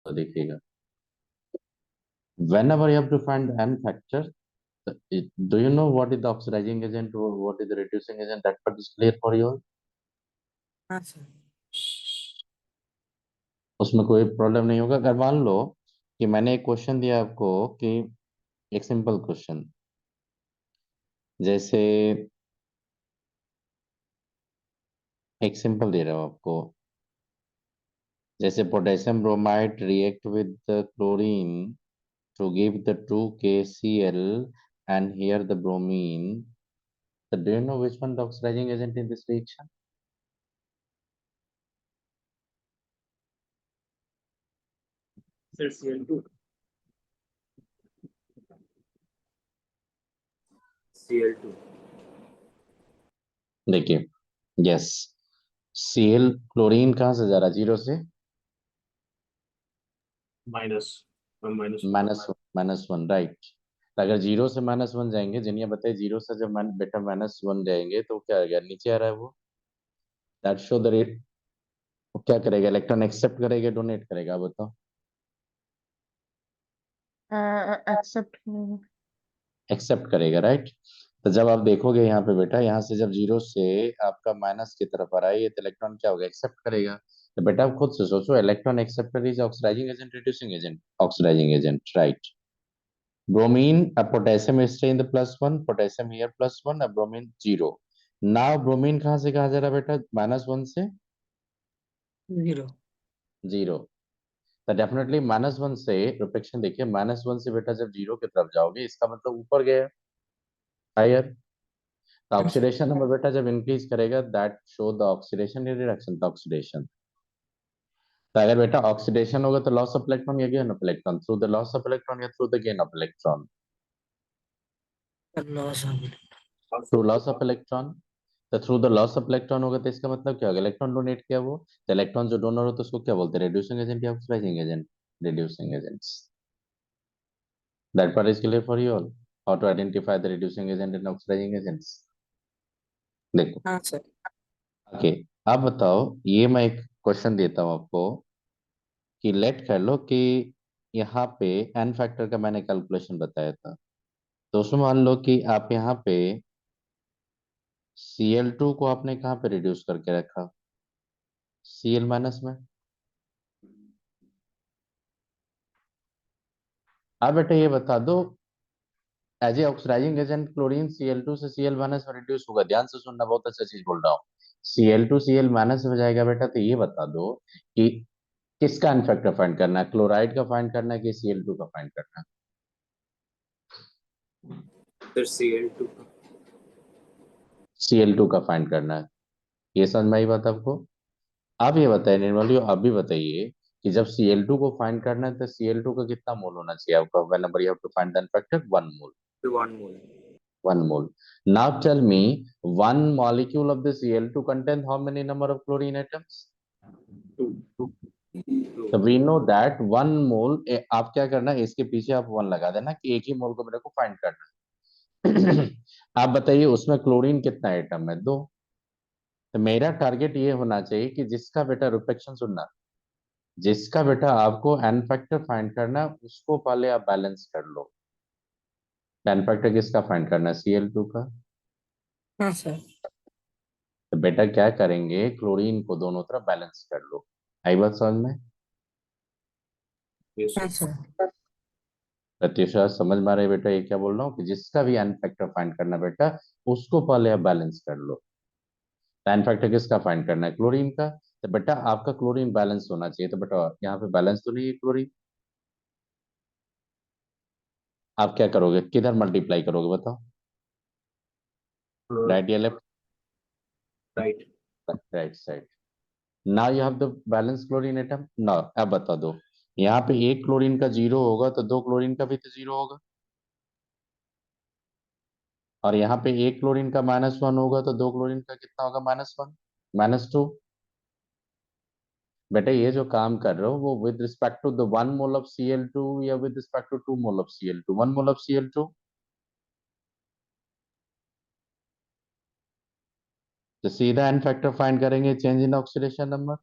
तो देखिएगा, whenever you have to find the n factor, do you know what is the oxidizing agent or what is the reducing agent? That part is clear for you all? हाँ sir. उसमें कोई problem नहीं होगा। अगर मान लो कि मैंने एक क्वेश्चन दिया आपको कि एक सिंपल क्वेश्चन, जैसे एक सिंपल दे रहा हूं आपको, जैसे potassium bromide react with the chlorine to give the 2KCl and here the bromine. So do you know which one the oxidizing agent in this reaction? Sir Cl2। Cl2। देखिए, yes, Cl chlorine कहाँ से जा रहा है? Zero से minus minus one, right. अगर zero से minus one जाएंगे, जिन्हें बताइए जीरो से जब बेटा माइनस वन जाएंगे तो क्या आ गया? नीचे आ रहा है वो। That show the rate. क्या करेगा? इलेक्ट्रॉन एक्सेप्ट करेगा, डोनेट करेगा? बताओ। एक्सेप्ट एक्सेप्ट करेगा, राइट। तो जब आप देखोगे यहाँ पे बेटा, यहाँ से जब जीरो से आपका माइनस की तरफ आ रहा है, ये तो इलेक्ट्रॉन क्या होगा? एक्सेप्ट करेगा। तो बेटा आप खुद से सोचो, electron acceptor is oxidising agent, reducing agent? Oxidising agent, right. Bromine, अब potassium stay in the plus one, potassium here plus one, अब ब्रोमीन जीरो। नाउ ब्रोमीन कहाँ से कहाँ जा रहा है बेटा? माइनस वन से जीरो। जीरो। तो डेफिनेटली माइनस वन से रिफ्लेक्शन देखिए, माइनस वन से बेटा जब जीरो की तरफ जाओगे, इसका मतलब ऊपर गया, हायर। ऑक्सीडेशन नंबर बेटा जब इंक्रीज करेगा, दैट शो द ऑक्सीडेशन या रिडक्शन? The oxidation. तो अगर बेटा ऑक्सीडेशन होगा तो लॉस ऑफ इलेक्ट्रॉन या gain of electron? Through the loss of electron या through the gain of electron? Loss of through loss of electron. तो through the loss of electron होगा तो इसका मतलब क्या होगा? इलेक्ट्रॉन डोनेट किया वो, तो इलेक्ट्रॉन जो डोनर हो तो उसको क्या बोलते हैं? रिड्यूसिंग एजेंट या oxidising agent? Reducing agents. That part is clear for you all, how to identify the reducing agent and oxidising agents. देखो, हाँ सर। ओके, आप बताओ, ये मैं एक क्वेश्चन देता हूँ आपको कि लेट कर लो कि यहाँ पे एन फैक्टर का मैंने कैलकुलेशन बताया था, तो उसमें मान लो कि आप यहाँ पे Cl2 को आपने कहाँ पे रिड्यूस करके रखा? Cl माइनस में। अब बेटा ये बता दो, as a oxidising agent chlorine Cl2 से Cl माइनस में रिड्यूस होगा। ध्यान से सुनना, बहुत अच्छा चीज बोल रहा हूँ। Cl2 Cl माइनस में जाएगा बेटा, तो ये बता दो कि किसका एन फैक्टर फाइंड करना है? क्लोराइड का फाइंड करना है कि Cl2 का फाइंड करना है? सर Cl2 का। Cl2 का फाइंड करना है। ये समझ में आई बात आपको? आप ये बताइए निर्मली, आप भी बताइए कि जब Cl2 को फाइंड करना है तो Cl2 का कितना मोल होना चाहिए आपका? Whenever you have to find the n factor, one mole. 1 mole. One mole. Now tell me, one molecule of the Cl2 contain how many number of chlorine atoms? 2। So we know that one mole, आप क्या करना है, इसके पीछे आप one लगा देना कि एक ही मोल को मेरे को फाइंड करना है। आप बताइए उसमें क्लोरीन कितना एटम है? दो। तो मेरा टारगेट ये होना चाहिए कि जिसका बेटा रिफ्लेक्शन, सुनना, जिसका बेटा आपको एन फैक्टर फाइंड करना है, उसको पहले आप बैलेंस कर लो। एन फैक्टर किसका फाइंड करना है? Cl2 का। हाँ सर। तो बेटा क्या करेंगे, क्लोरीन को दोनों तरफ बैलेंस कर लो। आई बात समझ में? हाँ सर। प्रत्युषा समझ में आ रही है बेटा? ये क्या बोल रहा हूँ कि जिसका भी एन फैक्टर फाइंड करना बेटा, उसको पहले आप बैलेंस कर लो। एन फैक्टर किसका फाइंड करना है? क्लोरीन का। तो बेटा आपका क्लोरीन बैलेंस होना चाहिए, तो बेटा यहाँ पे बैलेंस तो नहीं है क्लोरीन। आप क्या करोगे? किधर मल्टीप्लाई करोगे बताओ? राइट या left? Right. Right side. Now you have the balance chlorine atom. Now अब बता दो, यहाँ पे एक क्लोरीन का जीरो होगा तो दो क्लोरीन का भी तो जीरो होगा, और यहाँ पे एक क्लोरीन का माइनस वन होगा तो दो क्लोरीन का कितना होगा? Minus one, minus two. बेटा ये जो काम कर रहे हो वो with respect to the one mole of Cl2 या with respect to two mole of Cl2? One mole of Cl2। तो सीधा एन फैक्टर फाइंड करेंगे, change in oxidation number.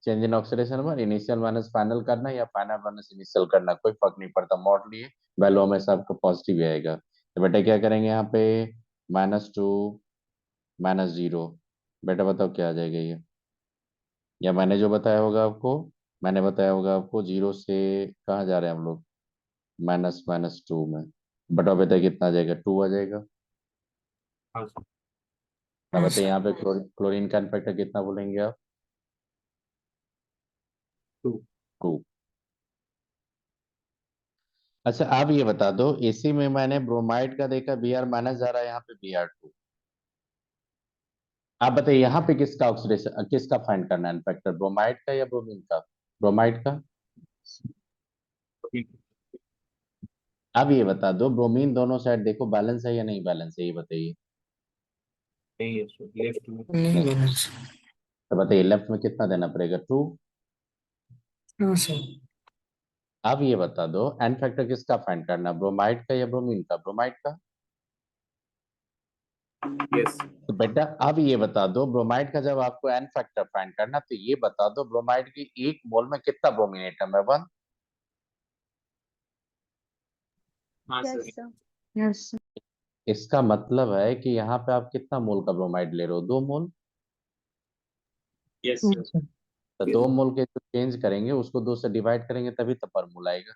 Change in oxidation number initial minus final करना या final minus initial करना, कोई फर्क नहीं पड़ता, मॉड लिए वैल्यू हमेशा आपका पॉजिटिव ही आएगा। तो बेटा क्या करेंगे यहाँ पे, -2 -0, बेटा बताओ क्या आ जाएगा ये, या मैंने जो बताया होगा आपको, मैंने बताया होगा आपको 0 से कहाँ जा रहे हैं हम लोग, -2 में, बताओ बेटा कितना आ जाएगा, 2 आ जाएगा। हाँ सर। अब बताइए यहाँ पे क्लोरीन का इनफैक्टर कितना बोलेंगे आप, 2। 2। अच्छा आप ये बता दो, इसी में मैंने ब्रोमाइड का देखा Br माइनस जा रहा है, यहाँ पे Br2, आप बताइए यहाँ पे किसका ऑक्सीडेशन, किसका फाइंड करना है इनफैक्टर, ब्रोमाइड का या ब्रोमीन का, ब्रोमाइड का। अब ये बता दो ब्रोमीन दोनों साइड देखो बैलेंस है या नहीं बैलेंस है, ये बताइए। नहीं है सर, लेफ्ट में। नहीं बैलेंस। तो बताइए लेफ्ट में कितना देना पड़ेगा, 2। हाँ सर। अब ये बता दो एन फैक्टर किसका फाइंड करना, ब्रोमाइड का या ब्रोमीन का, ब्रोमाइड का। यस। तो बेटा अब ये बता दो ब्रोमाइड का जब आपको एन फैक्टर फाइंड करना, तो ये बता दो ब्रोमाइड की एक मोल में कितना ब्रोमीन एटम है, 1। हाँ yes sir. Sir. Yes sir. इसका मतलब है कि यहाँ पे आप कितना मोल का ब्रोमाइड ले रहे हो, 2 मोल। Yes sir. सर। तो 2 मोल के जो चेंज करेंगे उसको 2 से डिवाइड करेंगे तभी तो पर मोल आएगा।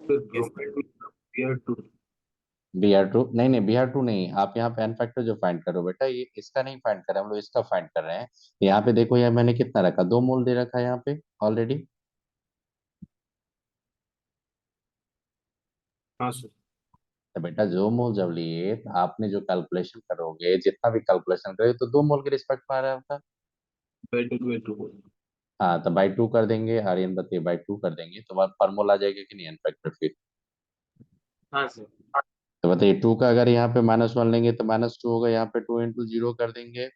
Br2। Br2 नहीं नहीं, Br2 नहीं, आप यहाँ पे एन फैक्टर जो फाइंड करो बेटा, ये इसका नहीं फाइंड कर रहे हम लोग, इसका फाइंड कर रहे हैं। यहाँ पे देखो यार मैंने कितना रखा, 2 मोल दे रखा है यहाँ पे ऑलरेडी। हाँ सर। तो बेटा जो मोल जब लिए तो आपने जो कैलकुलेशन करोगे, जितना भी कैलकुलेशन करोगे, तो 2 मोल के रिस्पेक्ट में आ रहा है आपका। Br2। हाँ तो बाई 2 कर देंगे, आर्यन बताइए बाई 2 कर देंगे तो पर मोल आ जाएगा कि नहीं एन फैक्टर फिर। हाँ सर। तो बताइए 2 का अगर यहाँ पे -1 लेंगे तो -2 होगा, यहाँ पे 2 इंटू 0 कर देंगे।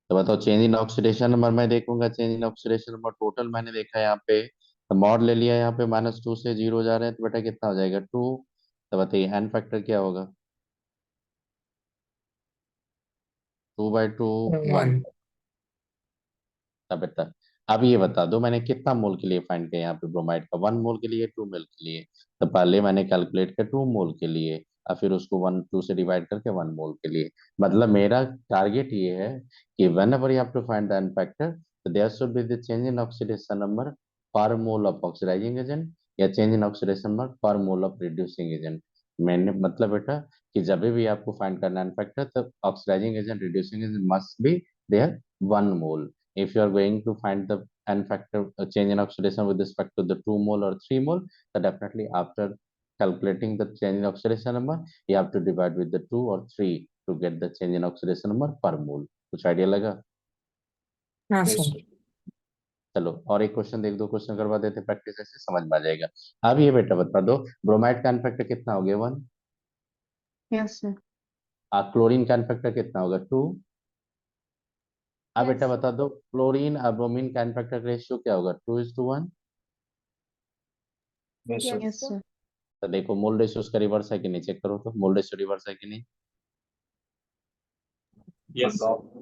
तो बताओ चेंज इन ऑक्सीडेशन नंबर मैं देखूंगा, change in oxidation number total मैंने देखा है यहाँ पे, तो मॉड ले लिया, यहाँ पे -2 से 0 जा रहे हैं, तो बेटा कितना हो जाएगा, 2। तो बताइए एन फैक्टर क्या होगा, 2/2 1। 1। तब बेटा अब ये बता दो मैंने कितना मोल के लिए फाइंड किया यहाँ पे ब्रोमाइड का, 1 मोल के लिए, 2 मोल के लिए। तो पहले मैंने कैलकुलेट किया 2 मोल के लिए, और फिर उसको 2 से डिवाइड करके 1 मोल के लिए। मतलब मेरा टारगेट ये है कि whenever you have to find the n factor, तो there should be the change in oxidation number per mole of oxidising agent, या change in oxidation number per mole of reducing agent. मैंने मतलब बेटा कि जब भी आपको find करना है एन फैक्टर, तो oxidising agent reducing agent must be there 1 mole. If you are going to find the n factor change in oxidation with respect to the 2 mole or 3 mole, so definitely after calculating the change in oxidation number, you have to divide with the 2 or 3 to get the change in oxidation number per mole. कुछ idea लगा। हाँ yes sir. Sir. चलो और एक question, एक दो question करवा देते, प्रैक्टिस ऐसे समझ में आ जाएगा। अब ये बेटा बता दो ब्रोमाइड का फैक्टर कितना हो गया, 1। Yes sir. क्लोरीन का फैक्टर कितना होगा, 2। अब बेटा यस। बता दो क्लोरीन और ब्रोमीन का फैक्टर रेशियो क्या होगा, 2:1। Yes sir. Yes sir. तो देखो मोल रेशियो उसका रिवर्स है कि नहीं, चेक करो तो मोल रेशियो रिवर्स है कि नहीं। Yes sir.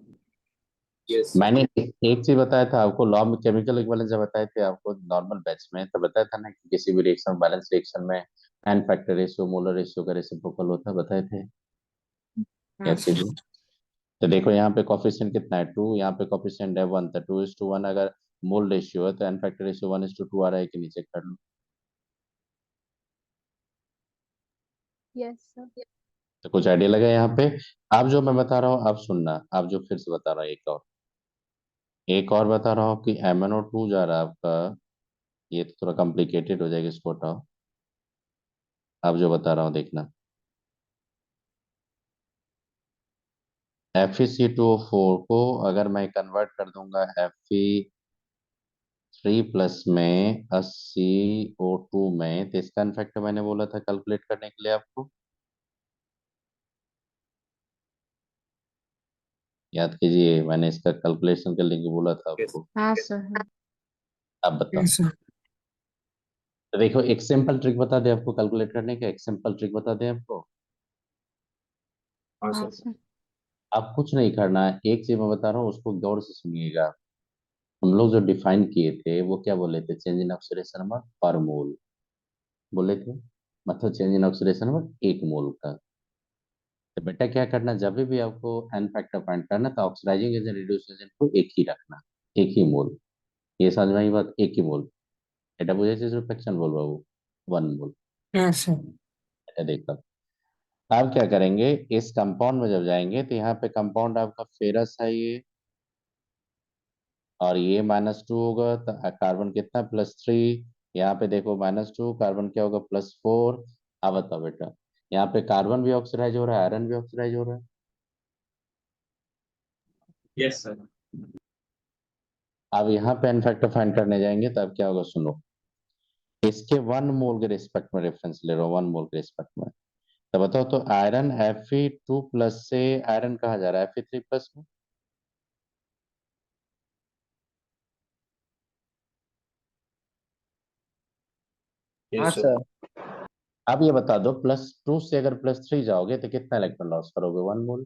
यस। मैंने एक चीज बताया था आपको, लॉ में केमिकल इक्विवेलेंस जब बताए थे आपको नॉर्मल बैच में, तो बताया था ना कि किसी भी रिएक्शन बैलेंस रिएक्शन में n factor ratio molar ratio का रेसिप्रोकल होता है, बताए थे हाँ याद सर। कीजिए। तो देखो यहाँ पे कोफिशिएंट कितना है, 2, यहाँ पे कोफिशिएंट है 1, तो 2:1 अगर मोल रेशियो है तो एन फैक्टर रेशियो 1:2 आ रहा है कि नहीं, चेक कर लो। Yes sir. तो कुछ आइडिया लगा यहाँ पे। आप जो मैं बता रहा हूँ आप सुनना, आप जो फिर से बता रहा हूँ एक और बता रहा हूँ कि MnO2 जा रहा है आपका, ये तो थोड़ा कॉम्प्लिकेटेड हो जाएगा, इसको हटाओ। आप जो बता रहा हूँ देखना, FeC2O4 को अगर मैं कन्वर्ट कर दूंगा Fe3+ में 80O2 में, तो इसका इनफैक्ट मैंने बोला था कैलकुलेट करने के लिए आपको, याद कीजिए मैंने इसका कैलकुलेशन करने के लिए बोला था यस। आपको। हाँ सर। आप बताओ। Yes sir. तो देखो एक सिंपल ट्रिक बता दें आपको कैलकुलेट करने का, एक सिंपल ट्रिक बता दें आपको। हाँ हाँ सर। सर। आप कुछ नहीं करना है, एक चीज मैं बता रहा हूँ उसको गौर से सुनिएगा। हम लोग जो डिफाइन किए थे वो क्या बोले थे, change in oxidation number per मोल बोले थे, मतलब चेंज इन ऑक्सीडेशन नंबर एक मोल का। तो बेटा क्या करना, जब भी आपको एन फैक्टर फाइंड करना तो ऑक्सीडाइजिंग एजेंट रिड्यूसिंग एजेंट को एक ही रखना, एक ही मोल। ये समझ में आई बात, एक ही मोल। এটা বুঝেছিস रिफ्लेक्शन बोल बाबू, वन मोल। Yes, sir. এটা देखो, आप क्या करेंगे, इस कंपाउंड में जब जाएंगे तो यहाँ पे कंपाउंड आपका फेरस है ये, और ये -2 होगा तो कार्बन कितना +3। यहाँ पे देखो -2, कार्बन क्या होगा +4। अब बताओ बेटा, यहाँ पे कार्बन भी ऑक्सीडाइज हो रहा है, आयरन भी ऑक्सीडाइज हो रहा है। Yes, sir. अब यहाँ पे एन फैक्टर फाइंड करने जाएंगे तो अब क्या होगा सुनो, इसके 1 मोल के रिस्पेक्ट में रेफरेंस ले रहा हूँ, 1 मोल के रिस्पेक्ट में। तो बताओ, तो आयरन Fe2+ से आयरन कहा जा रहा है Fe3+ में। Yes, हाँ sir. सर। अब ये बता दो, +2 से अगर +3 जाओगे तो कितना इलेक्ट्रॉन लॉस करोगे, 1 मोल।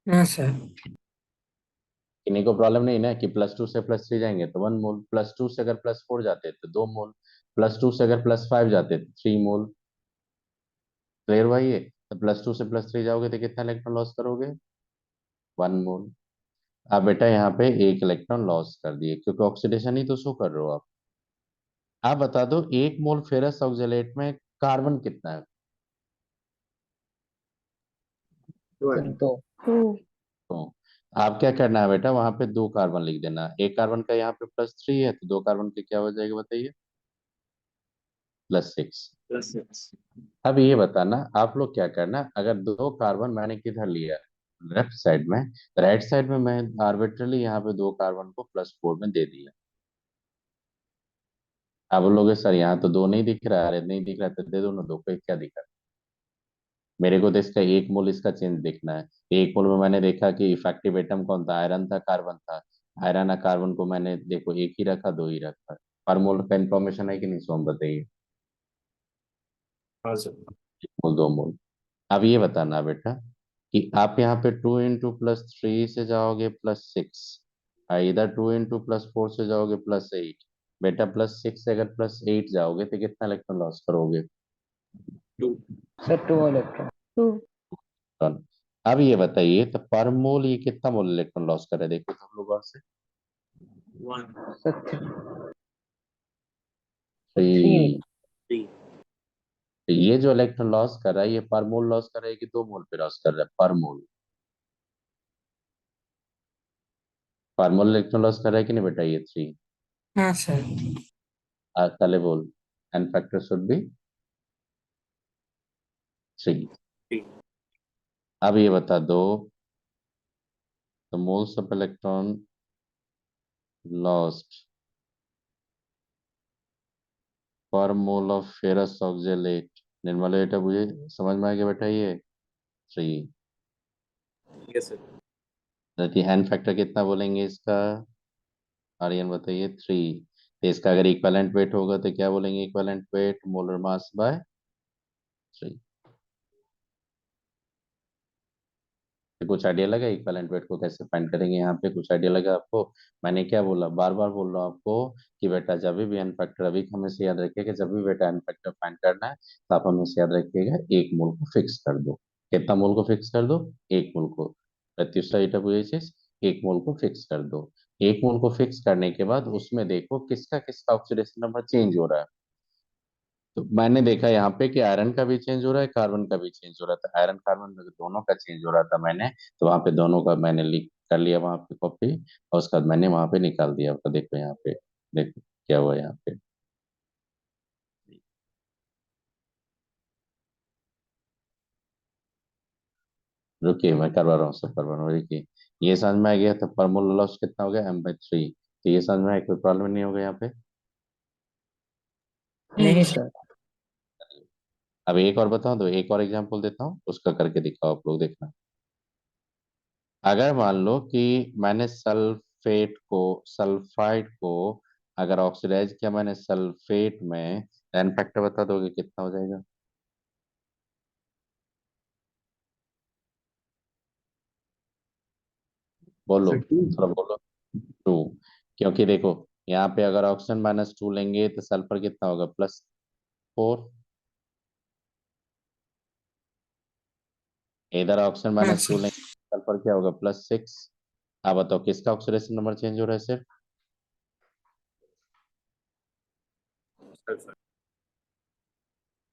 Yes, sir. किन्हीं को प्रॉब्लम नहीं ना कि +2 से +3 जाएंगे तो 1 मोल, +2 से अगर +4 जाते तो 2 मोल, +2 से अगर +5 जाते तो 3 मोल। क्लियर हुआ ये, तो +2 से +3 जाओगे तो कितना इलेक्ट्रॉन लॉस करोगे, 1 मोल। अब बेटा यहाँ पे एक इलेक्ट्रॉन लॉस कर दिए क्योंकि ऑक्सीडेशन ही तो शो कर रहे हो आप। आप बता दो 1 मोल फेरस ऑक्सलेट में कार्बन कितना है। सर तो Two. तो आप क्या करना है बेटा, वहां पे 2 कार्बन लिख देना, एक कार्बन का यहाँ पे +3 है तो 2 कार्बन के क्या हो जाएगा बताइए, +6। Plus 6. अब ये बताना आप लोग क्या करना, अगर 2 कार्बन मैंने किधर लिया, लेफ्ट साइड में, राइट साइड में मैं आर्बिट्रली यहाँ पे 2 कार्बन को +4 में दे दिया। आप बोलोगे सर यहाँ तो 2 नहीं दिख रहा है, अरे नहीं दिख रहा है तो दे दो ना, 2 पे क्या दिख रहा है। मेरे को तो इसका 1 मोल इसका चेंज देखना है। 1 मोल में मैंने देखा कि इफेक्टिव एटम कौन था, आयरन था कार्बन था। आयरन और कार्बन को मैंने देखो एक ही रखा, 2 ही रखा। पर मोल का इन्फॉर्मेशन है कि नहीं, सोम बताइए। हाँ सर। 1 मोल 2 मोल। अब ये बताना बेटा कि आप यहाँ पे 2 × +3 से जाओगे +6, इधर 2 × +4 से जाओगे +8। बेटा +6 से अगर +8 जाओगे तो कितना इलेक्ट्रॉन लॉस करोगे, 2. Sir 2 electron. Two. इलेक्ट्रॉन। अब ये बताइए तो पर मोल ये कितना मोल इलेक्ट्रॉन लॉस कर रहे हैं, देखो तो हम लोग और से। 1. सर 3। तो 3. ये जो इलेक्ट्रॉन लॉस कर रहा है ये पर मोल लॉस कर रहा है कि 2 मोल पे लॉस कर रहा है, पर मोल। पर मोल इलेक्ट्रॉन लॉस कर रहा है कि नहीं बेटा, ये 3। Yes, sir. ताले बोल, एन फैक्टर शुड बी 3। 3. अब ये बता दो, the moles of electron lost पर मोल ऑफ फेरस ऑक्जेलेट, निर्मल बेटा मुझे समझ में आ गया बेटा, ये 3। Yes, sir. एन फैक्टर कितना बोलेंगे इसका, आर्यन बताइए 3। तो इसका अगर इक्विवेलेंट वेट होगा तो क्या बोलेंगे, equivalent weight molar mass by 3। तो कुछ आइडिया लगा इक्विवेलेंट वेट को कैसे फाइंड करेंगे, यहाँ पे कुछ आइडिया लगा आपको। मैंने क्या बोला, बार बार बोल रहा हूँ आपको कि बेटा जब भी एन फैक्टर, अभी हमेशा याद रखिएगा जब भी बेटा एन फैक्टर फाइंड करना है तो आप हमेशा याद रखिएगा 1 मोल को फिक्स कर दो। कितना मोल को फिक्स कर दो, 1 मोल को। प्रत्युषा इटा ये चीज, 1 मोल को फिक्स कर दो। 1 मोल को फिक्स करने के बाद उसमें देखो किसका किसका ऑक्सीडेशन नंबर चेंज हो रहा है। तो मैंने देखा यहाँ पे कि आयरन का भी चेंज हो रहा है, कार्बन का भी चेंज हो रहा था, आयरन कार्बन दोनों का चेंज हो रहा था मैंने। तो वहां पे दोनों का मैंने लिख कर लिया वहां पे कॉपी, और उसके बाद मैंने वहां पे निकाल दिया। तो देखो यहाँ पे, देखो क्या हुआ यहाँ पे। रुकिए मैं करवा रहा हूँ, सब करवा रहा हूँ, रुकिए। ये समझ में आ गया, तो फॉर्मूला लॉस कितना हो गया, m/3। तो ये समझ में आया, कोई प्रॉब्लम नहीं होगा यहाँ पे। नहीं Yes. सर। अब एक और बताओ, तो एक और एग्जाम्पल देता हूँ, उसका करके दिखाओ आप लोग, देखना। अगर मान लो कि मैंने सल्फाइड को अगर ऑक्सीडाइज किया मैंने सल्फेट में, एन फैक्टर बता दोगे कितना हो जाएगा। बोलो, Sir, two. थोड़ा बोलो। टू, क्योंकि देखो यहाँ पे अगर ऑक्सीजन -2 लेंगे तो सल्फर कितना होगा, +4। इधर ऑक्सीजन हाँ -2 सर। लेंगे, सल्फर क्या होगा, +6। आप बताओ किसका ऑक्सीडेशन नंबर चेंज हो रहा है सिर्फ? Sulfur.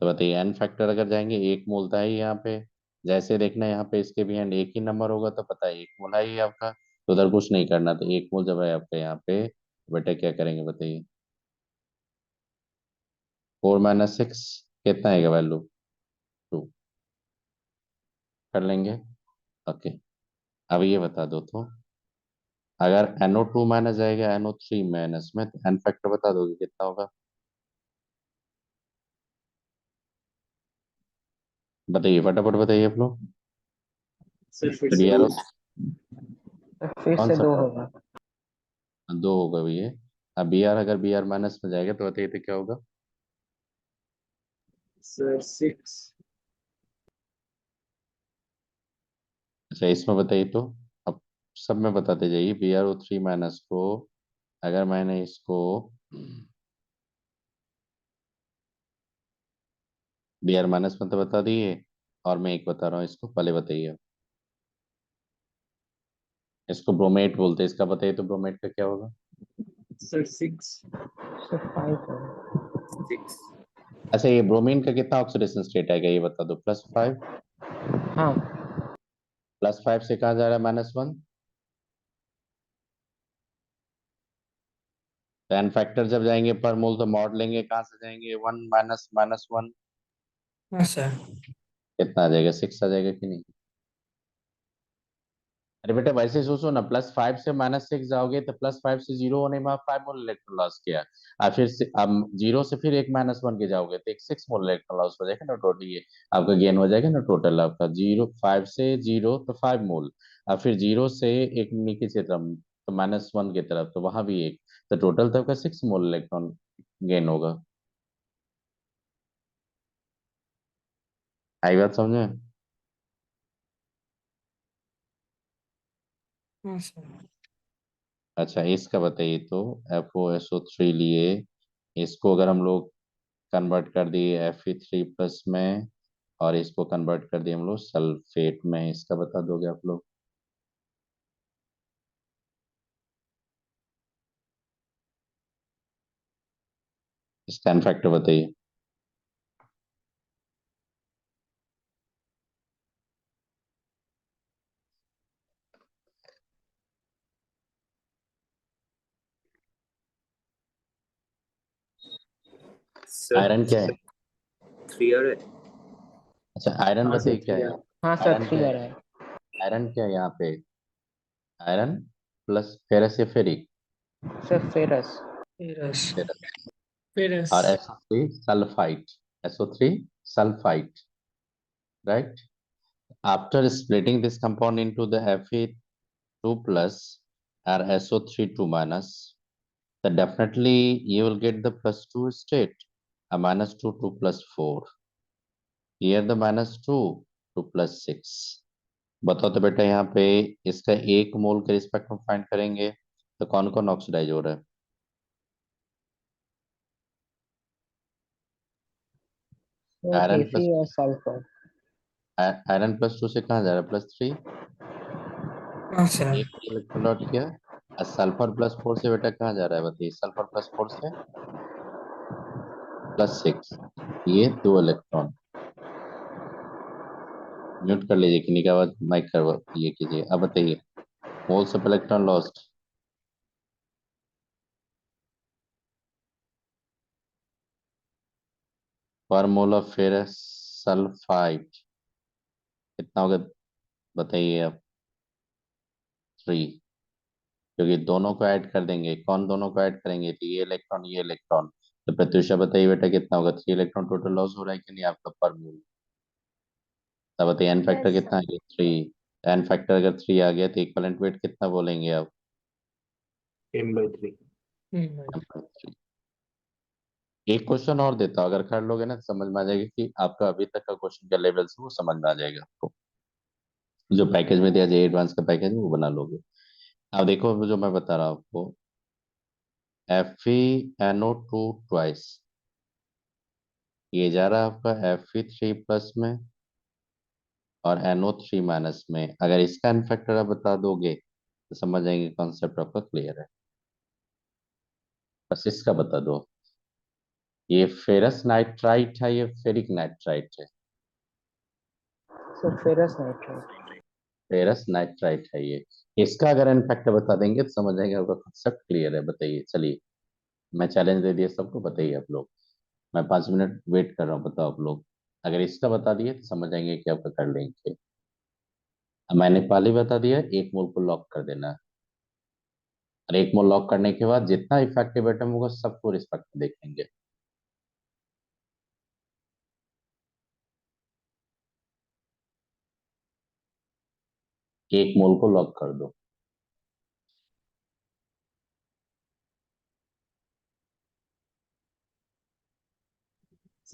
तो बताइए एन फैक्टर अगर जाएंगे, एक मोल था ही यहाँ पे। जैसे देखना यहाँ पे इसके भी एंड एक ही नंबर होगा तो पता है 1 मोल है ही आपका, तो उधर कुछ नहीं करना, तो 1 मोल जब है आपका यहाँ पे, बेटा क्या करेंगे बताइए? 4 - 6 कितना आएगा वैल्यू? 2 कर लेंगे। ओके, अब ये बता दो तो, अगर NO2 माइनस जाएगा NO3 माइनस में, तो एन फैक्टर बता दोगे कितना होगा? बताइए फटाफट बताइए आप लोग। Sir, फिर बी से आर, दो. फिर कौन से सा 2 टर्म? होगा। 2 होगा भैया। अब बी आर, अगर बी आर माइनस में जाएगा तो बताइए तो क्या होगा? Sir, 6. अच्छा इसमें बताइए तो, अब सब में बताते जाइए। BrO3 माइनस को अगर मैंने इसको Br माइनस में तो बता दिए, और मैं एक बता रहा हूँ, इसको पहले बताइए। इसको ब्रोमेट बोलते हैं, इसका बताइए तो ब्रोमेट का क्या होगा? Sir, 6. सिर्फ 5 होगा। 6. अच्छा ये ब्रोमीन का कितना ऑक्सीडेशन स्टेट आएगा ये बता दो, +5। हाँ +5 से कहाँ जा रहा है -1? तो एन फैक्टर जब जाएंगे पर मोल तो मॉड लेंगे, कहाँ से जाएंगे, 1 माइनस -1, हाँ सर। कितना आ जाएगा, 6 आ जाएगा कि नहीं? अरे बेटा वैसे सोचो ना, +5 से -6 जाओगे तो +5 से 0 होने में 5 मोल इलेक्ट्रॉन लॉस किया। और फिर से अब 0 से फिर एक -1 के जाओगे तो एक 6 मोल इलेक्ट्रॉन लॉस हो जाएगा ना टोटल, ये आपका गेन हो जाएगा ना टोटल आपका, 5 से 0 तो 5 मोल, और फिर 0 से एक नीचे से तरफ तो -1 की तरफ, तो वहां भी एक, तो टोटल तो आपका 6 मोल इलेक्ट्रॉन गेन होगा। आई बात समझे? हाँ सर। अच्छा इसका बताइए तो, FOSO3 लिए, इसको अगर हम लोग कन्वर्ट कर दिए Fe3+ में, और इसको कन्वर्ट कर दिए हम लोग सल्फेट में, इसका बता दोगे आप लोग? इसका एन फैक्टर बताइए। Sir, आयरन क्या है? 3 आ रहा है. अच्छा आयरन हाँ सर, बताइए क्या 3 है? आ रहा है. हाँ सर आयरन 3 क्या आ है? रहा है। आयरन क्या है यहाँ पे? आयरन प्लस फेरस या ferric? Sir ferrous. Ferrous. Ferrous. Ferrous. और SO3 sulphite, SO3 sulphite, right? After splitting this compound into the Fe2 plus or SO3 2 minus, then definitely you will get the +2 state, a -2 2 +4. Here the -2 2 +6. बताओ तो बेटा यहाँ पे इसका 1 मोल के respect में find करेंगे तो कौन कौन ऑक्सीडाइज हो रहा है? तो आयरन प्लस, Fe और सल्फर। आयरन +2 से कहाँ जा रहा है, +3, हाँ सर। एक इलेक्ट्रॉन लौट गया। और सल्फर +4 से बेटा कहाँ जा रहा है बताइए, सल्फर +4 से +6, ये 2 इलेक्ट्रॉन। म्यूट कर लीजिए किन्हीं का आवाज, माइक कर ये कीजिए। अब बताइए मोल्स ऑफ इलेक्ट्रॉन लॉस्ट, पर मोल ऑफ फेरस सल्फाइड कितना होगा बताइए आप? 3, क्योंकि दोनों को ऐड कर देंगे, कौन दोनों को ऐड करेंगे, तो ये इलेक्ट्रॉन, तो प्रत्युषा बताइए बेटा कितना होगा, 3 इलेक्ट्रॉन टोटल लॉस हो रहा है कि नहीं आपका पर मोल? तब बताइए एन फैक्टर Yes, कितना आ sir. गया, 3। एन फैक्टर अगर 3 आ गया तो इक्वलेंट वेट कितना बोलेंगे आप? 10/3. हम्म। 3। एक क्वेश्चन और देता हूं, अगर कर लोगे ना तो समझ में आ जाएगा कि आपका अभी तक का क्वेश्चन का लेवल से वो समझ में आ जाएगा आपको। जो पैकेज में दिया जाए एडवांस का पैकेज वो बना लोगे। अब देखो जो मैं बता रहा हूँ आपको, FeNO2 ट्वाइस, ये जा रहा है आपका Fe3 प्लस में और NO3 माइनस में। अगर इसका इनफैक्टर आप बता दोगे तो समझ जाएंगे कॉन्सेप्ट आपका क्लियर है। बस इसका बता दो, ये फेरस नाइट्राइट है, ये फेरिक नाइट्राइट है? Sir ferrous nitrite. Ferrous nitrite है ये। इसका अगर इनफैक्टर बता देंगे तो समझ जाएंगे आपका कॉन्सेप्ट क्लियर है। बताइए, चलिए मैं चैलेंज दे दिया सबको, बताइए आप लोग। मैं 5 मिनट वेट कर रहा हूँ, बताओ आप लोग। अगर इसका बता दिए तो समझ जाएंगे कि आपका कर लेंगे। अब मैंने पहले बता दिया, एक मोल को लॉक कर देना है। और एक मोल लॉक करने के बाद जितना इफेक्टिव एटम होगा सबको रिस्पेक्ट देखेंगे। एक मोल को लॉक कर दो।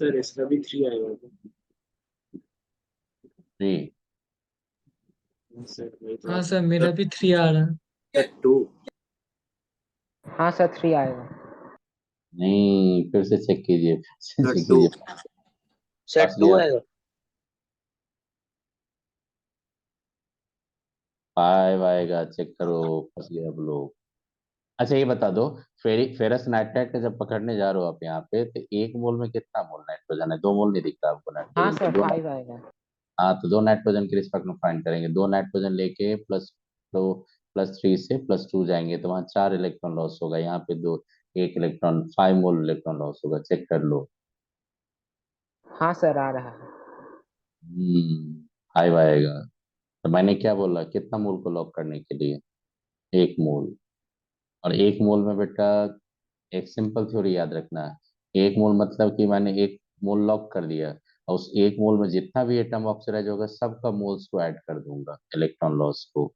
सर इसका भी 3 आएगा क्या? जी। सर वही तो हाँ सर, मेरा भी 3 आ रहा है। सर 2। हाँ सर 3 आएगा। नहीं, फिर से चेक कीजिए, फिर से सर चेक 2। कीजिए। सर पास 2 गया, आएगा। 5 आएगा, चेक करो। फंस गए आप लोग। अच्छा ये बता दो, फेरस नाइट्राइड का जब पकड़ने जा रहे हो आप यहाँ पे, तो एक मोल में कितना मोल नाइट्रोजन है? 2 मोल नहीं दिखता आपको हाँ नाइट्रोजन? तो सर दो, 5 आएगा। हाँ तो 2 नाइट्रोजन के रिस्पेक्ट में फाइंड करेंगे। 2 नाइट्रोजन लेके प्लस, तो +3 से +2 जाएंगे तो वहाँ 4 इलेक्ट्रॉन लॉस होगा। यहाँ पे दो, 1 इलेक्ट्रॉन, 5 मोल इलेक्ट्रॉन लॉस होगा। चेक कर लो। हाँ सर आ रहा है। 5 आएगा। तो मैंने क्या बोला, कितना मोल को लॉक करने के लिए? 1 मोल। और 1 मोल में बेटा एक सिंपल थ्योरी याद रखना है। 1 मोल मतलब कि मैंने 1 मोल लॉक कर दिया, और उस 1 मोल में जितना भी एटम ऑक्सीडाइज होगा सबका मोल्स को ऐड कर दूंगा, इलेक्ट्रॉन लॉस को।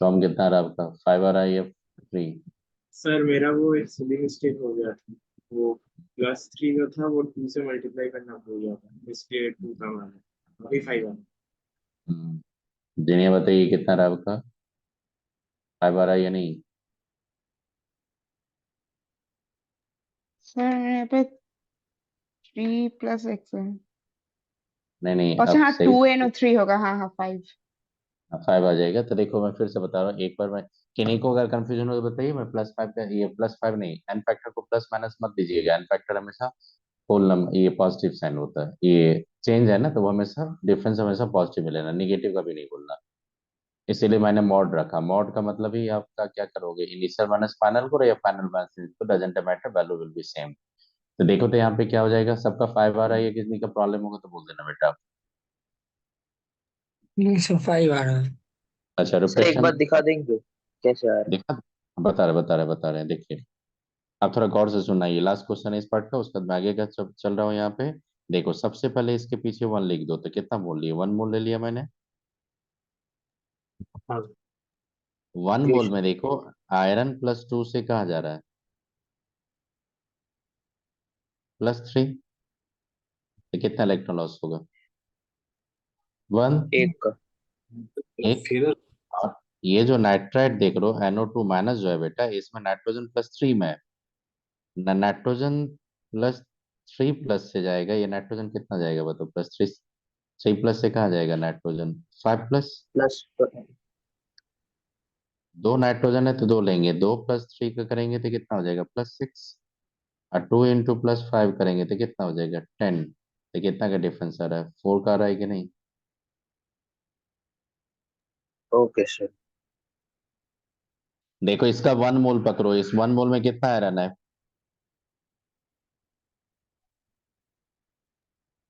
सॉम कितना आ रहा है आपका? 5 आ रहा है या 3? सर मेरा वो एक सिली मिस्टेक हो गया था। वो +3 जो था वो 2 से मल्टीप्लाई करना भूल गया था, इसलिए 2 का मान है। अभी 5 है। जिन्हें बताइए कितना रहा आपका? 5 आ रहा है या नहीं? सर यहाँ पे 3 + x है। नहीं नहीं, अच्छा अब हाँ, सही 2 NO3 होगा, हाँ हाँ 5। 5 आ जाएगा। तो देखो मैं फिर से बता रहा हूँ एक बार। मैं किन्हीं को अगर कंफ्यूजन हो तो बताइए। मैं +5 का, ये +5 नहीं, एन फैक्टर को प्लस माइनस मत दीजिएगा। एन फैक्टर हमेशा होल नंबर, ये पॉजिटिव साइन होता है। ये चेंज है ना, तो वो हमेशा डिफरेंस हमेशा पॉजिटिव मिलेगा, निगेटिव का भी नहीं बोलना। इसीलिए मैंने मॉड रखा। मॉड का मतलब ही आपका क्या करोगे, इनिशियल माइनस फाइनल करो या फाइनल माइनस, तो doesn't matter, value will be same. तो देखो तो यहाँ पे क्या हो जाएगा, सबका 5 आ रहा है। ये किसी का प्रॉब्लम होगा तो बोल देना बेटा। नहीं सर, 5 आ रहा है। अच्छा सर एक रोटेशन बार दिखा देंगे कैसे आ रहा है? देखा, बता रहे हैं, देखिए। आप थोड़ा गौर से सुनना, ये लास्ट क्वेश्चन है इस पार्ट का, उसके बाद मैं आगे का चल रहा हूँ यहाँ पे। देखो सबसे पहले इसके पीछे 1 लिख दो, तो कितना मोल लिया? 1 मोल ले लिया मैंने। हाँ 1 मोल में देखो, आयरन +2 से कहा जा रहा है, +3। तो कितना इलेक्ट्रॉन लॉस होगा? 1। एक का। एक। फिर और ये जो नाइट्राइट देख रहे हो, NO2 माइनस जो है बेटा, इसमें नाइट्रोजन +3 में है ना। नाइट्रोजन +3 प्लस से जाएगा, ये नाइट्रोजन कितना जाएगा बताओ? +3, 3 प्लस से कहाँ जाएगा नाइट्रोजन? 5 प्लस। प्लस। 2 नाइट्रोजन है तो 2 लेंगे, 2 + 3 का करेंगे तो कितना हो जाएगा? +6। और 2 × +5 करेंगे तो कितना हो जाएगा? 10। तो कितना का डिफरेंस आ रहा है? 4 का आ रहा है कि नहीं? Okay sir. देखो इसका 1 मोल पकड़ो, इस 1 मोल में कितना आयरन है?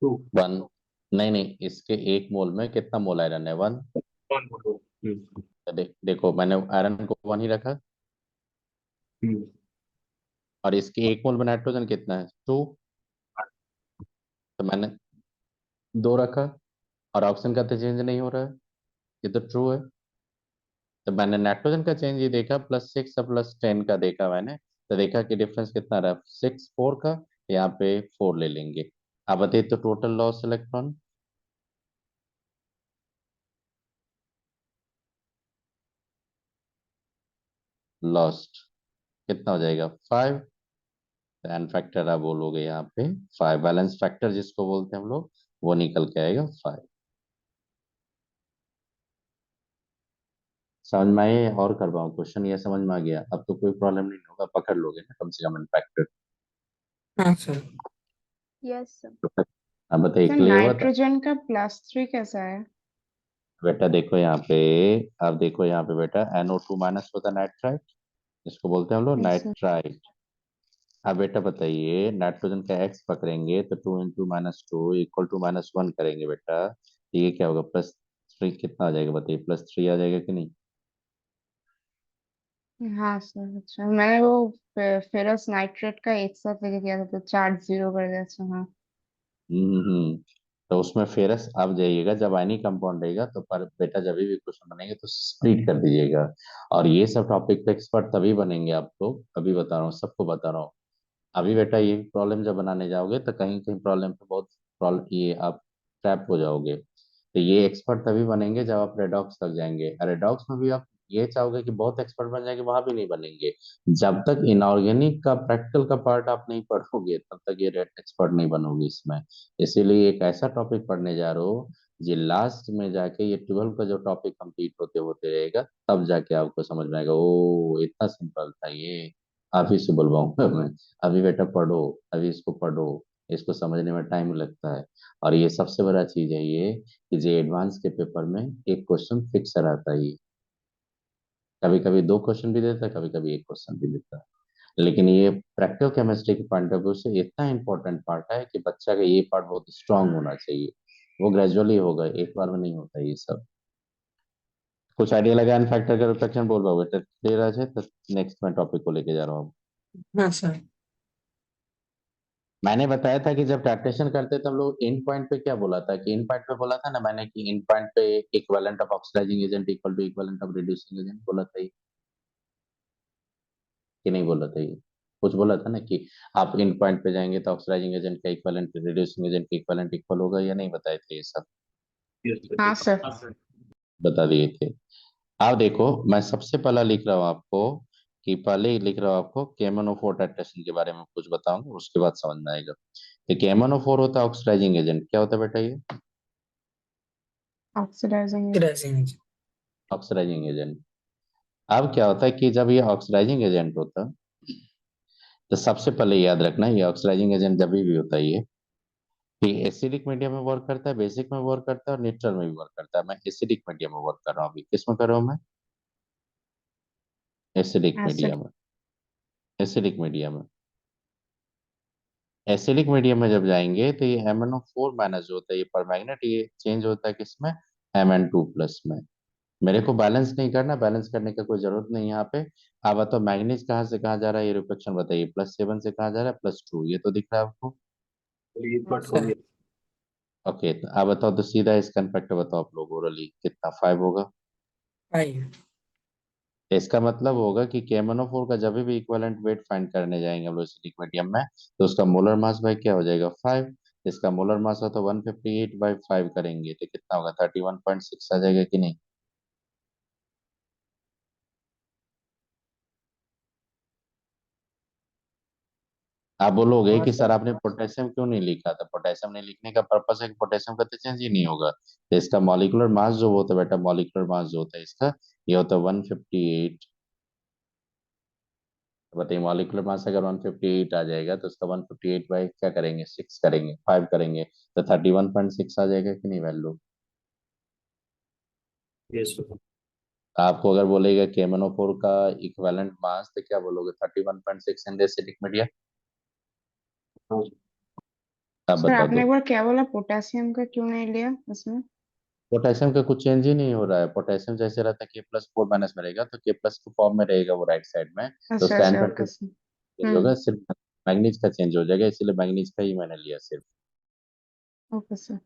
2। 1। नहीं नहीं, इसके 1 मोल में कितना मोल आयरन है? 1। One more. देखो मैंने आयरन को 1 ही रखा। और इसके 1 मोल में नाइट्रोजन कितना है? 2। तो मैंने 2 रखा। और ऑक्सीजन का तो चेंज नहीं हो रहा है, ये तो ट्रू है। तो मैंने नाइट्रोजन का चेंज ये देखा, +6 और +10 का देखा मैंने। तो देखा कि डिफरेंस कितना रहा, 6 4 का। यहाँ पे 4 ले लेंगे। अब बताइए तो टोटल लॉस इलेक्ट्रॉन लॉस्ट कितना हो जाएगा 5। एन फैक्टर आप बोलोगे यहाँ पे 5, बैलेंस फैक्टर जिसको बोलते हैं हम लोग वो निकल के आएगा 5। समझ में आए और करवाऊँ क्वेश्चन, ये समझ में आ गया? अब तो कोई प्रॉब्लम नहीं होगा, पकड़ लोगे ना कम से कम एन फैक्टर। हाँ सर। Yes sir. अब बताइए सर क्लियर हुआ था? नाइट्रोजन का +3 कैसा है? बेटा देखो यहाँ पे, अब देखो यहाँ पे बेटा NO2 माइनस होता है नाइट्राइट, इसको बोलते हैं हम लोग यस सर। नाइट्राइट। अब बेटा बताइए नाइट्रोजन का एक्स पकड़ेंगे तो 2 × -2 = -1 करेंगे बेटा, तो ये क्या होगा +3 कितना आ जाएगा बताइए, +3 आ जाएगा कि नहीं? हाँ सर। अच्छा मैंने वो फेरस नाइट्रेट का एक साथ लेके किया था तो चार्ज 0 कर दिया। अच्छा हाँ। हम्म। तो उसमें फेरस आप जाइएगा जब आयनिक कंपाउंड रहेगा तो, पर बेटा जब भी क्वेश्चन बनेंगे तो स्प्लिट कर दीजिएगा। और ये सब टॉपिक पे एक्सपर्ट तभी बनेंगे आप लोग, अभी बता रहा हूँ, सबको बता रहा हूँ। अभी बेटा ये प्रॉब्लम जब बनाने जाओगे तो कहीं कहीं प्रॉब्लम पे बहुत प्रॉब्लम, ये आप ट्रैप हो जाओगे। तो ये एक्सपर्ट तभी बनेंगे जब आप रेडॉक्स तक जाएंगे, और रेडॉक्स में भी आप ये चाहोगे कि बहुत एक्सपर्ट बन जाएंगे, वहां भी नहीं बनेंगे। जब तक इनऑर्गेनिक का प्रैक्टिकल का पार्ट आप नहीं पढ़ोगे तब तक ये एक्सपर्ट नहीं बनोगे इसमें। इसीलिए एक ऐसा टॉपिक पढ़ने जा रहे हो ये लास्ट में जाके ये 12 का जो टॉपिक कंप्लीट होते होते रहेगा तब जाके आपको समझ में आएगा, ओ इतना सिंपल था ये। आप ही से बुलवाऊंगा मैं। अभी बेटा पढ़ो, अभी इसको पढ़ो, इसको समझने में टाइम लगता है। और ये सबसे बड़ा चीज है ये कि जे एडवांस के पेपर में एक क्वेश्चन फिक्स रहता है, ये कभी कभी 2 क्वेश्चन भी देता है, कभी कभी एक क्वेश्चन भी देता है। लेकिन ये प्रैक्टिकल केमिस्ट्री के पॉइंट ऑफ व्यू से इतना इंपॉर्टेंट पार्ट है कि बच्चा का ये पार्ट बहुत स्ट्रांग होना चाहिए। वो ग्रेजुअली होगा, एक बार में नहीं होता ये सब। कुछ आइडिया लगा इन फैक्टर का रिफ्लेक्शन बोल पाओगे तो क्लियर है तो नेक्स्ट मैं टॉपिक को लेके जा रहा हूँ। हाँ सर। मैंने बताया था कि जब टैक्सेशन करते थे हम लोग इन पॉइंट पे क्या बोला था, कि इन पॉइंट पे बोला था ना मैंने कि इन पॉइंट पे equivalent of oxidising agent equal to equivalent of reducing agent बोला था ये, कि नहीं बोला था ये? कुछ बोला था ना कि आप इन पॉइंट पे जाएंगे तो ऑक्सीडाइजिंग एजेंट का इक्विवेलेंट रिड्यूसिंग एजेंट का इक्विवेलेंट इक्वल होगा, या नहीं बताए थे ये सब? हाँ सर। हाँ सर। बता दिए थे। आप देखो मैं सबसे पहला लिख रहा हूँ आपको, कि पहले ही लिख रहा हूँ आपको केमोनोफोर टाइट्रेशन के बारे में कुछ बताऊंगा, उसके बाद समझ में आएगा। तो केमोनोफोर होता है ऑक्सीडाइजिंग एजेंट, क्या होता है बेटा ये? ऑक्सीडाइजिंग। राइजिंग। Oxidizing agent. अब क्या होता है कि जब ये ऑक्सीडाइजिंग एजेंट होता है तो सबसे पहले याद रखना ये ऑक्सीडाइजिंग एजेंट जब भी होता है ये एसिडिक मीडियम में वर्क करता है, बेसिक में वर्क करता है और न्यूट्रल में भी वर्क करता है। मैं एसिडिक मीडियम में वर्क कर रहा हूँ अभी, किस में कर रहा हूँ मैं? एसिडिक हाँ सर। मीडियम में। एसिडिक मीडियम में, एसिडिक मीडियम में जब जाएंगे तो ये MnO4 माइनस जो होता है ये पर मैग्नेट ये चेंज होता है किसमें? Mn2 प्लस में। मेरे को बैलेंस नहीं करना, बैलेंस करने का कोई जरूरत नहीं है यहाँ पे। आप बताओ मैग्नीज कहाँ से कहाँ जा रहा है, ये रिफ्लेक्शन बताइए, +7 से कहाँ जा रहा है +2, ये तो दिख रहा है आपको? ये हाँ बात हो सर। गई। ओके तो आप बताओ तो सीधा इसका इम्पैक्ट बताओ आप लोग, ओरली कितना 5 होगा? 5। तो इसका मतलब होगा कि KMnO4 का जब भी इक्विवेलेंट वेट फाइंड करने जाएंगे हम लोग एसिडिक मीडियम में तो उसका मोलर मास भाई क्या हो जाएगा 5। इसका मोलर मास हो तो 158/5 करेंगे तो कितना होगा 31.6 आ जाएगा कि नहीं? आप बोलोगे हाँ कि सर। सर आपने पोटेशियम क्यों नहीं लिखा था? पोटेशियम नहीं लिखने का पर्पस है कि पोटेशियम का तो चेंज ही नहीं होगा। तो इसका मॉलिक्यूलर मास जो होता है बेटा, मॉलिक्यूलर मास जो होता है इसका ये होता है 158। बताइए मॉलिक्यूलर मास अगर 158 आ जाएगा तो उसका 158 बाई क्या करेंगे 6 करेंगे 5 करेंगे तो 31.6 आ जाएगा कि नहीं वैल्यू? Yes sir. आपको अगर बोलेगा KMnO4 का इक्विवेलेंट मास तो क्या बोलोगे 31.6 इन द एसिडिक मीडियम? हाँ आप सर बता आपने दो। एक बार क्या बोला, पोटेशियम का क्यों नहीं लिया इसमें? पोटेशियम का कुछ चेंज ही नहीं हो रहा है, पोटेशियम जैसे रहता है K+4 माइनस में रहेगा तो K+ के फॉर्म में रहेगा वो राइट साइड में, तो अच्छा उसका एन अच्छा फैक्टर ओके सर। चेंज होगा, सिर्फ मैग्नीज का चेंज हो जाएगा, इसीलिए मैग्नीज का ही मैंने लिया सिर्फ। Okay sir.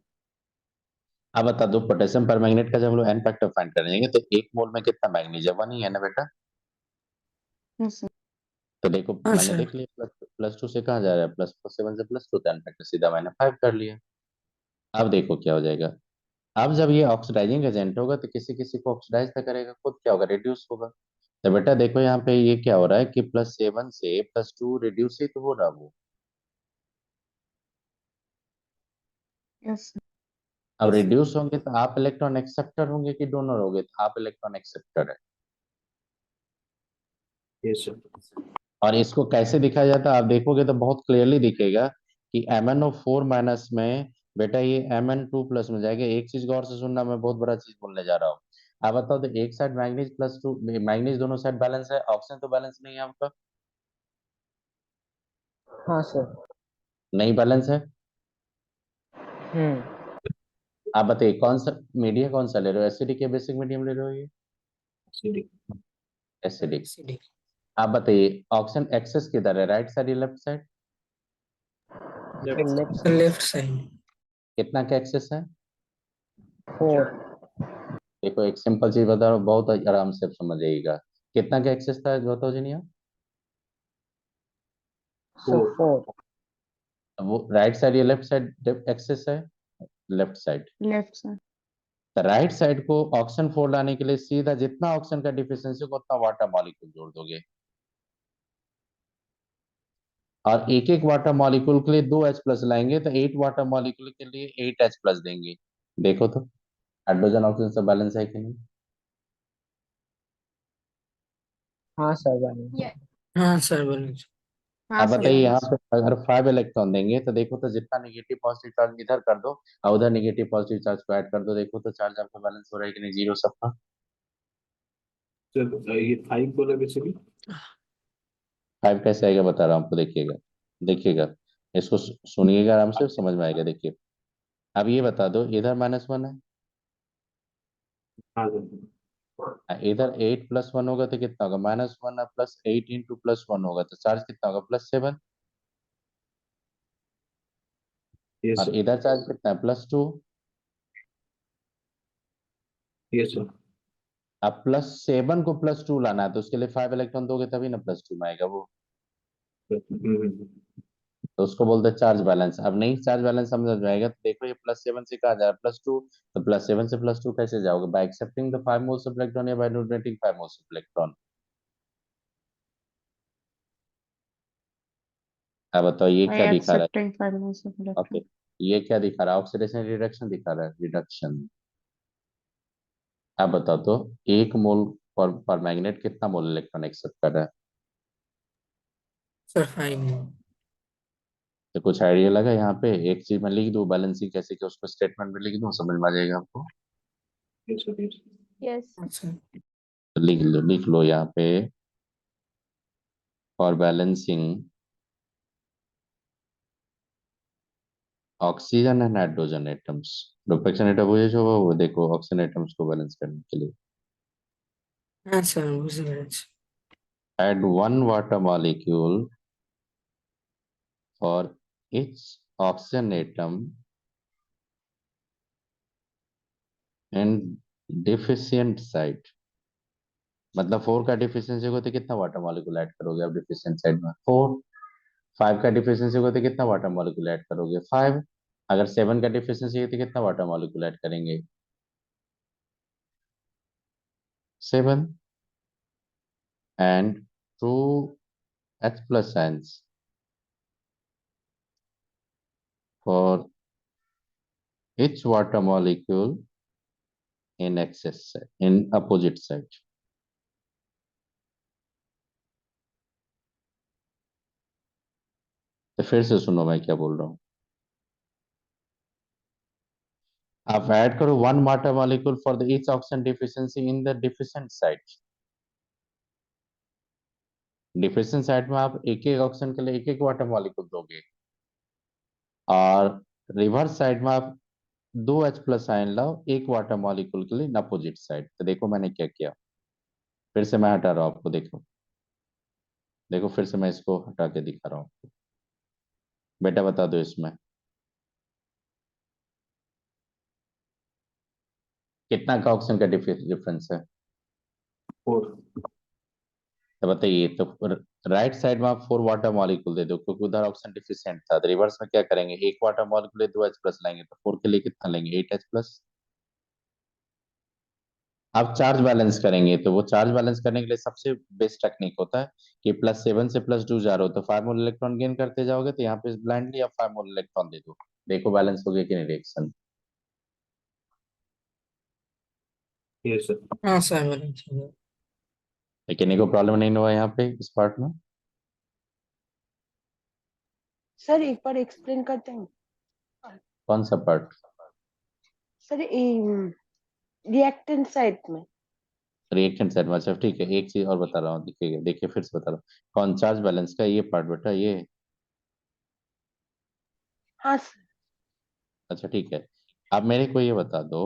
अब बता दो पोटेशियम पर मैग्नेट का जब हम लोग एन फैक्टर फाइंड करेंगे तो एक मोल में कितना मैग्नीज है, 1 ही है ना बेटा? Yes sir. तो देखो हाँ मैंने सर। देख लिया +2 से कहाँ जा रहा है, +7 से +2 तो एन फैक्टर सीधा मैंने 5 कर लिया। अब देखो क्या हो जाएगा, अब जब ये ऑक्सीडाइजिंग एजेंट होगा तो किसी किसी को ऑक्सीडाइज तो करेगा, खुद क्या होगा रिड्यूस होगा। तो बेटा देखो यहाँ पे ये क्या हो रहा है कि +7 से +2 रिड्यूस ही तो हो रहा वो। यस अब Yes, रिड्यूस होंगे तो आप इलेक्ट्रॉन एक्सेप्टर होंगे कि डोनर होंगे, तो आप इलेक्ट्रॉन एक्सेप्टर है। Yes sir. और इसको कैसे दिखाया जाता है आप देखोगे तो बहुत क्लियरली दिखेगा कि MnO4 माइनस में बेटा ये Mn2 प्लस में जाएगा। एक चीज गौर से सुनना, मैं बहुत बड़ा चीज बोलने जा रहा हूँ। आप बताओ तो एक साइड मैग्नीज +2, मैग्नीज दोनों साइड बैलेंस है, ऑक्सीजन तो बैलेंस नहीं है आपका, हाँ सर। नहीं बैलेंस है। हम्म। आप बताइए कौन सा मीडिया कौन सा ले रहे हो, एसिडिक या बेसिक मीडियम ले रहे हो, ये सीडी एसिडिक। CD. आप बताइए ऑक्सीजन एक्सेस किधर है, राइट साइड या left side? Left left The side. left side. कितना का एक्सेस है? 4। देखो एक सिंपल चीज बता रहा हूँ, बहुत आराम से आप समझ जाइएगा। कितना का एक्सेस था बताओ जीनिया? सर 4 4। वो राइट साइड या लेफ्ट साइड एक्सेस है? Left side. Left side. तो राइट साइड को ऑक्सीजन 4 लाने के लिए सीधा जितना ऑक्सीजन का डिफिशियंसी होगा उतना वाटर मॉलिक्यूल जोड़ दोगे, और एक एक वाटर मॉलिक्यूल के लिए 2H+ लाएंगे तो 8 वाटर मॉलिक्यूल के लिए 8H+ देंगे। देखो तो हाइड्रोजन ऑक्सीजन से बैलेंस है कि नहीं? हाँ सर बैलेंस। हाँ सर बैलेंस। हाँ अब सर बताइए यहाँ बैलेंस। पे अगर 5 इलेक्ट्रॉन देंगे तो देखो तो जितना निगेटिव पॉजिटिव चार्ज इधर कर दो और उधर निगेटिव पॉजिटिव चार्ज को ऐड कर दो, देखो तो चार्ज आपका बैलेंस हो रहा है कि नहीं, जीरो सबका। सर। ये 5 बोला बेसिकली। 5 कैसे आएगा बता रहा हूँ आपको, देखिएगा देखिएगा, इसको सुनिएगा आराम से, समझ में आएगा। देखिए अब ये बता दो, इधर -1 है, हाँ सर। इधर 8+1 होगा तो कितना होगा, -1 +8 इंटू +1 होगा तो चार्ज कितना होगा, +7। यस और सर। इधर चार्ज कितना है, +2। Yes sir. अब +7 को +2 लाना है तो उसके लिए 5 इलेक्ट्रॉन दोगे तभी ना +2 में आएगा वो, तो उसको बोलते हैं चार्ज बैलेंस। अब नहीं चार्ज बैलेंस समझ में आएगा तो देखो ये +7 से कहा जा रहा है +2, तो +7 से +2 कैसे जाओगे, by accepting the 5 moles of electron या by donating 5 moles of electron. अब बताओ ये बाय क्या दिखा रहा एक्सेप्टिंग 5 मोल्स ऑफ है, ओके इलेक्ट्रॉन। ये क्या दिखा रहा है, ऑक्सीडेशन रिडक्शन दिखा रहा है, रिडक्शन। अब बताओ तो 1 मोल पर मैग्नेट कितना मोल इलेक्ट्रॉन एक्सेप्ट कर रहा है? Sir 5 more. तो कुछ आइडिया लगा यहाँ पे, एक चीज मैं लिख दूं बैलेंसिंग कैसे कि उसको स्टेटमेंट में लिख दूं, समझ में आ जाएगा आपको। Yes sir. यस। Sir. तो लिख लो यहाँ पे, for balancing oxygen and hydrogen atoms, प्रोपेक्शन एटम वो देखो ऑक्सीजन एटम्स को बैलेंस करने के लिए हाँ सर उसी balance. add 1 water molecule for each oxygen atom and deficient site। मतलब 4 का डिफिशियंसी होगा तो कितना वाटर मॉलिक्यूल ऐड करोगे आप डिफिशियंट साइड में, 4। 5 का डिफिशियंसी होगा तो कितना वाटर मॉलिक्यूल ऐड करोगे, 5। अगर 7 का डिफिशियंसी है तो कितना वाटर मॉलिक्यूल ऐड करेंगे, 7। And 2H+ ions for each water molecule in excess in opposite side। तो फिर से सुनो मैं क्या बोल रहा हूँ, आप ऐड करो 1 water molecule for the each oxygen deficiency in the deficient site। Deficient side में आप एक एक ऑक्सीजन के लिए एक एक वाटर मॉलिक्यूल दोगे, और रिवर्स साइड में आप 2H+ आयन लाओ एक वाटर मॉलिक्यूल के लिए अपोजिट साइड। तो देखो मैंने क्या किया, फिर से मैं हटा रहा हूँ आपको, देखो देखो फिर से मैं इसको हटा के दिखा रहा हूँ। बेटा बता दो इसमें कितना का ऑक्सीजन का डिफरेंस है, 4। तो बताइए। तो राइट साइड में आप 4 वाटर मॉलिक्यूल दे दो क्योंकि उधर ऑक्सीजन डिफिशियंट था, तो रिवर्स में क्या करेंगे, एक वाटर मॉलिक्यूल 2H+ लाएंगे तो 4 के लिए कितना लेंगे, 8H+। आप चार्ज बैलेंस करेंगे तो वो चार्ज बैलेंस करने के लिए सबसे बेस्ट टेक्निक होता है कि +7 से +2 जा रहे हो तो 5 मोल इलेक्ट्रॉन गेन करते जाओगे, तो यहाँ पे ब्लाइंडली आप 5 मोल इलेक्ट्रॉन दे दो, देखो बैलेंस हो गया कि नहीं रिएक्शन। Yes sir. हाँ सर बैलेंस हो गया। लेकिन को प्रॉब्लम नहीं हुआ यहाँ पे इस पार्ट में। सर एक बार एक्सप्लेन करते हैं कौन सा पार्ट? सर, रिएक्टेंट साइड में। रिएक्टेंट साइड में, अच्छा ठीक है, एक चीज और बता रहा हूँ, देखिए देखिए फिर से बता रहा हूँ, कौन चार्ज बैलेंस का ये पार्ट बेटा, ये हाँ सर। अच्छा ठीक है। आप मेरे को ये बता दो,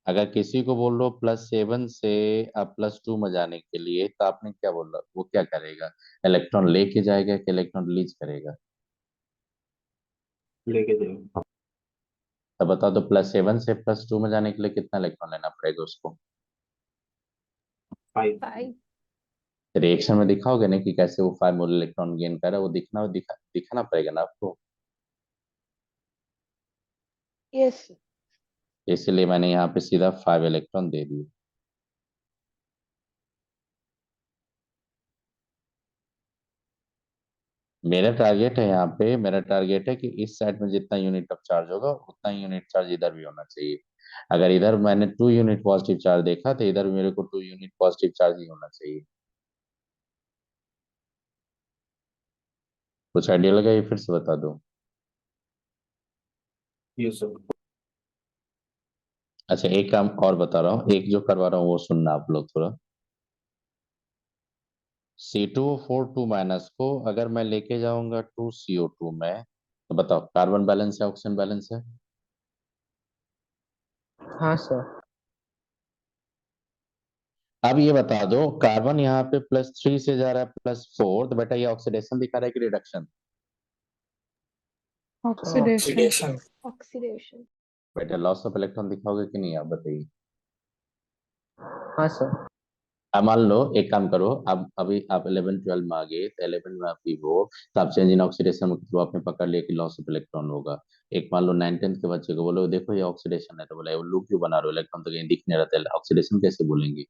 अगर किसी को बोल रहे हो +7 से आप +2 में जाने के लिए, तो आपने क्या बोला, वो क्या करेगा, इलेक्ट्रॉन लेके जाएगा कि इलेक्ट्रॉन रिलीज करेगा? लेके जाओ। तो बता दो +7 से +2 में जाने के लिए कितना इलेक्ट्रॉन लेना पड़ेगा उसको? 5। 5। रिएक्शन में दिखाओगे ना कि कैसे वो 5 मोल इलेक्ट्रॉन गेन कर रहा है, वो दिखाना पड़ेगा ना आपको। Yes sir. इसलिए मैंने यहाँ पे सीधा 5 इलेक्ट्रॉन दे दिए। मेरा टारगेट है यहाँ पे, मेरा टारगेट है कि इस साइड में जितना यूनिट ऑफ चार्ज होगा उतना ही यूनिट चार्ज इधर भी होना चाहिए। अगर इधर मैंने 2 यूनिट पॉजिटिव चार्ज देखा तो इधर भी मेरे को 2 यूनिट पॉजिटिव चार्ज ही होना चाहिए। कुछ आइडिया लगा, ये फिर से बता दो। Yes sir. अच्छा एक काम और बता रहा हूँ, एक जो करवा रहा हूँ वो सुनना आप लोग थोड़ा। C2O4 माइनस को अगर मैं लेके जाऊंगा 2CO2 में, तो बताओ कार्बन बैलेंस है ऑक्सीजन बैलेंस है? हाँ सर। अब ये बता दो, कार्बन यहाँ पे +3 से जा रहा है +4, तो बेटा ये ऑक्सीडेशन दिखा रहा है कि रिडक्शन? ऑक्सीडेशन। ऑक्सीडेशन। ऑक्सीडेशन। बेटा लॉस ऑफ इलेक्ट्रॉन दिखाओगे कि नहीं, आप बताइए। हाँ सर। अब मान लो एक काम करो, अब अभी आप 11-12 में आ गए, तो 11 में आप हो, तो आप चेंज इन ऑक्सीडेशन के थ्रू आपने पकड़ लिया कि लॉस ऑफ इलेक्ट्रॉन होगा। एक मान लो 9-10 के बच्चे को बोलो देखो ये ऑक्सीडेशन है, तो बोला उल्लू क्यों बना रहे हो, इलेक्ट्रॉन तो कहीं दिख नहीं रहा था, ऑक्सीडेशन कैसे बोलेंगे?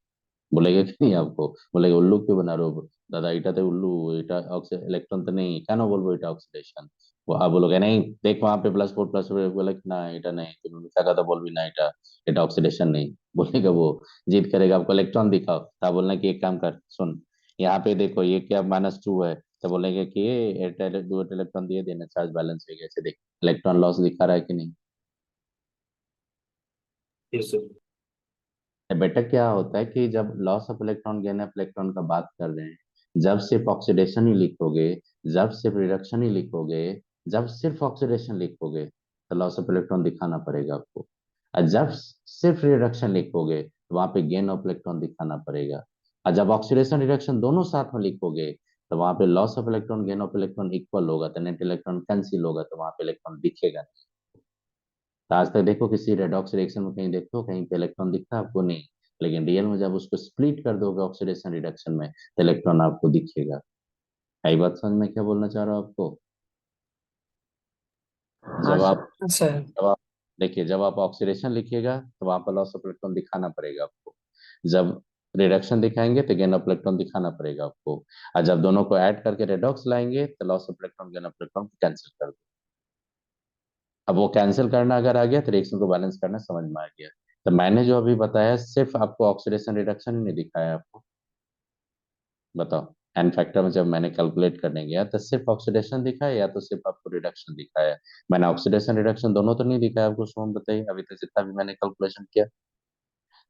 बोलेगा कि नहीं आपको, बोलेगा उल्लू क्यों बना रहे हो दादा, इटा तो उल्लू, इटा इलेक्ट्रॉन तो नहीं, क्या ना बोलबो इटा ऑक्सीडेशन। वो आप बोलोगे नहीं देख वहां पे +4 बोला कि ना इटा नहीं, तुम क्या कहता बोल भी ना इटा, इटा ऑक्सीडेशन नहीं बोलेगा वो, जिद करेगा आपको इलेक्ट्रॉन दिखाओ, तो आप बोलना कि एक काम कर सुन, यहाँ पे देखो ये क्या -2 है, तो बोलेंगे कि ये 2 इलेक्ट्रॉन दिए देना, चार्ज बैलेंस हो गया, ऐसे देख इलेक्ट्रॉन लॉस दिखा रहा है कि नहीं? Yes sir. बेटा क्या होता है कि जब loss of electron gain of electron का बात कर रहे हैं, जब सिर्फ ऑक्सीडेशन ही लिखोगे, जब सिर्फ रिडक्शन ही लिखोगे, जब सिर्फ ऑक्सीडेशन लिखोगे, तो लॉस ऑफ इलेक्ट्रॉन दिखाना पड़ेगा आपको। और जब सिर्फ रिडक्शन लिखोगे तो वहां पे गेन ऑफ इलेक्ट्रॉन दिखाना पड़ेगा। और जब ऑक्सीडेशन रिडक्शन दोनों साथ में लिखोगे, तो वहां पे loss of electron gain of electron equal होगा, तो नेट इलेक्ट्रॉन कैंसिल होगा, तो वहां पे इलेक्ट्रॉन दिखेगा। तो आज तक देखो किसी रेडॉक्स रिएक्शन में कहीं देखो कहीं पे इलेक्ट्रॉन दिखता है आपको? नहीं। लेकिन रियल में जब उसको स्प्लिट कर दोगे ऑक्सीडेशन रिडक्शन में, तो इलेक्ट्रॉन आपको दिखेगा। यही बात समझ में क्या बोलना चाह रहा हूँ आपको? हाँ जब सर। आप हाँ सर। जब आप देखिए, जब आप ऑक्सीडेशन लिखिएगा तो वहां पर लॉस ऑफ इलेक्ट्रॉन दिखाना पड़ेगा आपको, जब रिडक्शन दिखाएंगे तो गेन ऑफ इलेक्ट्रॉन दिखाना पड़ेगा आपको, और जब दोनों को ऐड करके रेडॉक्स लाएंगे तो loss of electron gain of electron को कैंसिल कर दो। अब वो कैंसिल करना अगर आ गया तो रिएक्शन को बैलेंस करना समझ में आ गया। तो मैंने जो अभी बताया सिर्फ आपको ऑक्सीडेशन रिडक्शन ही नहीं दिखाया आपको, बताओ एन फैक्टर में जब मैंने कैलकुलेट करने गया तो सिर्फ ऑक्सीडेशन दिखाया या तो सिर्फ आपको रिडक्शन दिखाया? मैंने ऑक्सीडेशन रिडक्शन दोनों तो नहीं दिखाया आपको, सोम बताइए अभी तक जितना भी मैंने कैलकुलेशन किया।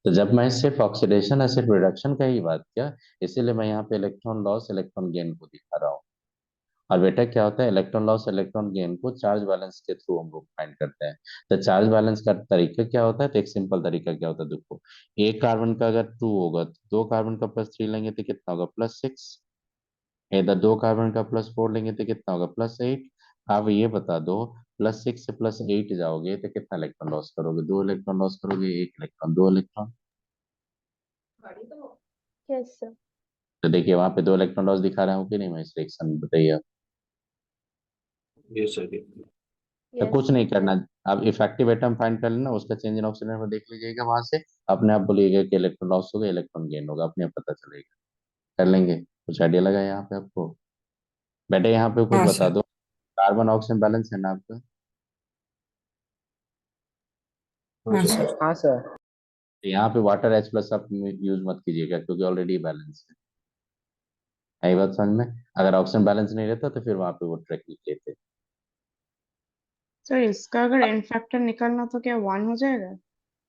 तो जब मैं सिर्फ ऑक्सीडेशन या सिर्फ रिडक्शन का ही बात किया, इसीलिए मैं यहाँ पे इलेक्ट्रॉन लॉस इलेक्ट्रॉन गेन को दिखा रहा हूँ। और बेटा क्या होता है, इलेक्ट्रॉन लॉस इलेक्ट्रॉन गेन को चार्ज बैलेंस के थ्रू हम लोग फाइंड करते हैं। तो चार्ज बैलेंस का तरीका क्या होता है, तो एक सिंपल तरीका क्या होता है देखो, एक कार्बन का अगर 2 होगा तो 2 कार्बन का +3 लेंगे तो कितना होगा, +6। इधर 2 कार्बन का +4 लेंगे तो कितना होगा, +8। अब ये बता दो, +6 से +8 जाओगे तो कितना इलेक्ट्रॉन लॉस करोगे, 2 इलेक्ट्रॉन लॉस करोगे, 1 इलेक्ट्रॉन, 2 इलेक्ट्रॉन। Yes sir. तो देखिए वहां पे 2 इलेक्ट्रॉन लॉस दिखा रहा हूँ कि नहीं मैं इस रिएक्शन में, बताइए आप। Yes sir. तो यस कुछ नहीं करना, आप इफेक्टिव एटम फाइंड कर लेना, उसका चेंज इन ऑक्सीजन में देख लीजिएगा, वहां से अपने आप बोलिएगा कि इलेक्ट्रॉन लॉस होगा, इलेक्ट्रॉन गेन होगा, अपने आप पता चलेगा। कर लेंगे, कुछ आइडिया लगा यहाँ पे आपको? बेटे यहाँ पे कुछ हाँ बता सर। दो, कार्बन ऑक्सीजन बैलेंस है ना आपका? हाँ हाँ सर। सर। हाँ सर। तो यहाँ पे वाटर H प्लस आप यूज मत कीजिएगा, क्योंकि ऑलरेडी बैलेंस है। यही बात समझ में? अगर ऑक्सीजन बैलेंस नहीं रहता तो फिर वहां पे वो ट्रैक लिख लेते। सर इसका अगर एन फैक्टर निकालना तो क्या 1 हो जाएगा?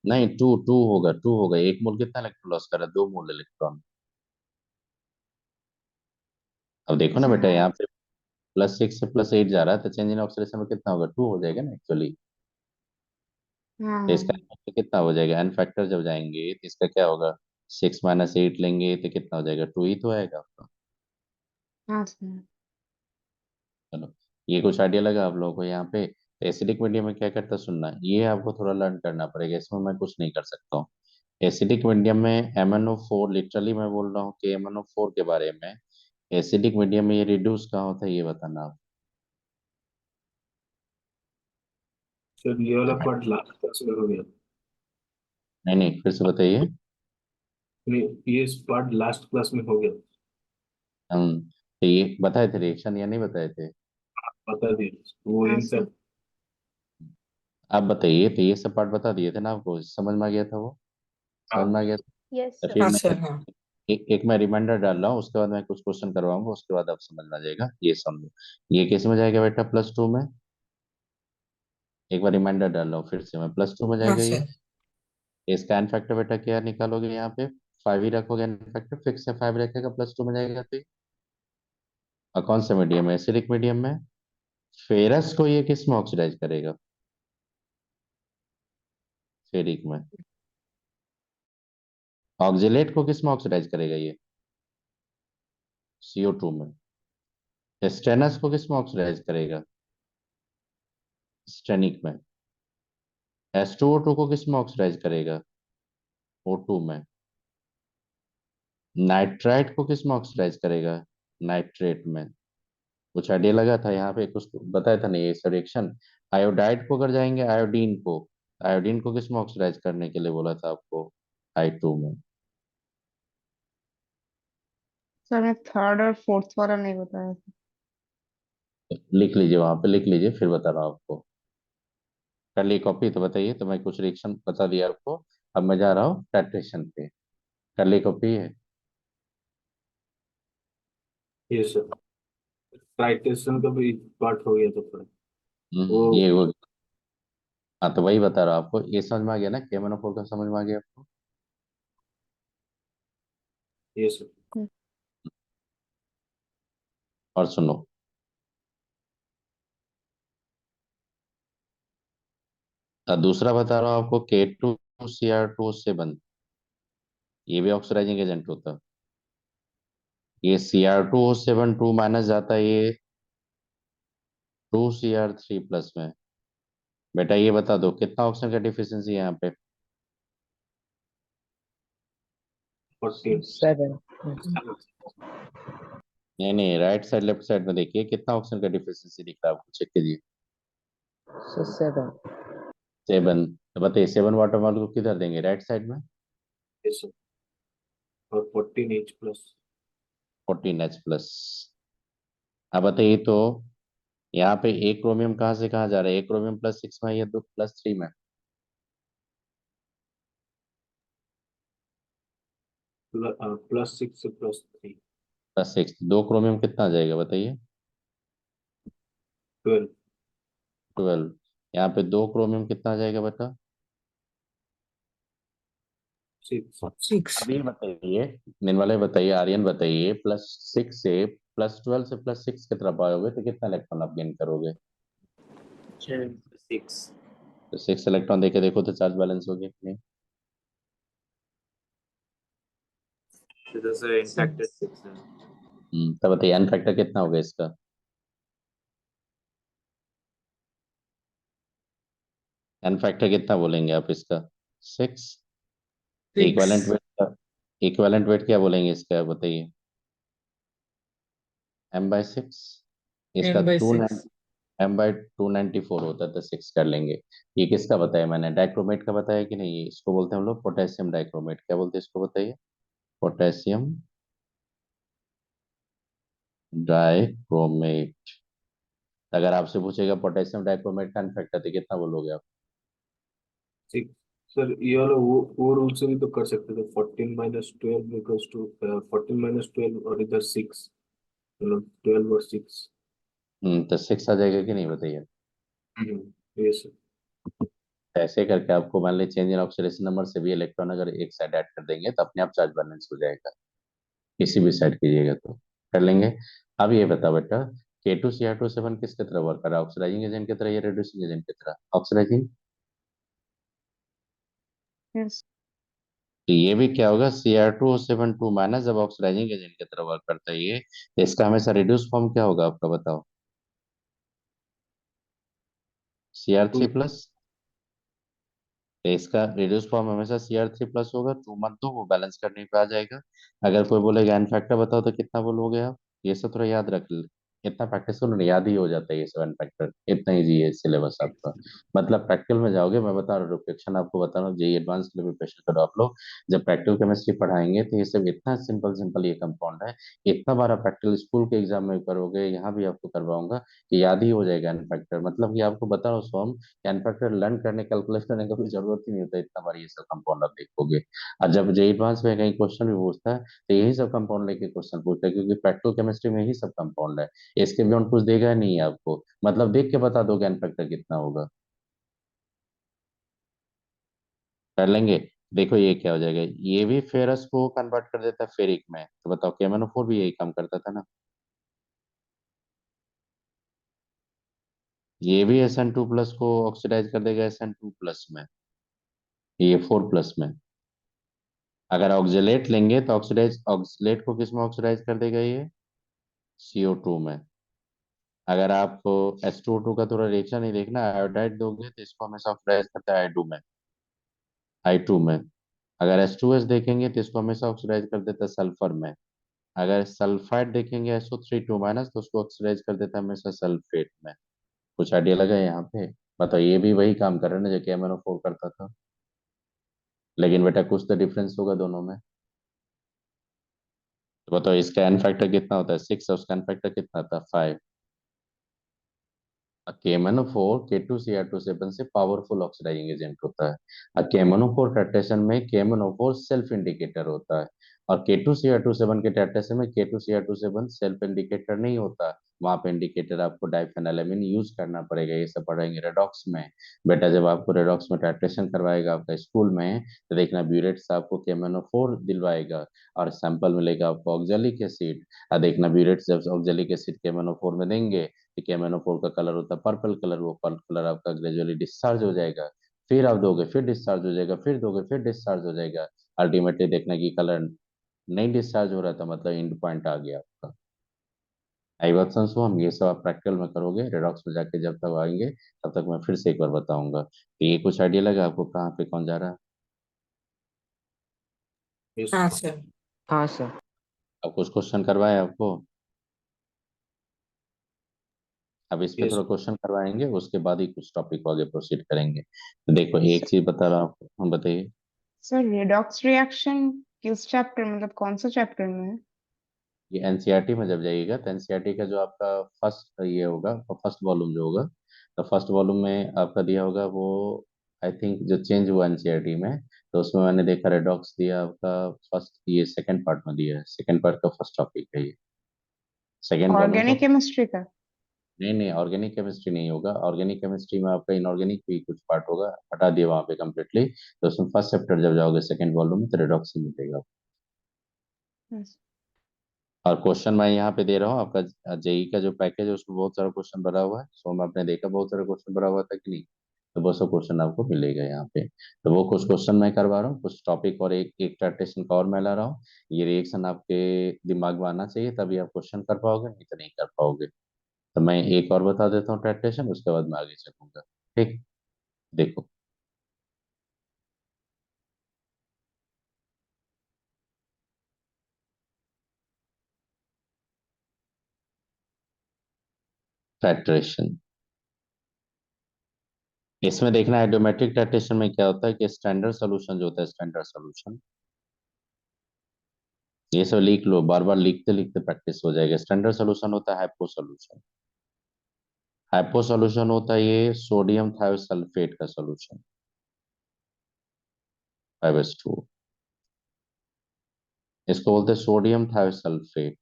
नहीं, टू टू होगा। एक मोल कितना इलेक्ट्रॉन लॉस कर रहा है? 2 मोल इलेक्ट्रॉन। अब देखो ना अच्छा बेटा, हाँ। यहाँ पे +6 से +8 जा रहा है, तो चेंज इन ऑक्सीडेशन में कितना होगा? 2 हो जाएगा ना एक्चुअली। हाँ तो इसका हाँ। factor कितना हो जाएगा? एन फैक्टर जब जाएंगे तो इसका क्या होगा? 6 - 8 लेंगे तो कितना हो जाएगा? 2 ही तो आएगा आपका। हाँ सर। चलो, ये कुछ आइडिया लगा आप लोगों को यहाँ पे? एसिडिक मीडियम में क्या करता, सुनना, ये आपको थोड़ा लर्न करना पड़ेगा, इसमें मैं कुछ नहीं कर सकता हूँ। एसिडिक मीडियम में MnO4, लिटरली मैं बोल रहा हूँ कि MnO4 के बारे में, एसिडिक मीडियम में ये रिड्यूस कहाँ होता है ये बताना आप। सर ये वाला पार्ट लास्ट क्लास में हो गया। नहीं नहीं, फिर से बताइए। नहीं, ये पार्ट लास्ट क्लास में हो गया। हम तो ये बताए थे रिएक्शन या नहीं बताए थे? बता दिए वो हाँ इन सर। सब। आप बताइए, तो ये सब पार्ट बता दिए थे ना आपको, समझ में आ गया था वो? समझ हाँ में आ गया था? Yes, तो sir. फिर हाँ मैं सर। हाँ एक मैं रिमाइंडर डाल रहा हूँ, उसके बाद मैं कुछ क्वेश्चन करवाऊंगा, उसके बाद आप समझ में आ जाएगा, ये समझो। ये किस में जाएगा बेटा? +2 में। एक बार रिमाइंडर डाल रहा हूँ फिर से मैं, +2 में हाँ जाएगा ये। सर। इसका एन फैक्टर बेटा क्या निकालोगे यहाँ पे? 5 ही रखोगे, एन फैक्टर फिक्स है, 5 रखेगा, +2 में जाएगा तो और कौन सा मीडियम है? एसिडिक मीडियम में। फेरस को ये किस में ऑक्सीडाइज करेगा? फेरिक में। ऑक्जेलेट को किस में ऑक्सीडाइज करेगा ये? CO2 में। स्टेनस को किस में ऑक्सीडाइज करेगा? स्टेनिक में। H2O2 को किस में ऑक्सीडाइज करेगा? O2 में। नाइट्राइट को किस में ऑक्सीडाइज करेगा? नाइट्रेट में। कुछ आइडिया लगा था यहाँ पे? कुछ बताया था नहीं ये रिएक्शन? आयोडाइड को अगर जाएंगे, आयोडीन को किस में ऑक्सीडाइज करने के लिए बोला था आपको? I2 में। सर मैं थर्ड और फोर्थ वाला नहीं बताया था। लिख लीजिए, वहां पे लिख लीजिए, फिर बता रहा हूँ आपको। कर ली कॉपी? तो बताइए, तो मैं कुछ रिएक्शन बता दिया आपको। अब मैं जा रहा हूँ टाइट्रेशन पे। कर ली कॉपी है? ये सर टाइटेशन का भी पार्ट हो गया था पूरा। वो ये वो। हाँ, तो वही बता रहा हूँ आपको, ये समझ में आ गया ना? KMnO4 का समझ में आ गया आपको? ये सर। हम्म, और सुनो, दूसरा बता रहा हूँ आपको, K2Cr2 से बन, ये भी ऑक्सीडाइजिंग एजेंट होता है। ये Cr2O7 माइनस जाता है ये 2Cr3+ में। बेटा ये बता दो कितना ऑक्सीजन का डिफिशियंसी है यहाँ पे? 14। 7. नहीं नहीं, राइट साइड लेफ्ट साइड में देखिए कितना ऑक्सीजन का डिफिशियंसी दिख रहा है आपको, चेक कीजिए। So 7. 7। तो बताइए 7 वाटर मॉलिक्यूल किधर देंगे? राइट साइड में। ये सर और 14H+। 14H+। अब बताइए तो, यहाँ पे एक क्रोमियम कहाँ से कहाँ जा रहा है? एक क्रोमियम +6 में, ये दो +3 में। +6 से +3। +6, दो क्रोमियम कितना आ जाएगा बताइए? 12। 12। यहाँ पे दो क्रोमियम कितना आ जाएगा बेटा? 6। 6। अब ये बताइए, निर्मला बताइए, आर्यन बताइए, +6 से +12 से +6 की तरफ आओगे तो कितना इलेक्ट्रॉन आप गेन करोगे? 6। तो 6 इलेक्ट्रॉन देके देखो तो चार्ज बैलेंस हो गया कि नहीं? So those are infected 6. तब बताइए एन फैक्टर कितना होगा इसका? एन फैक्टर कितना बोलेंगे आप इसका? 6। 6। इक्विवेलेंट वेट का, इक्विवेलेंट वेट क्या बोलेंगे इसका बताइए? M/6। इसका M by 2 6. m/294 होता है तो 6 कर लेंगे। ये किसका बताया मैंने, डाइक्रोमेट का बताया कि नहीं? इसको बोलते हैं हम लोग पोटेशियम डाइक्रोमेट। क्या बोलते हैं इसको बताइए? Potassium dichromate. अगर आपसे पूछेगा पोटेशियम डाइक्रोमेट का फैक्टर तो कितना बोलोगे आप? सिक्स। सर ये वाला वो रूल से भी तो कर सकते थे, 14 - 12 इक्वल्स टू 14 - 12 और इधर 6, मतलब 12 और 6। तो 6 आ जाएगा कि नहीं बताइए? ये सर। ऐसे करके आपको मान लीजिए चेंज इन ऑक्सीडेशन नंबर से भी इलेक्ट्रॉन अगर एक साइड ऐड कर देंगे तो अपने आप चार्ज बैलेंस हो जाएगा, किसी भी साइड कीजिएगा तो। कर लेंगे। अब ये बताओ बेटा, K2Cr27 किसके तरह वर्क कर रहा है, ऑक्सीडाइजिंग एजेंट की तरह या रिड्यूसिंग एजेंट की तरह? ऑक्सीडाइजिंग। यस। तो ये भी क्या होगा, Cr2O7 2 माइनस, जब ऑक्सीडाइजिंग एजेंट की तरह वर्क करता है ये, तो इसका हमेशा रिड्यूस फॉर्म क्या होगा आपका बताओ? Cr3 plus. तो इसका रिड्यूस फॉर्म हमेशा Cr3 प्लस होगा, 2 मत दो, वो बैलेंस करने पे आ जाएगा। अगर कोई बोलेगा एन फैक्टर बताओ तो कितना बोलोगे आप? ये सब थोड़ा याद रख ले, इतना प्रैक्टिस करो ना, याद ही हो जाता है ये सब एन फैक्टर, इतना इजी है सिलेबस आपका। मतलब प्रैक्टिकल में जाओगे, मैं बता रहा हूँ प्रिपरेशन आपको बता रहा हूँ, जेई एडवांस के लिए प्रिपरेशन करो आप लोग। जब प्रैक्टिकल केमिस्ट्री पढ़ाएंगे तो ये सब इतना सिंपल सिंपल ये कंपाउंड है, इतना बार प्रैक्टिकल स्कूल के एग्जाम में करोगे, यहाँ भी आपको करवाऊंगा कि याद ही हो जाएगा एन फैक्टर। मतलब कि आपको बता रहा हूँ स्वयं, एन फैक्टर लर्न करने कैलकुलेट करने का कोई जरूरत ही नहीं होता, इतना बार ये सब कंपाउंड आप देखोगे। और जब जेई एडवांस में कहीं क्वेश्चन भी पूछता है तो यही सब कंपाउंड लेके क्वेश्चन पूछता है, क्योंकि प्रैक्टिकल केमिस्ट्री में ही सब कंपाउंड है। इसके बियॉन्ड कुछ देगा नहीं है आपको, मतलब देख के बता दो एन फैक्टर कितना होगा। कर लेंगे। देखो ये क्या हो जाएगा, ये भी फेरस को कन्वर्ट कर देता है फेरिक में, तो बताओ KMnO4 भी यही काम करता था ना। ये भी SN2 प्लस को ऑक्सीडाइज कर देगा SN2 प्लस में, ये 4 प्लस में। अगर ऑक्जेलेट लेंगे तो ऑक्सीडाइज, ऑक्सीलेट को किस में ऑक्सीडाइज कर देगा ये? CO2 में। अगर आप H2O2 का थोड़ा रिएक्शन नहीं देखना, आयोडाइड दोगे तो इसको हमेशा ऑक्सीडाइज करता है I2 में, I2 में। अगर H2S देखेंगे तो इसको हमेशा ऑक्सीडाइज कर देता है सल्फर में। अगर सल्फाइड देखेंगे SO3 2 माइनस, तो उसको ऑक्सीडाइज कर देता है हमेशा सल्फेट में। कुछ आइडिया लगा है यहाँ पे? बताओ, ये भी वही काम कर रहे हैं ना जो KMnO4 करता था, लेकिन बेटा कुछ तो डिफरेंस होगा दोनों में। तो बताओ इसका एन फैक्टर कितना होता है? 6, और उसका एन फैक्टर कितना था? 5। KMnO4 K2Cr27 से पावरफुल ऑक्सीडाइजिंग एजेंट होता है। और KMnO4 टेट्रेशन में KMnO4 सेल्फ इंडिकेटर होता है, और K2Cr27 के टेट्रेशन में K2Cr27 सेल्फ इंडिकेटर नहीं होता। वहां पे इंडिकेटर आपको डाइफेनाइलएमिन यूज करना पड़ेगा। ये सब पढ़ेंगे रेडॉक्स में। बेटा जब आपको रेडॉक्स में टाइट्रेशन करवाएगा आपका स्कूल में, तो देखना ब्यूरेट से आपको KMnO4 दिलवाएगा, और सैंपल मिलेगा आपको ऑक्जेलिक एसिड। और देखना ब्यूरेट जब ऑक्जेलिक एसिड KMnO4 में देंगे, KMnO4 का कलर होता है पर्पल कलर, वो पर्पल कलर आपका ग्रेजुअली डिस्चार्ज हो जाएगा। फिर आप दोगे, फिर डिस्चार्ज हो जाएगा, फिर दोगे, फिर डिस्चार्ज हो जाएगा। अल्टीमेटली देखना कि कलर नहीं डिस्चार्ज हो रहा था, मतलब एंड पॉइंट आ गया आपका। आई बात समझो, हम ये सब आप प्रैक्टिकल में करोगे, रेडॉक्स में जाके जब तक आएंगे तब तक मैं फिर से एक बार बताऊंगा। तो ये कुछ आइडिया लगा आपको कहाँ पे कौन जा रहा है? यस। हाँ सर। हाँ सर। अब कुछ क्वेश्चन करवाए आपको? अब इस पे यस। थोड़ा क्वेश्चन करवाएंगे, उसके बाद ही कुछ टॉपिक को आगे प्रोसीड करेंगे। तो देखो एक सर चीज बता रहा हूँ आपको, हम बताइए। सर, रिडॉक्स रिएक्शन किस चैप्टर, मतलब कौन सा चैप्टर में है? ये एनसीईआरटी में जब जाइएगा तो एनसीईआरटी का जो आपका फर्स्ट ये होगा, फर्स्ट वॉल्यूम जो होगा, तो फर्स्ट वॉल्यूम में आपका दिया होगा वो, आई थिंक जो चेंज हुआ एनसीईआरटी में, तो उसमें मैंने देखा रेडॉक्स दिया आपका फर्स्ट, ये सेकंड पार्ट में दिया है, सेकंड पार्ट का फर्स्ट टॉपिक है ये, सेकंड वॉल्यूम का। ऑर्गेनिक केमिस्ट्री का? नहीं नहीं, ऑर्गेनिक केमिस्ट्री नहीं होगा, ऑर्गेनिक केमिस्ट्री में आपका इनऑर्गेनिक भी कुछ पार्ट होगा, हटा दिया वहाँ पे कम्प्लीटली। तो उसमें फर्स्ट चैप्टर जब जाओगे सेकंड वॉल्यूम में तो रेडॉक्स ही मिलेगा। यस। और क्वेश्चन मैं यहाँ पे दे रहा हूँ, आपका जेई का जो पैकेज है उसमें बहुत सारा क्वेश्चन भरा हुआ है, सो में आपने देखा बहुत सारा क्वेश्चन भरा हुआ था कि नहीं? तो बहुत सारा क्वेश्चन आपको मिलेगा यहाँ पे। तो वो कुछ क्वेश्चन मैं करवा रहा हूँ, कुछ टॉपिक और एक एक ट्रैक्टेशन का और मैं ला रहा हूँ। ये रिएक्शन आपके दिमाग में आना चाहिए, तभी आप क्वेश्चन कर पाओगे, नहीं तो नहीं कर पाओगे। तो मैं एक और बता देता हूँ ट्रैक्टेशन, उसके बाद मैं आगे चलूंगा। ठीक, देखो। ट्रैक्टेशन इसमें देखना आइडोमेट्रिक टाइट्रेशन में क्या होता है कि स्टैंडर्ड सोल्यूशन जो होता है, स्टैंडर्ड सोल्यूशन, ये सब लिख लो, बार बार लिखते लिखते प्रैक्टिस हो जाएगा। स्टैंडर्ड सोल्यूशन होता है हाइपो सोल्यूशन। हाइपो सोल्यूशन होता है ये सोडियम थायोसल्फेट का सोल्यूशन, 5s2। इसको बोलते हैं सोडियम थायोसल्फेट।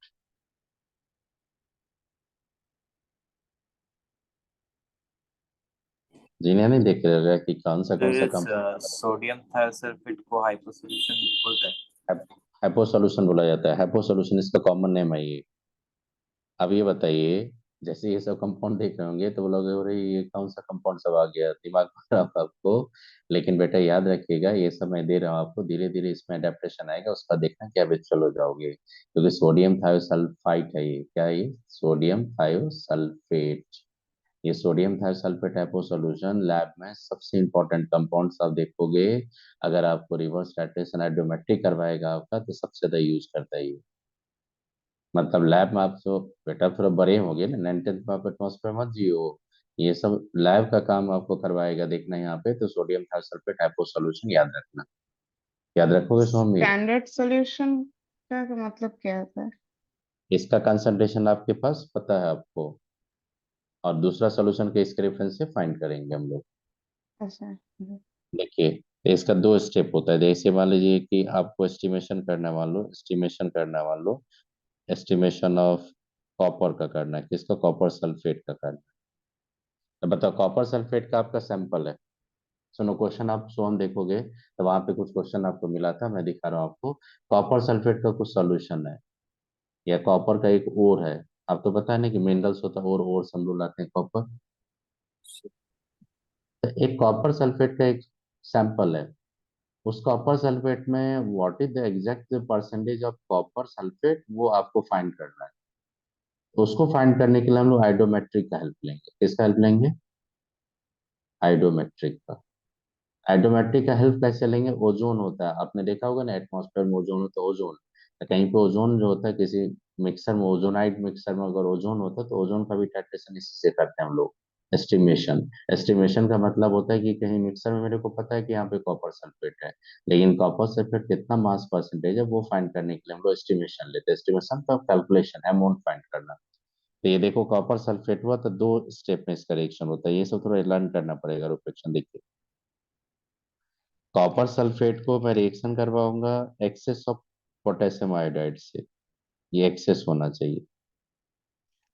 जिन्हें नहीं देख रहे होगा कि कौन सा इस कंपाउंड सोडियम थायोसल्फेट को हाइपो सॉल्यूशन बोलते हैं। हाइपो सोल्यूशन बोला जाता है। हाइपो सोल्यूशन इसका कॉमन नेम है ये। अब ये बताइए, जैसे ये सब कंपाउंड देख रहे होंगे तो बोलोगे अरे ये कौन सा कंपाउंड सब आ गया, दिमाग खराब आपको। लेकिन बेटा याद रखिएगा, ये सब मैं दे रहा हूँ आपको, धीरे धीरे इसमें अडेप्टेशन आएगा, उसका देखना कि हैबिचुअल हो जाओगे, क्योंकि सोडियम थायोसल्फाइड है ये। क्या है ये? Sodium thiosulphate. ये sodium thiosulphate hypo solution lab में सबसे इंपॉर्टेंट कंपाउंड्स आप देखोगे। अगर आपको रिवर्स टाइट्रेशन आइडोमेट्रिक करवाएगा आपका, तो सबसे ज्यादा यूज करता है ये। मतलब लैब में आप तो बेटा थोड़ा बड़े हो गए ना, 9th में आप एटमॉस्फेयर मत जियो। ये सब लैब का काम आपको करवाएगा, देखना यहाँ पे। तो सोडियम थायोसल्फेट हाइपो सॉल्यूशन याद रखना। याद रखोगे सौम्य? स्टैंडर्ड सॉल्यूशन का मतलब क्या होता है? इसका कंसंट्रेशन आपके पास पता है आपको, और दूसरा सॉल्यूशन के इसके रेफरेंस से फाइंड करेंगे हम लोग। अच्छा। देखिए, तो इसका दो स्टेप होता है। जैसे मान लीजिए कि आपको एस्टिमेशन करना, मान लो एस्टिमेशन करना, मान लो एस्टिमेशन ऑफ कॉपर का करना है, किसका? कॉपर सल्फेट का करना है। तो बताओ, कॉपर सल्फेट का आपका सैंपल है। सुनो, क्वेश्चन आप सोन देखोगे तो वहां पे कुछ क्वेश्चन आपको मिला था, मैं दिखा रहा हूँ आपको। कॉपर सल्फेट का कुछ सॉल्यूशन है, या कॉपर का एक ओर है। आपको पता है ना कि मिनरल्स होता है और से हम लोग लाते हैं कॉपर। तो एक कॉपर सल्फेट का एक सैंपल है। उस कॉपर सल्फेट में what is the exact percentage of copper sulphate, वो आपको फाइंड करना है। तो उसको फाइंड करने के लिए हम लोग आइडोमेट्रिक का हेल्प लेंगे। किसका हेल्प लेंगे? आइडोमेट्रिक का। आइडोमेट्रिक का हेल्प कैसे लेंगे? ओजोन होता है, आपने देखा होगा ना एटमॉस्फेयर में ओजोन होता है। ओजोन तो कहीं पे ओजोन जो होता है, किसी मिक्सर में, ओजोनाइड मिक्सर में अगर ओजोन होता है, तो ओजोन का भी टाइट्रेशन इसी से करते हैं हम लोग। एस्टिमेशन। एस्टिमेशन का मतलब होता है कि कहीं मिक्सर में मेरे को पता है कि यहाँ पे कॉपर सल्फेट है, लेकिन कॉपर सल्फेट कितना मास परसेंटेज है वो फाइंड करने के लिए हम लोग एस्टिमेशन लेते हैं। एस्टिमेशन का कैलकुलेशन, अमाउंट फाइंड करना। तो ये देखो, कॉपर सल्फेट हुआ तो दो स्टेप में इसका रिएक्शन होता है। ये सब थोड़ा लर्न करना पड़ेगा रूपरेक्शन। देखिए, कॉपर सल्फेट को मैं रिएक्शन करवाऊंगा एक्सेस ऑफ पोटेशियम आयोडाइड से। ये एक्सेस होना चाहिए।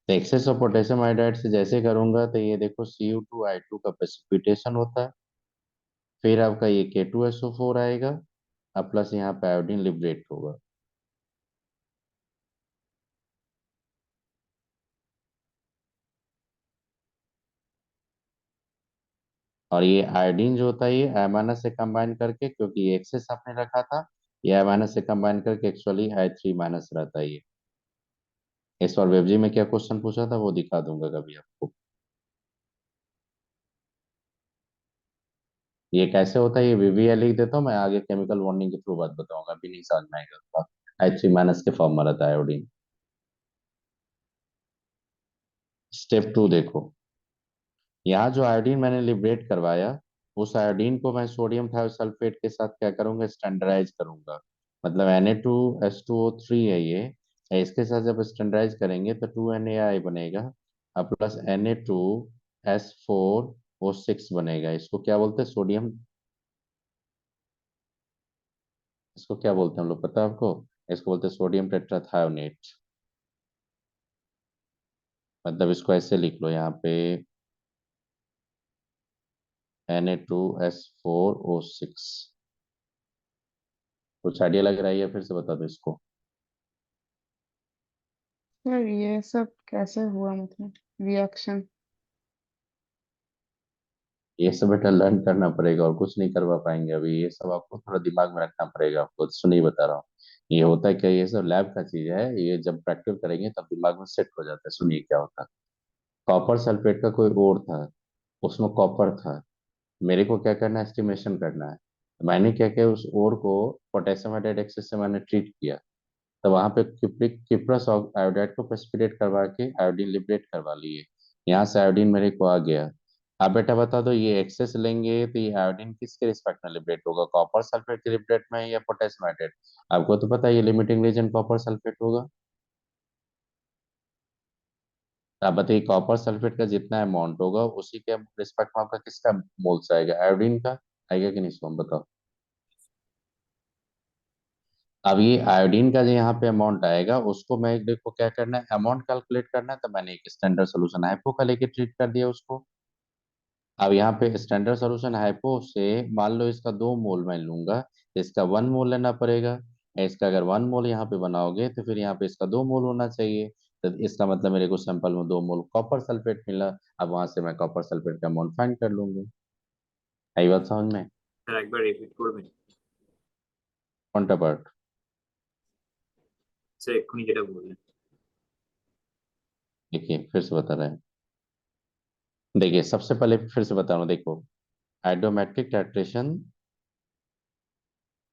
तो एक्सेस ऑफ पोटेशियम आयोडाइड से जैसे करूंगा, तो ये देखो Cu2 I2 का प्रेसिपिटेशन होता है। फिर आपका ये K2SO4 आएगा, अब प्लस यहाँ पे आयोडीन लिबरेट होगा। और ये आयोडीन जो होता है ये I- से कंबाइन करके, क्योंकि ये एक्सेस आपने रखा था, ये I- से कंबाइन करके एक्चुअली I3- रहता है ये। इस बार वेबजी में क्या क्वेश्चन पूछा था वो दिखा दूंगा कभी आपको। ये कैसे होता है ये वीवीए लिख देता हूँ मैं, आगे केमिकल बॉन्डिंग के थ्रू बात बताऊंगा, अभी नहीं समझ में आएगा। I3- के फॉर्म में रहता है आयोडीन। स्टेप 2 देखो, यहाँ जो आयोडीन मैंने लिबरेट करवाया, उस आयोडीन को मैं सोडियम थायोसल्फेट के साथ क्या करूंगा? स्टैंडर्डाइज करूंगा। मतलब Na2S2O3 है ये, इसके साथ जब स्टैंडर्डाइज करेंगे तो 2NaI बनेगा, और प्लस Na2S4O6 बनेगा। इसको क्या बोलते हैं? सोडियम। इसको क्या बोलते हैं हम लोग, पता है आपको? इसको बोलते हैं सोडियम टेट्राथायोनेट। मतलब इसको ऐसे लिख लो यहाँ पे, Na2S4O6। कुछ आइडिया लग रहा है? या फिर से बता दो इसको। सर ये सब कैसे हुआ, मतलब रिएक्शन? ये सब बेटा लर्न करना पड़ेगा, और कुछ नहीं करवा पाएंगे अभी। ये सब आपको थोड़ा दिमाग में रखना पड़ेगा आपको, सुनिए बता रहा हूँ। ये होता है क्या, ये सब लैब का चीज है, ये जब प्रैक्टिस करेंगे तब दिमाग में सेट हो जाता है। सुनिए क्या होता है। कॉपर सल्फेट का कोई ओर था, उसमें कॉपर था। मेरे को क्या करना है? एस्टिमेशन करना है। मैंने क्या किया, उस ओर को पोटेशियम हाइड्राइड एक्सेस से मैंने ट्रीट किया। तो वहां पे किप्रस आयोडाइड को प्रेसिपिटेट करवा के आयोडीन लिबरेट करवा लिए। यहाँ से आयोडीन मेरे को आ गया। आप बेटा बता दो, ये एक्सेस लेंगे तो ये आयोडीन किसके रिस्पेक्ट में लिबरेट होगा, कॉपर सल्फेट के लिबरेट में या पोटेशियम हाइड्रेट? आपको तो पता है ये लिमिटिंग रीजन कॉपर सल्फेट होगा। तो आप बताइए कॉपर सल्फेट का जितना अमाउंट होगा उसी के रिस्पेक्ट में आपका किसका मोल्स आएगा, आयोडीन का आएगा कि नहीं, सोम बताओ। अब ये आयोडीन का जो यहाँ पे अमाउंट आएगा उसको मैं देखो क्या करना है, अमाउंट कैलकुलेट करना है, तो मैंने एक स्टैंडर्ड सोल्यूशन हाइपो का लेके ट्रीट कर दिया उसको। अब यहाँ पे स्टैंडर्ड सोल्यूशन हाइपो से मान लो इसका 2 मोल मैं लूंगा, तो इसका 1 मोल लेना पड़ेगा। इसका अगर 1 मोल यहाँ पे बनाओगे तो फिर यहाँ पे इसका 2 मोल होना चाहिए। तो इसका मतलब मेरे को सैंपल में 2 मोल कॉपर सल्फेट मिला। अब वहां से मैं कॉपर सल्फेट का अमाउंट फाइंड कर लूंगी। आई बात समझ में? স্যার একবার রিপিট করবেন? कौनटा पार्ट? স্যার এক্ষুনি যেটা বললেন। देखिए फिर से बता रहे हैं। देखिए सबसे पहले फिर से बता रहा हूँ, देखो iodometric titration,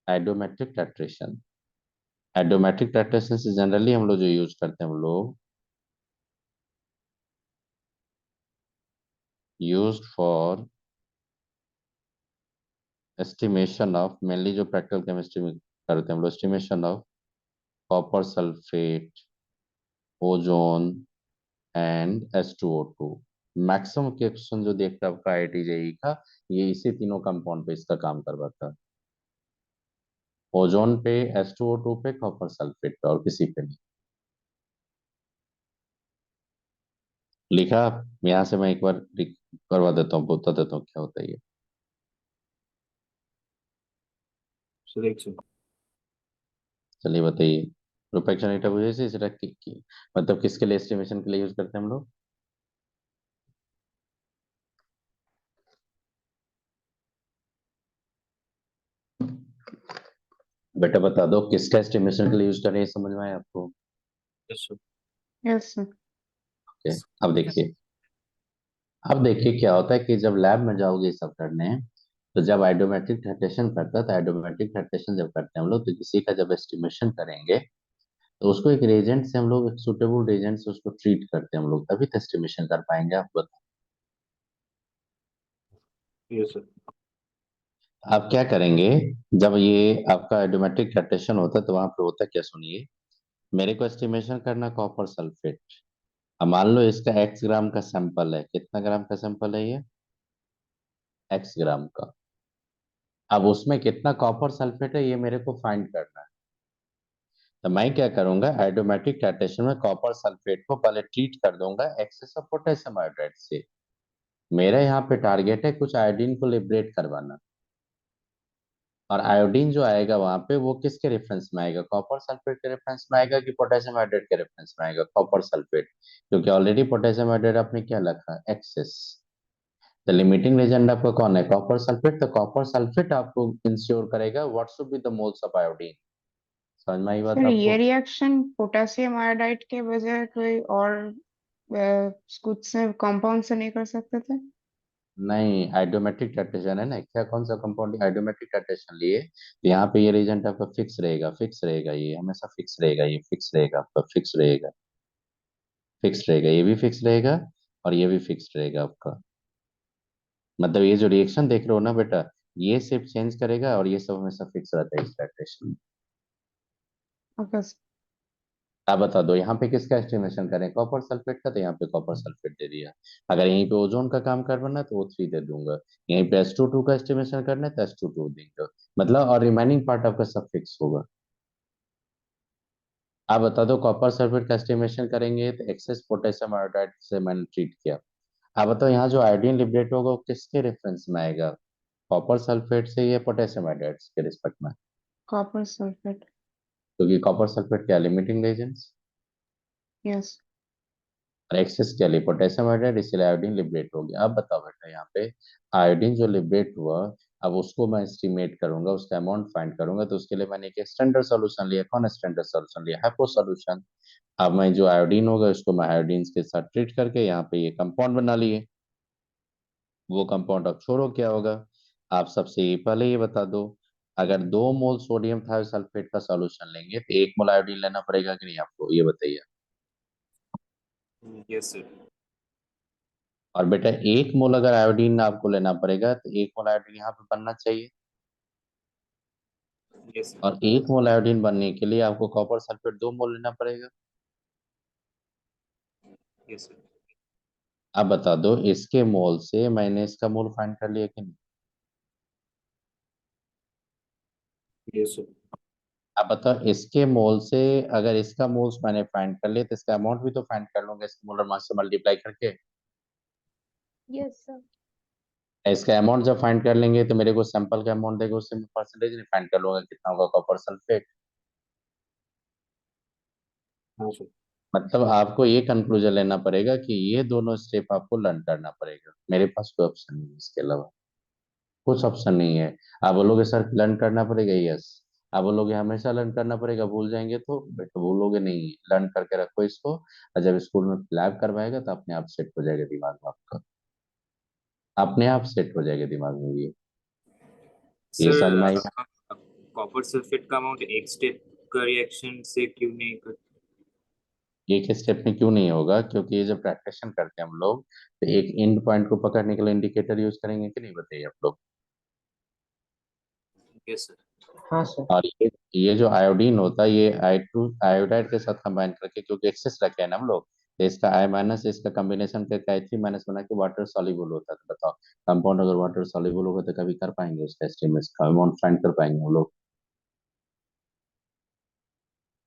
iodometric titration, iodometric titration से जनरली हम लोग जो यूज करते हैं, हम लोग used for estimation of, mainly जो प्रैक्टिकल केमिस्ट्री में करते हैं हम लोग, estimation of copper sulphate, ozone and H2O2। Maximum question जो देखता है आपका IIT JEE का, ये इसी तीनों कंपाउंड पे इसका काम करवाता है, ओजोन पे, H2O2 पे, कॉपर सल्फेट पे, और किसी पे नहीं। लिखा? यहाँ से मैं एक बार करवा देता हूँ, बता देता हूँ क्या होता है ये। सर एक सेकंड। चलिए बताइए, प्रोपेक्शन हीटर बुझे से इसका मतलब किसके लिए एस्टिमेशन के लिए यूज करते हैं हम लोग? बेटा बता दो किसका एस्टिमेशन के लिए यूज कर रहे हैं, समझ में आया आपको? Yes sir. Yes sir. Okay, अब देखिए क्या होता है कि जब लैब में जाओगे ये सब करने, तो जब आइडोमेट्रिक टाइट्रेशन करता है, तो आइडोमेट्रिक टाइट्रेशन जब करते हैं हम लोग, तो किसी का जब एस्टिमेशन करेंगे तो उसको एक रेजेंट से हम लोग, एक सुटेबल रेजेंट से उसको ट्रीट करते हैं हम लोग, तभी तो एस्टिमेशन कर पाएंगे। आप बताओ यस सर। आप क्या करेंगे? जब ये आपका आइडोमेट्रिक टाइट्रेशन होता है तो वहां पे होता है क्या, सुनिए। मेरे को एस्टिमेशन करना कॉपर सल्फेट। अब मान लो इसका X ग्राम का सैंपल है, कितना ग्राम का सैंपल है ये? X ग्राम का। अब उसमें कितना कॉपर सल्फेट है ये मेरे को फाइंड करना है। तो मैं क्या करूंगा, आइडोमेट्रिक टाइट्रेशन में कॉपर सल्फेट को पहले ट्रीट कर दूंगा एक्सेस ऑफ पोटेशियम आयोडाइड से। मेरा यहाँ पे टारगेट है कुछ आयोडीन को लिबरेट करवाना, और आयोडीन जो आएगा वहां पे वो किसके रेफरेंस में आएगा, कॉपर सल्फेट के रेफरेंस में आएगा कि पोटेशियम हाइड्रेट के रेफरेंस में आएगा, कॉपर सल्फेट, क्योंकि ऑलरेडी पोटेशियम हाइड्रेट आपने क्या लिखा है, एक्सेस। तो लिमिटिंग एजेंट आपका कौन है, कॉपर सल्फेट। तो कॉपर सल्फेट आपको इंश्योर करेगा what should be the moles of iodine. समझ में आई बात सर ये आपको? रिएक्शन पोटेशियम आयोडाइड के बजाय कोई और कुछ से कंपाउंड से नहीं कर सकते थे? नहीं, आइडोमेट्रिक टाइट्रेशन है ना, क्या कौन सा कंपाउंड आइडोमेट्रिक टाइट्रेशन लिए, तो यहाँ पे ये रिएजेंट आपका फिक्स रहेगा, फिक्स रहेगा, ये हमेशा फिक्स रहेगा, ये फिक्स रहेगा आपका, फिक्स रहेगा, फिक्स रहेगा, ये भी फिक्स रहेगा, और ये भी फिक्स रहेगा आपका। मतलब ये जो रिएक्शन देख रहे हो ना बेटा, ये सिर्फ चेंज करेगा और ये सब हमेशा फिक्स रहता है इस टाइट्रेशन में। ओके। आप बता दो यहाँ पे किसका एस्टिमेशन करें, कॉपर सल्फेट का, तो यहाँ पे कॉपर सल्फेट दे दिया। अगर यहीं पे ओजोन का काम करना है तो O3 दे दूंगा। यहीं पे H2O2 का एस्टिमेशन करना है तो H2O2 देंगे, मतलब, और रिमेनिंग पार्ट आपका सब फिक्स होगा। आप बता दो कॉपर सल्फेट का एस्टिमेशन करेंगे तो एक्सेस पोटेशियम आयोडाइड से मैंने ट्रीट किया। आप बताओ यहाँ जो आयोडीन लिबरेट होगा वो किसके रेफरेंस में आएगा, कॉपर सल्फेट से या पोटेशियम आयोडाइड के रिस्पेक्ट में? Copper sulphate. क्योंकि कॉपर सल्फेट क्या लिमिटिंग एजेंट्स, यस। और एक्सेस क्या लिए, पोटेशियम आयोडाइड, इसलिए आयोडीन लिबरेट हो गया। अब बताओ बेटा यहाँ पे आयोडीन जो लिबरेट हुआ, अब उसको मैं एस्टिमेट करूंगा, उसका अमाउंट फाइंड करूंगा, तो उसके लिए मैंने एक स्टैंडर्ड सॉल्यूशन लिया। कौन स्टैंडर्ड सॉल्यूशन लिया, हाइपो सॉल्यूशन। अब मैं जो आयोडीन होगा उसको मैं आयोडीन के साथ ट्रीट करके यहाँ पे ये कंपाउंड बना लिए। वो कंपाउंड अब छोड़ो क्या होगा, आप सबसे पहले ये बता दो, अगर 2 मोल सोडियम थायोसल्फेट का सॉल्यूशन लेंगे तो 1 मोल आयोडीन लेना पड़ेगा कि नहीं आपको, ये बताइए। Yes sir. और बेटा 1 मोल अगर आयोडीन आपको लेना पड़ेगा तो 1 मोल आयोडीन यहाँ पे बनना चाहिए, Yes, sir. और 1 मोल आयोडीन बनने के लिए आपको कॉपर सल्फेट 2 मोल लेना पड़ेगा। Yes, sir. आप बता दो इसके मोल से मैंने इसका मोल फाइंड कर लिया कि नहीं? Yes, sir. आप बताओ इसके मोल से अगर इसका मोल्स मैंने फाइंड कर लिया तो इसका अमाउंट भी तो फाइंड कर लूंगा इसके मोलर मास से मल्टीप्लाई करके। Yes, sir. इसका अमाउंट जब फाइंड कर लेंगे तो मेरे को सैंपल का अमाउंट देगा, उससे मैं परसेंटेज नहीं फाइंड कर लूंगा कितना होगा कॉपर सल्फेट। हाँ सर। मतलब आपको ये कंक्लूजन लेना पड़ेगा कि ये दोनों स्टेप आपको लर्न करना पड़ेगा, मेरे पास कोई ऑप्शन नहीं है इसके अलावा, कुछ ऑप्शन नहीं है। आप बोलोगे सर लर्न करना पड़ेगा, यस। आप बोलोगे हमेशा लर्न करना पड़ेगा, भूल जाएंगे तो बेटा बोलोगे नहीं, लर्न करके रखो इसको, और जब स्कूल में लैब करवाएगा तो अपने आप सेट हो जाएगा दिमाग में आपका, अपने आप सेट हो जाएगा दिमाग में ये समझ में आई? सर कॉपर सल्फेट का अमाउंट एक स्टेप का रिएक्शन से क्यों नहीं कर? एक स्टेप में क्यों नहीं होगा? क्योंकि ये जब प्रैक्टिशन करते हैं हम लोग तो एक एंड पॉइंट को पकड़ने के लिए इंडिकेटर यूज करेंगे कि नहीं, बताइए आप लोग। Yes sir. हाँ सर। और ये जो आयोडीन होता है ये आयोडाइड के साथ कंबाइन करके, क्योंकि एक्सेस रखे हैं ना हम लोग, तो इसका I माइनस इसका कॉम्बिनेशन करके I3 माइनस बना के वाटर सॉल्युबल होता है। तो बताओ कंपाउंड अगर वाटर सॉल्युबल होगा तो कभी कर पाएंगे उसका एस्टिमेट का अमाउंट फाइंड कर पाएंगे हम लोग?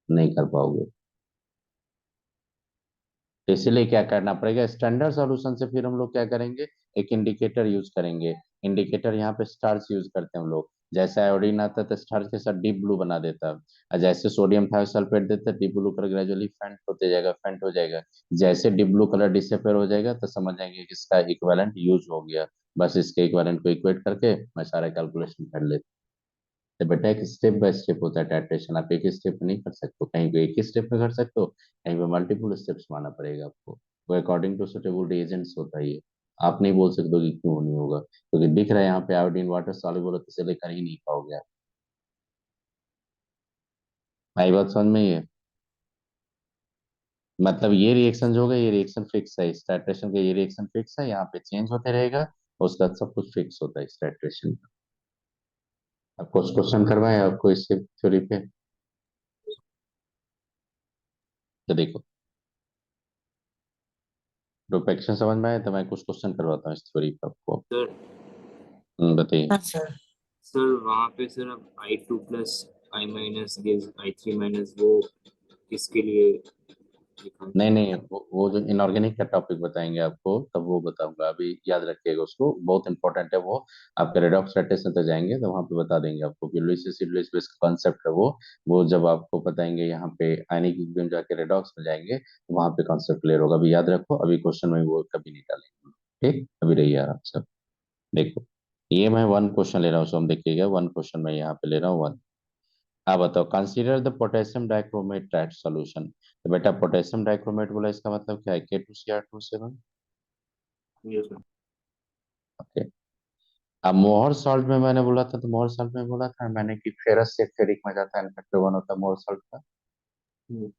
नहीं कर पाओगे। तो इसीलिए क्या करना पड़ेगा, स्टैंडर्ड सॉल्यूशन से फिर हम लोग क्या करेंगे, एक इंडिकेटर यूज करेंगे। इंडिकेटर यहाँ पे स्टार्स यूज करते हैं हम लोग, जैसे आयोडीन आता है तो स्टार्स के साथ डीप ब्लू बना देता है, और जैसे सोडियम थायोसल्फेट देते हैं डीप ब्लू कलर ग्रेजुअली फेंट होते जाएगा, फेंट हो जाएगा। जैसे डीप ब्लू कलर डिसअपीयर हो जाएगा तो समझ जाएंगे कि इसका इक्विवेलेंट यूज हो गया। बस इसके इक्विवेलेंट को इक्वेट करके मैं सारा कैलकुलेशन कर लेता हूं। तो बेटा एक स्टेप बाय स्टेप होता है टाइट्रेशन, आप एक स्टेप में नहीं कर सकते हो, कहीं पे एक ही स्टेप में कर सकते हो, कहीं पे मल्टीपल स्टेप्स मानना पड़ेगा आपको। वो अकॉर्डिंग टू सुटेबल रिएजेंट्स होता है ये, आप नहीं बोल सकते हो कि क्यों नहीं होगा, क्योंकि दिख रहा है यहाँ पे आयोडीन वाटर सॉल्युबल है तो इसे लेकर ही नहीं पाओगे आप। आई बात समझ में? ये मतलब ये रिएक्शन जो होगा ये रिएक्शन फिक्स है, इस टाइट्रेशन का ये रिएक्शन फिक्स है, यहाँ पे चेंज होते रहेगा, उसका सब कुछ फिक्स होता है इस टाइट्रेशन का। आपको क्वेश्चन करवाए आपको इससे थ्योरी पे, तो देखो प्रोपेक्शन समझ में आया तो मैं कुछ क्वेश्चन करवाता हूँ इस थ्योरी पे आपको। सर बताइए। हाँ सर। सर वहाँ पे सर अब I2 plus I minus I3 minus वो किसके लिए लिखा है? नहीं नहीं, वो जो इनऑर्गेनिक का टॉपिक बताएंगे आपको तब वो बताऊंगा, अभी याद रखिएगा उसको, बहुत इंपॉर्टेंट है वो। आपके रेडॉक्स रेटिस में तो जाएंगे तो वहाँ पे बता देंगे आपको कि लुईस एसिड लुईस बेस का कॉन्सेप्ट है वो जब आपको बताएंगे यहाँ पे आयनिक इक्विलिब्रियम जाके रेडॉक्स में जाएंगे तो वहाँ पे कॉन्सेप्ट क्लियर होगा। अभी याद रखो, अभी क्वेश्चन में वो कभी नहीं डालेंगे, ठीक? अभी रहिए आराम से। देखो ये मैं वन क्वेश्चन ले रहा हूँ, सो हम देखिएगा वन क्वेश्चन मैं यहाँ पे ले रहा हूँ वन। हाँ बताओ, consider the potassium dichromate that solution. तो बेटा पोटेशियम डाइक्रोमेट बोला इसका मतलब क्या है, K2Cr2 7। Yes, sir. ओके। अब मोहर सॉल्ट में मैंने बोला था, तो मोहर सॉल्ट में बोला था मैंने कि फेरस से फेरिक में जाता है, फैक्टर 1 होता है मोहर सॉल्ट का, Hmm.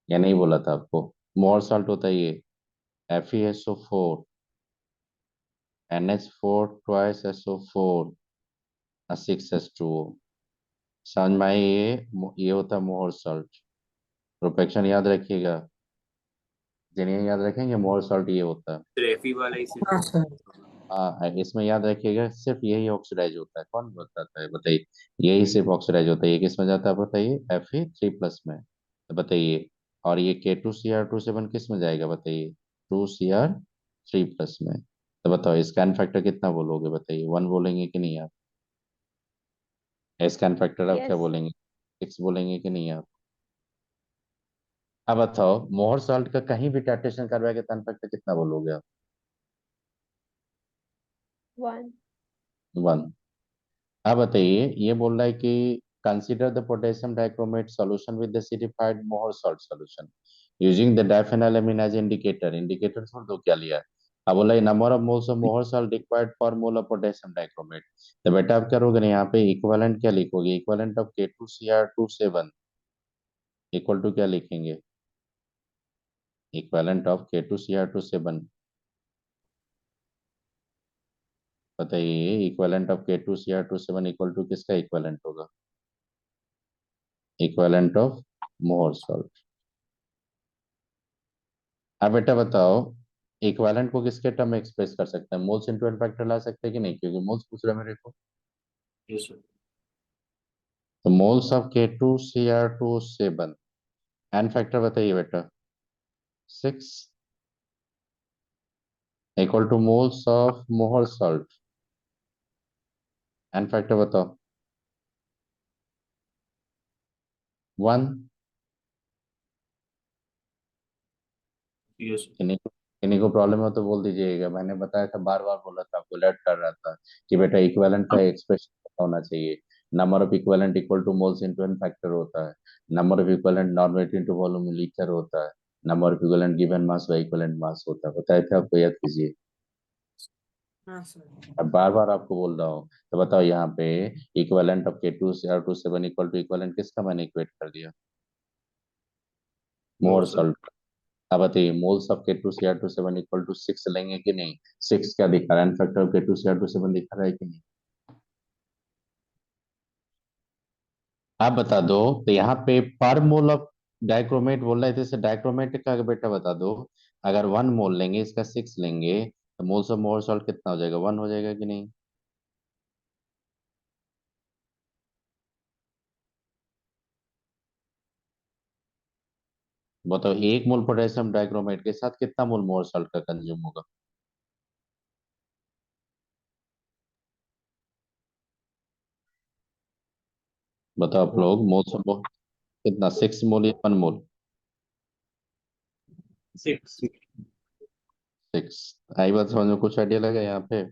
या नहीं बोला था आपको? मोहर सॉल्ट होता है ये FeSO4 NH4 twice SO4 6H2O। समझ में आई? ये होता है मोहर सॉल्ट। प्रोपेक्शन याद रखिएगा, जिन्हें याद रखेंगे मोहर सॉल्ट ये होता है। सर Fe वाला ही हाँ सिर्फ सर। हाँ इसमें याद रखिएगा सिर्फ यही ऑक्सीडाइज होता है, कौन बताता है बताइए? यही सिर्फ ऑक्सीडाइज होता है, ये किस में जाता है बताइए? Fe3+ में, तो बताइए। और ये K2Cr2 7 किस में जाएगा बताइए? 2Cr3+ में। तो बताओ स्कैन फैक्टर कितना बोलोगे बताइए, 1 बोलेंगे कि नहीं आप? स्कैन फैक्टर आप क्या Yes. बोलेंगे, 6 बोलेंगे कि नहीं आप? अब बताओ मोहर सॉल्ट का कहीं भी टाइट्रेशन करवा के स्कैन फैक्टर कितना बोलोगे आप? 1. 1। अब बताइए ये बोल रहा है कि consider the potassium dichromate solution with the acidified Mohr salt solution using the diphenylamine as indicator. Indicator छोड़ दो, क्या लिया? अब बोला number of moles of Mohr salt required for mole of potassium dichromate. तो बेटा आप क्या करोगे ना, यहाँ पे इक्विवेलेंट क्या लिखोगे, equivalent of K2Cr2 7 equal to क्या लिखेंगे, इक्विवेलेंट ऑफ K2Cr2 7 बताइए equivalent of K2Cr27 equal to किसका इक्विवेलेंट होगा? Equivalent of Mohr salt. अब बेटा बताओ इक्विवेलेंट को किसके टर्म में एक्सप्रेस कर सकते हैं? मोल्स इनटू एन फैक्टर ला सकते हैं कि नहीं, क्योंकि मोल्स पूछ रहा है मेरे को। Yes sir. तो moles of K2Cr27 n factor बताइए बेटा 6 equal to moles of Mohr salt n factor बताओ 1। Yes sir. किन्हीं किन्हीं को प्रॉब्लम हो तो बोल दीजिएगा, मैंने बताया था, बार बार बोला था आपको, लेट कर रहा था कि बेटा इक्विवेलेंट का एक्सप्रेशन होना चाहिए। Number of equivalent equal to moles into n factor होता है। Number of equivalent normative into volume litre होता है। Number of equivalent given mass by equivalent mass होता है। बताए थे आपको, याद कीजिए। हाँ सर। अब बार बार आपको बोल रहा हूँ, तो बताओ यहाँ पे equivalent of K2Cr27 equal to equivalent किसका मैंने इक्वेट कर दिया? Mohr Mohr sir. सॉल्ट। अब बताइए moles of K2Cr27 equal to 6 लेंगे कि नहीं? 6 क्या दिखा रहा है? एन फैक्टर ऑफ K2Cr27 दिखा रहा है कि नहीं? आप बता दो। तो यहाँ पे पर मोल ऑफ डाइक्रोमेट बोल रहे थे, इसे डाइक्रोमेट का बेटा बता दो। अगर 1 मोल लेंगे, इसका 6 लेंगे, तो मोल्स ऑफ मोर सॉल्ट कितना हो जाएगा? 1 हो जाएगा कि नहीं? बताओ 1 मोल पोटेशियम डाइक्रोमेट के साथ कितना मोल मोर सॉल्ट का कंज्यूम होगा? बताओ आप लोग, मोल्स ऑफ कितना, 6 मोल या 1 मोल? 6। 6। आई बात समझ में कुछ आइडिया लगा यहाँ पे?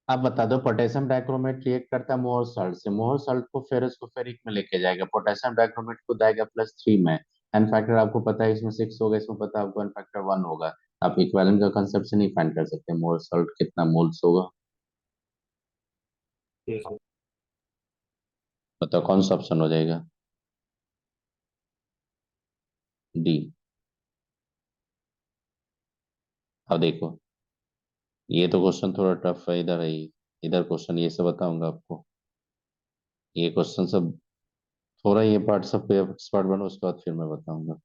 आप बता दो पोटेशियम डाइक्रोमेट रिएक्ट करता है मोहर सॉल्ट से, मोहर सॉल्ट को फेरस को फेरिक में लेके जाएगा, पोटेशियम डाइक्रोमेट को जाएगा +3 में। एन फैक्टर आपको पता है इसमें 6 होगा, इसमें पता है आपको एन फैक्टर 1 होगा। आप इक्विवेलेंट का कंसेप्ट से नहीं फाइंड कर सकते मोहर सॉल्ट कितना मोल्स होगा? Yes sir. बताओ कौन सा ऑप्शन हो जाएगा? डी। अब देखो ये तो क्वेश्चन थोड़ा टफ है, इधर है ये। इधर क्वेश्चन ये सब बताऊंगा आपको। ये क्वेश्चन सब थोड़ा, ये पार्ट सब पे एक्सपर्ट बनो, उसके बाद फिर मैं बताऊंगा।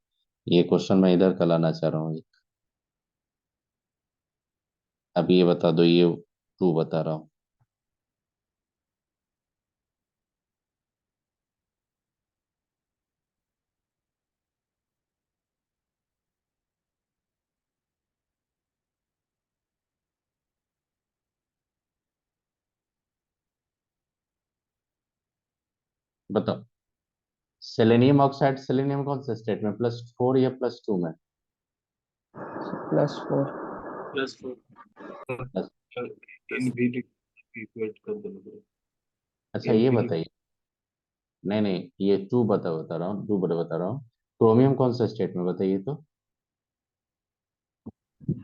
ये क्वेश्चन मैं इधर का लाना चाह रहा हूँ। अब ये बता दो, ये 2 बता रहा हूँ। बताओ सेलेनियम ऑक्साइड, सेलेनियम कौन से स्टेट में, +4 या +2 में? +4 +4। Plus- इन भी इक्वेट कर देना पड़ेगा। अच्छा इन ये भी बताइए, नहीं नहीं ये 2 बता रहा हूँ, 2 बता रहा हूँ। क्रोमियम कौन सा स्टेट में बताइए तो?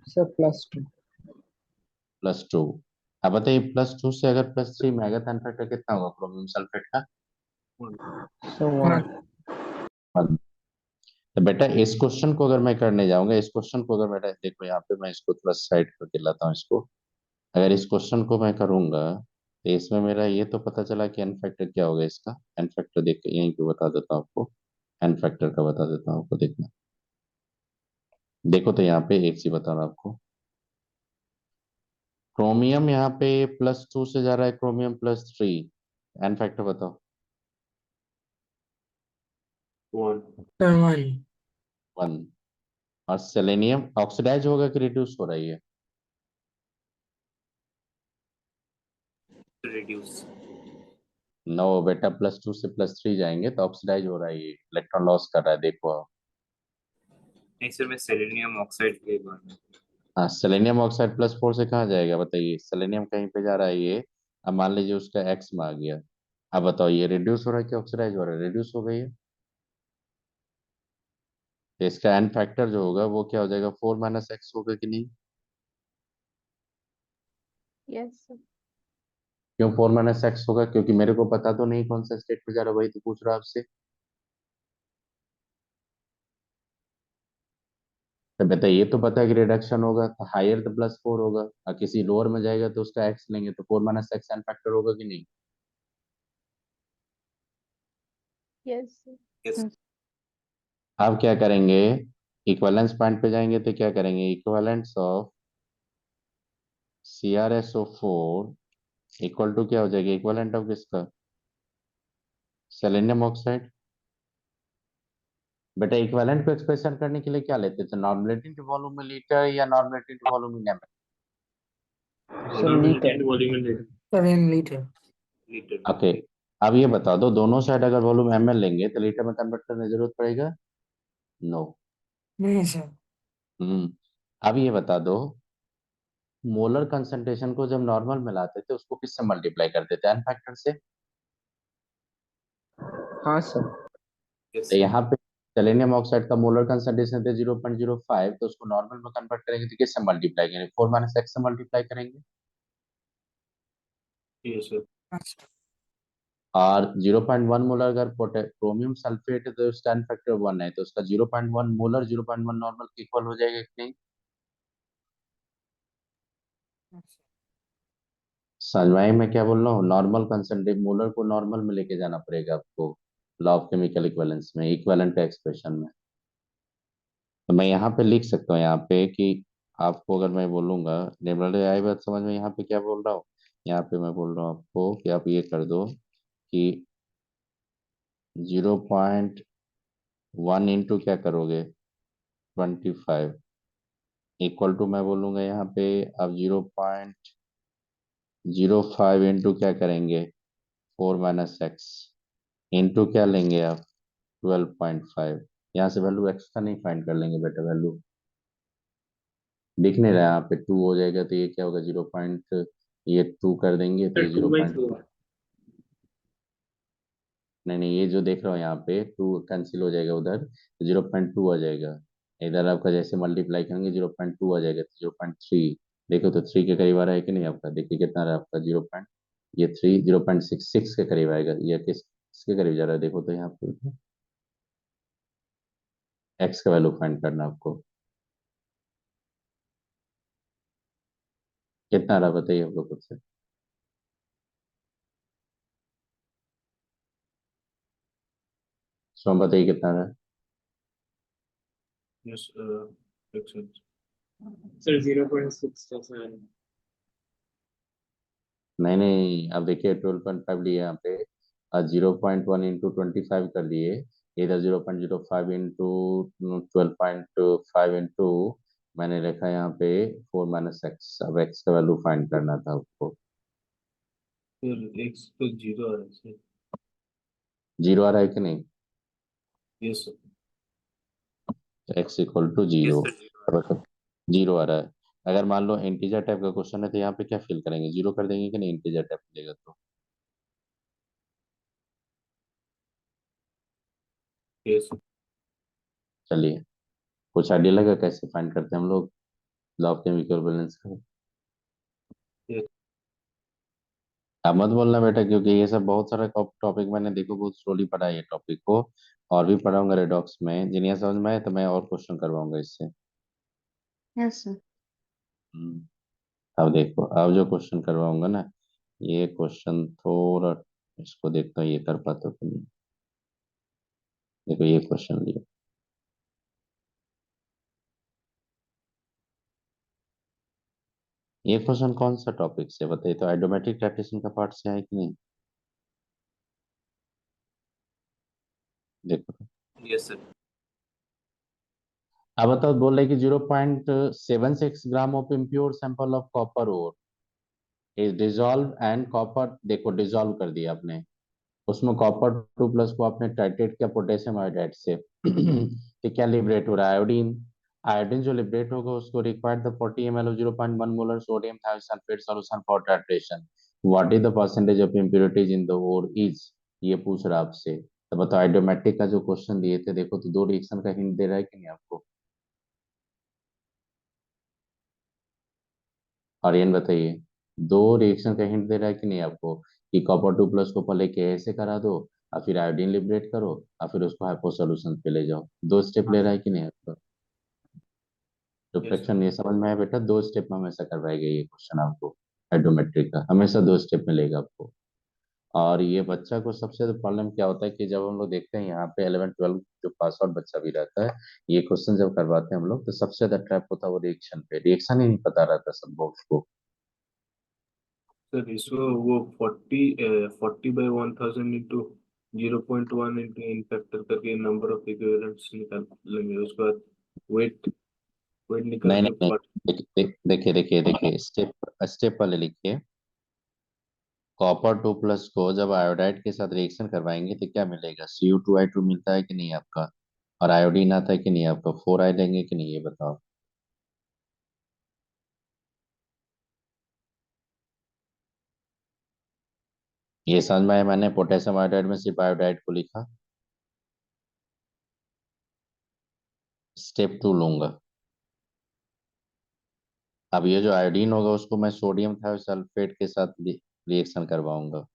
सर +2 +2। अब बताइए +2 से अगर +3 में आएगा तो एन फैक्टर कितना होगा क्रोमियम सल्फेट का? सर हाँ 1 1। तो बेटा इस क्वेश्चन को अगर मैं करने जाऊंगा, इस क्वेश्चन को अगर बेटा देखो यहाँ पे मैं इसको थोड़ा साइड करके लाता हूँ इसको। अगर इस क्वेश्चन को मैं करूंगा तो इसमें मेरा ये तो पता चला कि एन फैक्टर क्या होगा इसका। एन फैक्टर देख के यहीं पे बता देता हूँ आपको। एन फैक्टर का बता देता हूँ आपको, देखना। देखो तो यहाँ पे एक चीज बता रहा हूँ आपको। क्रोमियम यहाँ पे +2 से जा रहा है, क्रोमियम +3। एन फैक्टर बताओ। 1। सर 1। 1। और सेलेनियम ऑक्सीडाइज होगा कि रिड्यूस हो रही है? रिड्यूस। नो बेटा, +2 से +3 जाएंगे तो ऑक्सीडाइज हो रहा है, ये इलेक्ट्रॉन लॉस कर रहा है, देखो आप। नहीं सर, मैं सेलेनियम ऑक्साइड के बारे में। हाँ सेलेनियम ऑक्साइड +4 से कहाँ जाएगा बताइए? सेलेनियम कहीं पे जा रहा है ये। अब मान लीजिए उसका एक्स में आ गया। अब बताओ ये रिड्यूस हो रहा है कि ऑक्सीडाइज हो रहा है? रिड्यूस हो गई है। तो इसका एन फैक्टर जो होगा वो क्या हो जाएगा? 4 - x होगा कि नहीं? Yes, sir. क्यों 4 - x होगा? क्योंकि मेरे को पता तो नहीं कौन सा स्टेट में जा रहा है, वही तो पूछ रहा आपसे। तो बेटा ये तो पता है कि रिडक्शन होगा, तो हायर तो +4 होगा, और किसी लोअर में जाएगा तो उसका x लेंगे, तो 4 - x n फैक्टर होगा कि नहीं? Yes, sir. अब क्या करेंगे, इक्विवेलेंस पॉइंट पे जाएंगे तो क्या करेंगे, equivalence of CrSO4 equal to क्या हो जाएगा, इक्विवेलेंट ऑफ किसका, सेलेनियम ऑक्साइड। बेटा इक्विवेलेंट को एक्सप्रेशन करने के लिए क्या लेते थे, नॉर्मलिटी इनटू वॉल्यूम में लीटर या normality into volume in ml? Sir, liter. Volume in litre. 7 liter. Litre. Okay, अब ये बता दो, दोनों साइड अगर वॉल्यूम ml लेंगे तो लीटर में कन्वर्ट करने की जरूरत पड़ेगा? नो। नहीं सर. अब ये बता दो, मोलर कंसंट्रेशन को जब नॉर्मल में लाते थे उसको किससे मल्टीप्लाई करते थे, n फैक्टर से। हाँ सर. यस तो यहाँ पे सेलेनियम ऑक्साइड का मोलर कंसंट्रेशन थे 0.05, तो उसको नॉर्मल में कन्वर्ट करेंगे तो किससे मल्टीप्लाई करेंगे, 4 - x से मल्टीप्लाई करेंगे। Yes sir. हाँ सर. और 0.1 मोलर अगर क्रोमियम सल्फेट है तो उसका n फैक्टर 1 है, तो उसका 0.1 मोलर 0.1 नॉर्मल के इक्वल हो जाएगा कि नहीं? हाँ सर. समझाई मैं क्या बोल रहा हूँ, नॉर्मल कंसंट्रेट मोलर को नॉर्मल में लेके जाना पड़ेगा आपको, लॉ ऑफ केमिकल इक्विवेलेंस में, इक्विवेलेंट का एक्सप्रेशन में। तो मैं यहाँ पे लिख सकता हूँ यहाँ पे कि आपको अगर मैं बोलूंगा, निर्मल आई बात समझ में, यहाँ पे क्या बोल रहा हूँ, यहाँ पे मैं बोल रहा हूँ आपको कि आप ये कर दो कि 0.1 इंटू क्या करोगे, 25 इक्वल टू मैं बोलूंगा यहाँ पे आप 0.05 इंटू क्या करेंगे, 4 - x इंटू क्या लेंगे आप, 12.5। यहाँ से वैल्यू एक्स्ट्रा नहीं फाइंड कर लेंगे बेटा, वैल्यू दिख नहीं रहा है, यहाँ पे 2 हो जाएगा तो ये क्या होगा, 0 पॉइंट, ये 2 कर देंगे तो ये 0.2, नहीं नहीं ये जो देख रहा हूँ यहाँ पे 2 कैंसिल हो जाएगा उधर, तो 0.2 आ जाएगा। इधर आपका जैसे मल्टीप्लाई करेंगे 0.2 आ जाएगा, तो 0.3, देखो तो 3 के करीब आ रहा है कि नहीं आपका, देखिए कितना रहा आपका, 0 पॉइंट, ये 3 0.66 के करीब आएगा, ये किसके करीब जा रहा है, देखो तो यहाँ पे एक्स का वैल्यू फाइंड करना आपको, कितना रहा बताइए आप लोग खुद से। सो बताइए कितना रहा। Yes accept. सर 0.6 जैसा है। नहीं नहीं, अब देखिए 12.5 लिए यहाँ पे, और 0.1 इंटू 25 कर लिए, इधर 0.05 इंटू 12.5 इंटू मैंने लिखा यहाँ पे 4 - x, अब x का वैल्यू फाइंड करना था आपको। फिर एक्स तो जीरो आ रहा है सर। 0 आ रहा है कि नहीं, yes sir. x equal to yes 0, sir. 0 आ रहा है। अगर मान लो इंटीजर टाइप का क्वेश्चन है तो यहाँ पे क्या फिल करेंगे, 0 कर देंगे कि नहीं, इंटीजर टाइप मिलेगा तो। यस चलिए, कुछ आइडिया लगा कैसे फाइंड करते हैं हम लोग लॉ ऑफ केमिकल बैलेंस का? यस। आप मत बोलना बेटा, क्योंकि ये सब बहुत सारा टॉपिक मैंने देखो बहुत स्लोली पढ़ा है ये टॉपिक को, और भी पढ़ाऊंगा रेडॉक्स में, जिन्हें समझ में आए तो मैं और क्वेश्चन करवाऊंगा इससे। Yes sir. हम्म, अब देखो, अब जो क्वेश्चन करवाऊंगा ना, ये क्वेश्चन थोड़ा, इसको देखता हूँ ये कर पाते हो कि नहीं। देखो ये क्वेश्चन लिया, ये क्वेश्चन कौन सा टॉपिक से बताइए तो, आइडोमेटिक टाइट्रेशन का पार्ट से है कि नहीं, देखो। Yes sir. अब बताओ, बोल रहे कि 0.76 gram of impure sample of copper ore is dissolve and copper, देखो डिजॉल्व कर दिया आपने, उसमें कॉपर 2+ को आपने टाइट्रेट किया पोटेशियम आयोडाइड से तो क्या लिबरेट हो रहा है, आयोडीन। आयोडीन जो लिबरेट होगा उसको required the 40 ml of 0.1 molar sodium thiosulphate solution for titration, what is the percentage of impurities in the ore is, ये पूछ रहा आपसे। तो बताओ आइडोमेटिक का जो क्वेश्चन दिए थे, देखो तो दो रिएक्शन का हिंट दे रहा है कि नहीं आपको, आर्यन बताइए, दो रिएक्शन का हिंट दे रहा है कि नहीं आपको, कि कॉपर 2+ को पहले के ऐसे करा दो, और फिर आयोडीन लिबरेट करो, और फिर उसको हाइपो सोल्यूशन पे ले जाओ, दो स्टेप ले रहा है कि नहीं आपको। रिफ्लेक्शन ये समझ में आया बेटा, 2 स्टेप में हमेशा करवाएगा ये क्वेश्चन आपको, हाइड्रोमेट्रिक का हमेशा 2 स्टेप में लेगा आपको। और ये बच्चा को सबसे ज्यादा प्रॉब्लम क्या होता है कि जब हम लोग देखते हैं यहाँ पे 11 12 जो पास आउट बच्चा भी रहता है, ये क्वेश्चन जब करवाते हैं हम लोग तो सबसे ज्यादा ट्रैप होता है वो रिएक्शन पे, रिएक्शन ही नहीं पता रहता सब बॉक्स को। सर इसको वो 40/1000 इंटू 0.1 इंटू इन फैक्टर करके नंबर ऑफ इक्विवेलेंट्स निकाल लेंगे, उसके बाद वेट वेट निकाल नहीं के नहीं नहीं, देखिए देखिए देखिए, स्टेप स्टेप वाले लिखिए। कॉपर 2+ को जब आयोडाइड के साथ रिएक्शन करवाएंगे तो क्या मिलेगा, Cu2I2 मिलता है कि नहीं आपका, और आयोडीन आता है कि नहीं आपका, 4I लेंगे कि नहीं ये बताओ। ये समझ में आया, मैंने पोटेशियम आयोडाइड में सिर्फ आयोडाइड को लिखा। स्टेप 2 लूंगा। अब ये जो आयोडीन होगा उसको मैं सोडियम थायोसल्फेट के साथ रिएक्शन करवाऊंगा,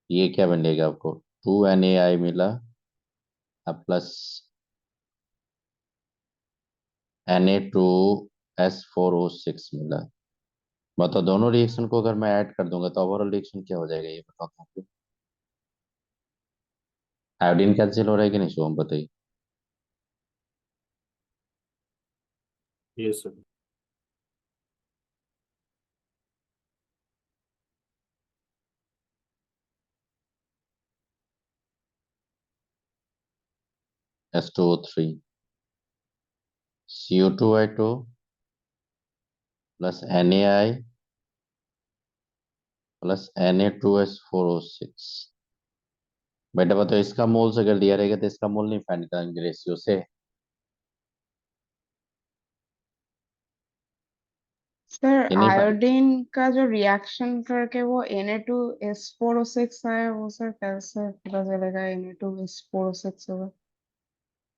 ये क्या मिलेगा आपको, 2NaI मिला, अब प्लस Na2S4O6 मिला। बताओ दोनों रिएक्शन को अगर मैं ऐड कर दूंगा तो ओवरऑल रिएक्शन क्या हो जाएगा ये बताओ आपको। आयोडीन कैंसिल हो रहा है कि नहीं सोम बताइए। Yes sir. S2O3 Cu2I2 plus NaI plus Na2S4O6। बेटा बताओ इसका मोल्स अगर दिया रहेगा तो इसका मोल नहीं फाइंड करेंगे रेशियो से। सर ये नहीं फाइंड, आयोडीन का जो रिएक्शन करके वो Na2S4O6 आया, वो सर कैसे पता चलेगा Na2S4O6 होगा?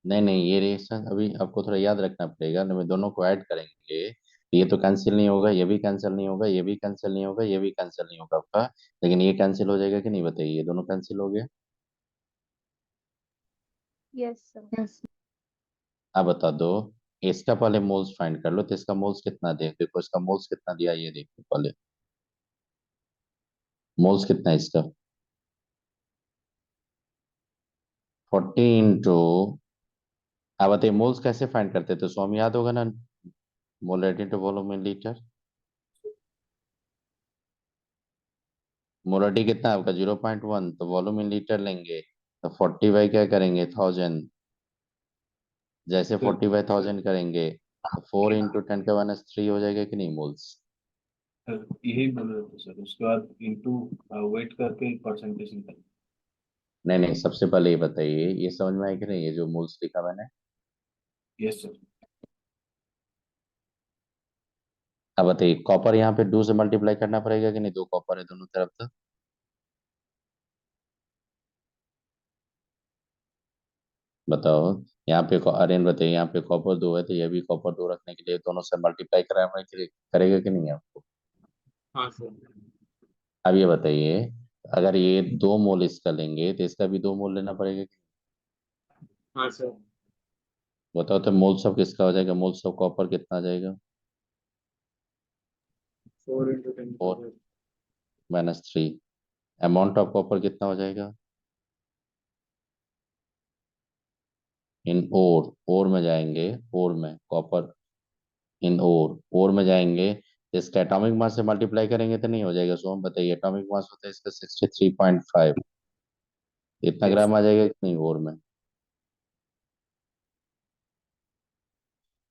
नहीं नहीं, ये रिएक्शन अभी आपको थोड़ा याद रखना पड़ेगा, मैं दोनों को ऐड करेंगे ये तो कैंसिल नहीं होगा, ये भी कैंसिल नहीं होगा, ये भी कैंसिल नहीं होगा, ये भी कैंसिल नहीं होगा आपका, लेकिन ये कैंसिल हो जाएगा कि नहीं बताइए, ये दोनों कैंसिल हो गया। Yes, sir. Yes. अब बता दो, इसका पहले मोल्स फाइंड कर लो, तो इसका मोल्स कितना दे देखो, इसका मोल्स कितना दिया ये देखो पहले, मोल्स कितना है इसका, 40 इंटू, अब बताइए मोल्स कैसे फाइंड करते थे स्वामी, याद होगा ना, molarity into volume in litre. Molarity कितना है आपका 0.1, तो वॉल्यूम इन लीटर लेंगे, तो 40 बाई क्या करेंगे 1000, जैसे सर 40/1000 करेंगे तो 4 × 10⁻³ हो जाएगा कि नहीं मोल्स। सर यही बोल रहे थे सर, उसके बाद इंटू वेट करके परसेंटेज निकाल। नहीं नहीं, सबसे पहले ये बताइए ये समझ में आया कि नहीं, ये जो मोल्स लिखा मैंने। Yes sir. अब बताइए कॉपर यहाँ पे 2 से मल्टीप्लाई करना पड़ेगा कि नहीं, 2 कॉपर है दोनों तरफ तो, बताओ। यहाँ पे अरेन बताइए, यहाँ पे कॉपर 2 है तो ये भी कॉपर 2 रखने के लिए दोनों से मल्टीप्लाई कराने के लिए करेगा कि नहीं आपको। हाँ सर। अब ये बताइए, अगर ये 2 मोल इसका लेंगे तो इसका भी 2 मोल लेना पड़ेगा कि हाँ सर। नहीं? बताओ तो मोल्स ऑफ किसका हो जाएगा, मोल्स ऑफ कॉपर कितना आ जाएगा, 4 × 10 4 -3, अमाउंट ऑफ कॉपर कितना हो जाएगा, इन ओर में जाएंगे, ओर में कॉपर, इन ओर में जाएंगे तो इसका एटॉमिक मास से मल्टीप्लाई करेंगे तो नहीं हो जाएगा, सो हम बताइए एटॉमिक मास होता है इसका 63.5, इतना यस ग्राम आ जाएगा कि नहीं ओर में।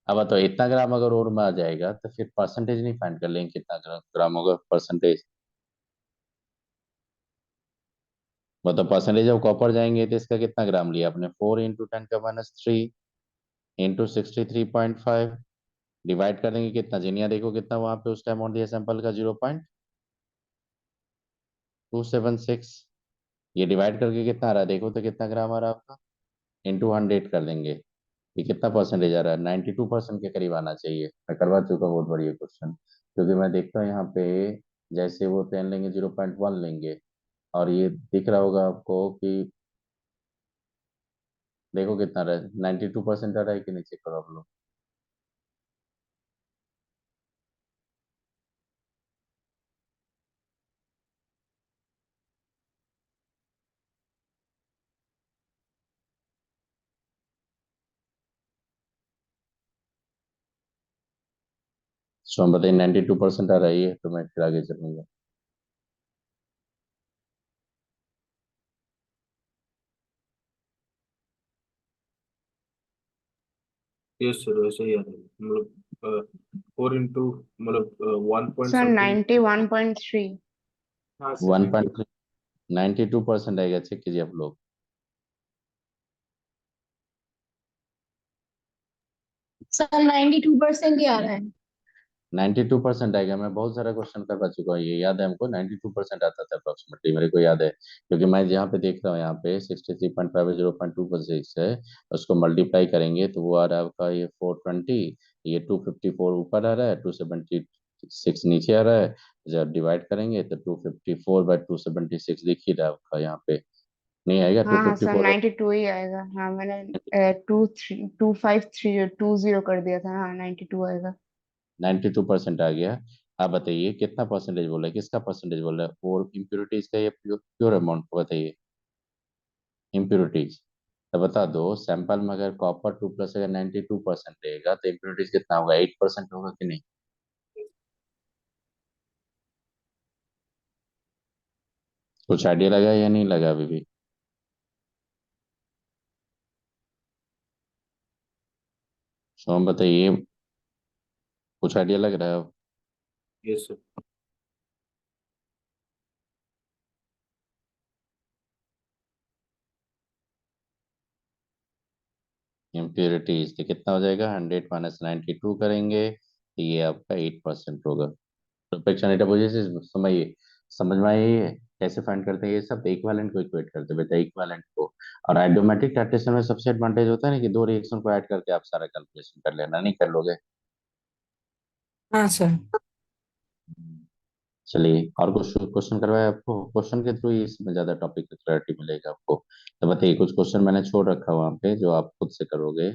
अब तो इतना ग्राम अगर और में आ जाएगा तो फिर परसेंटेज नहीं फाइंड कर लेंगे कितना ग्राम होगा परसेंटेज, मतलब परसेंटेज ऑफ कॉपर जाएंगे तो इसका कितना ग्राम लिया आपने, 4 × 10⁻³ इंटू 63.5, डिवाइड कर देंगे कितना जीनिया देखो कितना वहां पे उस टाइम ऑन दिया सैंपल का 0.276, ये डिवाइड करके कितना आ रहा है देखो तो कितना ग्राम आ रहा है आपका, इंटू 100 कर देंगे, ये कितना परसेंटेज आ रहा है, 92% के करीब आना चाहिए, मैं करवा चुका हूँ बहुत बढ़िया क्वेश्चन, क्योंकि मैं देखता हूँ यहाँ पे जैसे वो 10 लेंगे 0.1 लेंगे, और ये दिख रहा होगा आपको कि देखो कितना रहा है, 92% आ रहा है कि नहीं, चेक करो आप लोग। सो हम बताइए 92% आ रही है तो मैं फिर आगे चलूंगा। यस सर वैसे ही आ रहा है मतलब 4 into मतलब 1 point सर something 91.3। हाँ सर 1.3 92% आएगा, चेक कीजिए आप लोग। सर 92% ही आ रहा है। 92% आएगा। मैं बहुत सारा क्वेश्चन करवा चुका हूँ, ये याद है हमको। 92% आता था अप्रोक्सीमेटली, मेरे को याद है, क्योंकि मैं जहाँ पे देख रहा हूँ यहाँ पे 63.5 0.2% है। उसको मल्टीप्लाई करेंगे तो वो आ रहा है आपका ये 420, ये 254 ऊपर आ रहा है, 276 नीचे आ रहा है। जब डिवाइड करेंगे तो 254/276 दिख ही रहा है आपका यहाँ पे। नहीं आएगा हाँ हाँ सर 254? 92 ही आएगा। हाँ मैंने 25320 कर दिया था। हाँ 92 आएगा। 92% आ गया। आप बताइए कितना परसेंटेज बोल रहे हैं, किसका परसेंटेज बोल रहे हैं, और इम्प्योरिटीज का या प्योर अमाउंट का बताइए। इम्प्योरिटीज तो बता दो। सैंपल में अगर कॉपर 2+ अगर 92% रहेगा तो इम्प्योरिटीज कितना होगा, 8% होगा कि नहीं? कुछ आइडिया लगा या नहीं लगा अभी भी? सोम बताइए, कुछ आइडिया लग रहा है? यस सर इम्प्योरिटीज तो कितना हो जाएगा, 100 माइनस 92 करेंगे तो ये आपका 8% होगा। प्रोपेक्शन डेटाबेस समझिए, समझ में आई है कैसे फाइंड करते हैं ये सब। इक्विवेलेंट को इक्वेट करते हैं बेटा, इक्विवेलेंट को। और आइडोमेटिक टाइटेशन में सबसे एडवांटेज होता है ना कि दो रिएक्शन को ऐड करके आप सारा कैलकुलेशन कर लेना, नहीं कर लोगे? हाँ सर। चलिए, और कुछ क्वेश्चन करवाए आपको? क्वेश्चन के थ्रू ही इसमें ज्यादा टॉपिक की क्लैरिटी मिलेगा आपको। तो बताइए, कुछ क्वेश्चन मैंने छोड़ रखा वहाँ पे जो आप खुद से करोगे।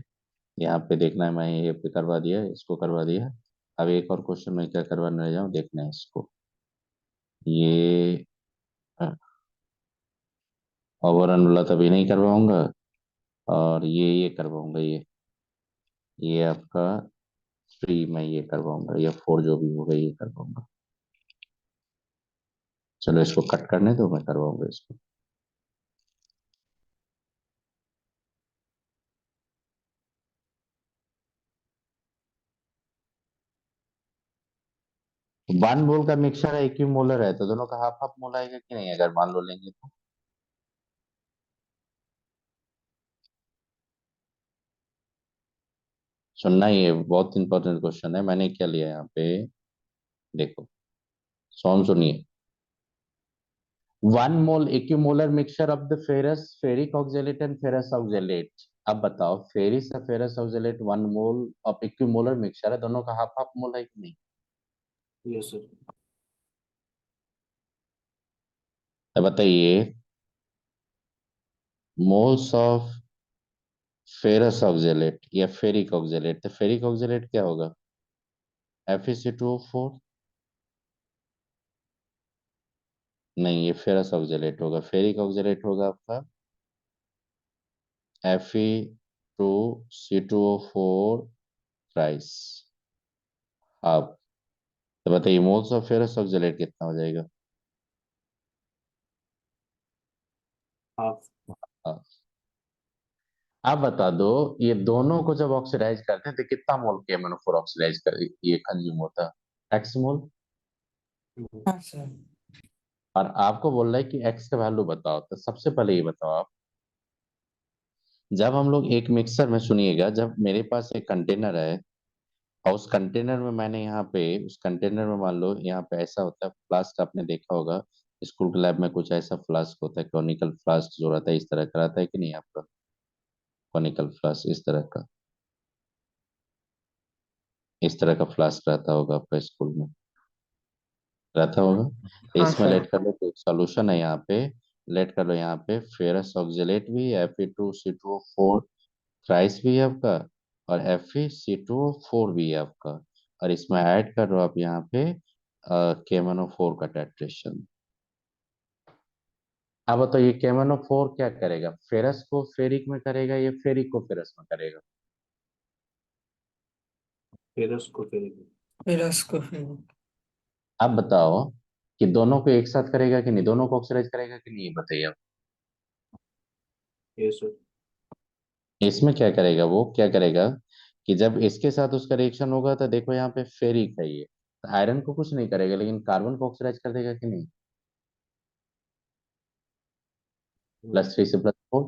यहाँ पे देखना है, मैं ये पे करवा दिया, इसको करवा दिया। अब एक और क्वेश्चन मैं क्या करवाने रह जाऊँ, देखना है इसको। ये ओवरऑल वाला तभी नहीं करवाऊंगा, और ये करवाऊंगा, ये आपका 3 मैं ये करवाऊंगा, या 4 जो भी होगा ये करवाऊंगा। चलो इसको कट करने दो, मैं करवाऊंगा इसको। वन मोल का मिक्सचर है, इक्विमोलर है, तो दोनों का हाफ हाफ मोल आएगा कि नहीं, अगर मान लो लेंगे तो? सुनना, ये बहुत इंपॉर्टेंट क्वेश्चन है। मैंने क्या लिया यहाँ पे, देखो, सोम सुनिए। One mole equimolar mixture of the ferrous ferric oxalate and ferrous oxalate. अब बताओ, फेरिस और ferrous oxalate 1 mole of equimolar mixture है, दोनों का हाफ हाफ मोल है कि नहीं? यस सर तो बताइए, मोल्स ऑफ फेरस ऑक्जेलेट या फेरिक ऑक्जेलेट, तो फेरिक ऑक्जेलेट क्या होगा, FeC2O4? नहीं, ये फेरस ऑक्जेलेट होगा। फेरिक ऑक्जेलेट होगा आपका Fe2C2O4 थ्राइस हाफ। तो बताइए, मोल्स ऑफ फेरस ऑक्जेलेट कितना हो जाएगा? हाफ हाँ। आप बता दो, ये दोनों को जब ऑक्सीडाइज करते हैं तो कितना मोल KMnO4 ऑक्सीडाइज कर ये कंज्यूम होता है, एक्स मोल। हाँ सर। और आपको बोल रहा है कि एक्स का वैल्यू बताओ, तो सबसे पहले ये बताओ आप, जब हम लोग एक मिक्सर में, सुनिएगा, जब मेरे पास एक कंटेनर है और उस कंटेनर में मैंने यहाँ पे, उस कंटेनर में मान लो यहाँ पे ऐसा होता है फ्लास्क, आपने देखा होगा स्कूल के लैब में, कुछ ऐसा फ्लास्क होता है, कॉनिकल फ्लास्क जो रहता है, इस तरह का रहता है कि नहीं आपका? कॉनिकल फ्लास्क इस तरह का, इस तरह का फ्लास्क रहता होगा आपका स्कूल में, रहता होगा। तो हाँ इसमें सर। लेट कर लो, तो सॉल्यूशन है यहाँ पे। लेट कर लो यहाँ पे, फेरस ऑक्जेलेट भी है, Fe2C2O4 थ्राइस भी है आपका, और FeC2O4 भी है आपका। और इसमें ऐड कर लो आप यहाँ पे KMnO4 का टाइट्रेशन। अब बताओ, ये KMnO4 क्या करेगा, फेरस को फेरिक में करेगा या फेरिक को फेरस में करेगा? फेरस को करेंगे फेरस को फिर आप बताओ कि दोनों को एक साथ करेगा कि नहीं, दोनों को ऑक्सीडाइज करेगा कि नहीं, ये बताइए आप। ये सर। इसमें क्या करेगा, वो क्या करेगा कि जब इसके साथ उसका रिएक्शन होगा तो देखो यहाँ पे फेरिक है ये, तो आयरन को कुछ नहीं करेगा लेकिन कार्बन को ऑक्सीडाइज कर देगा कि नहीं, +3 से +4।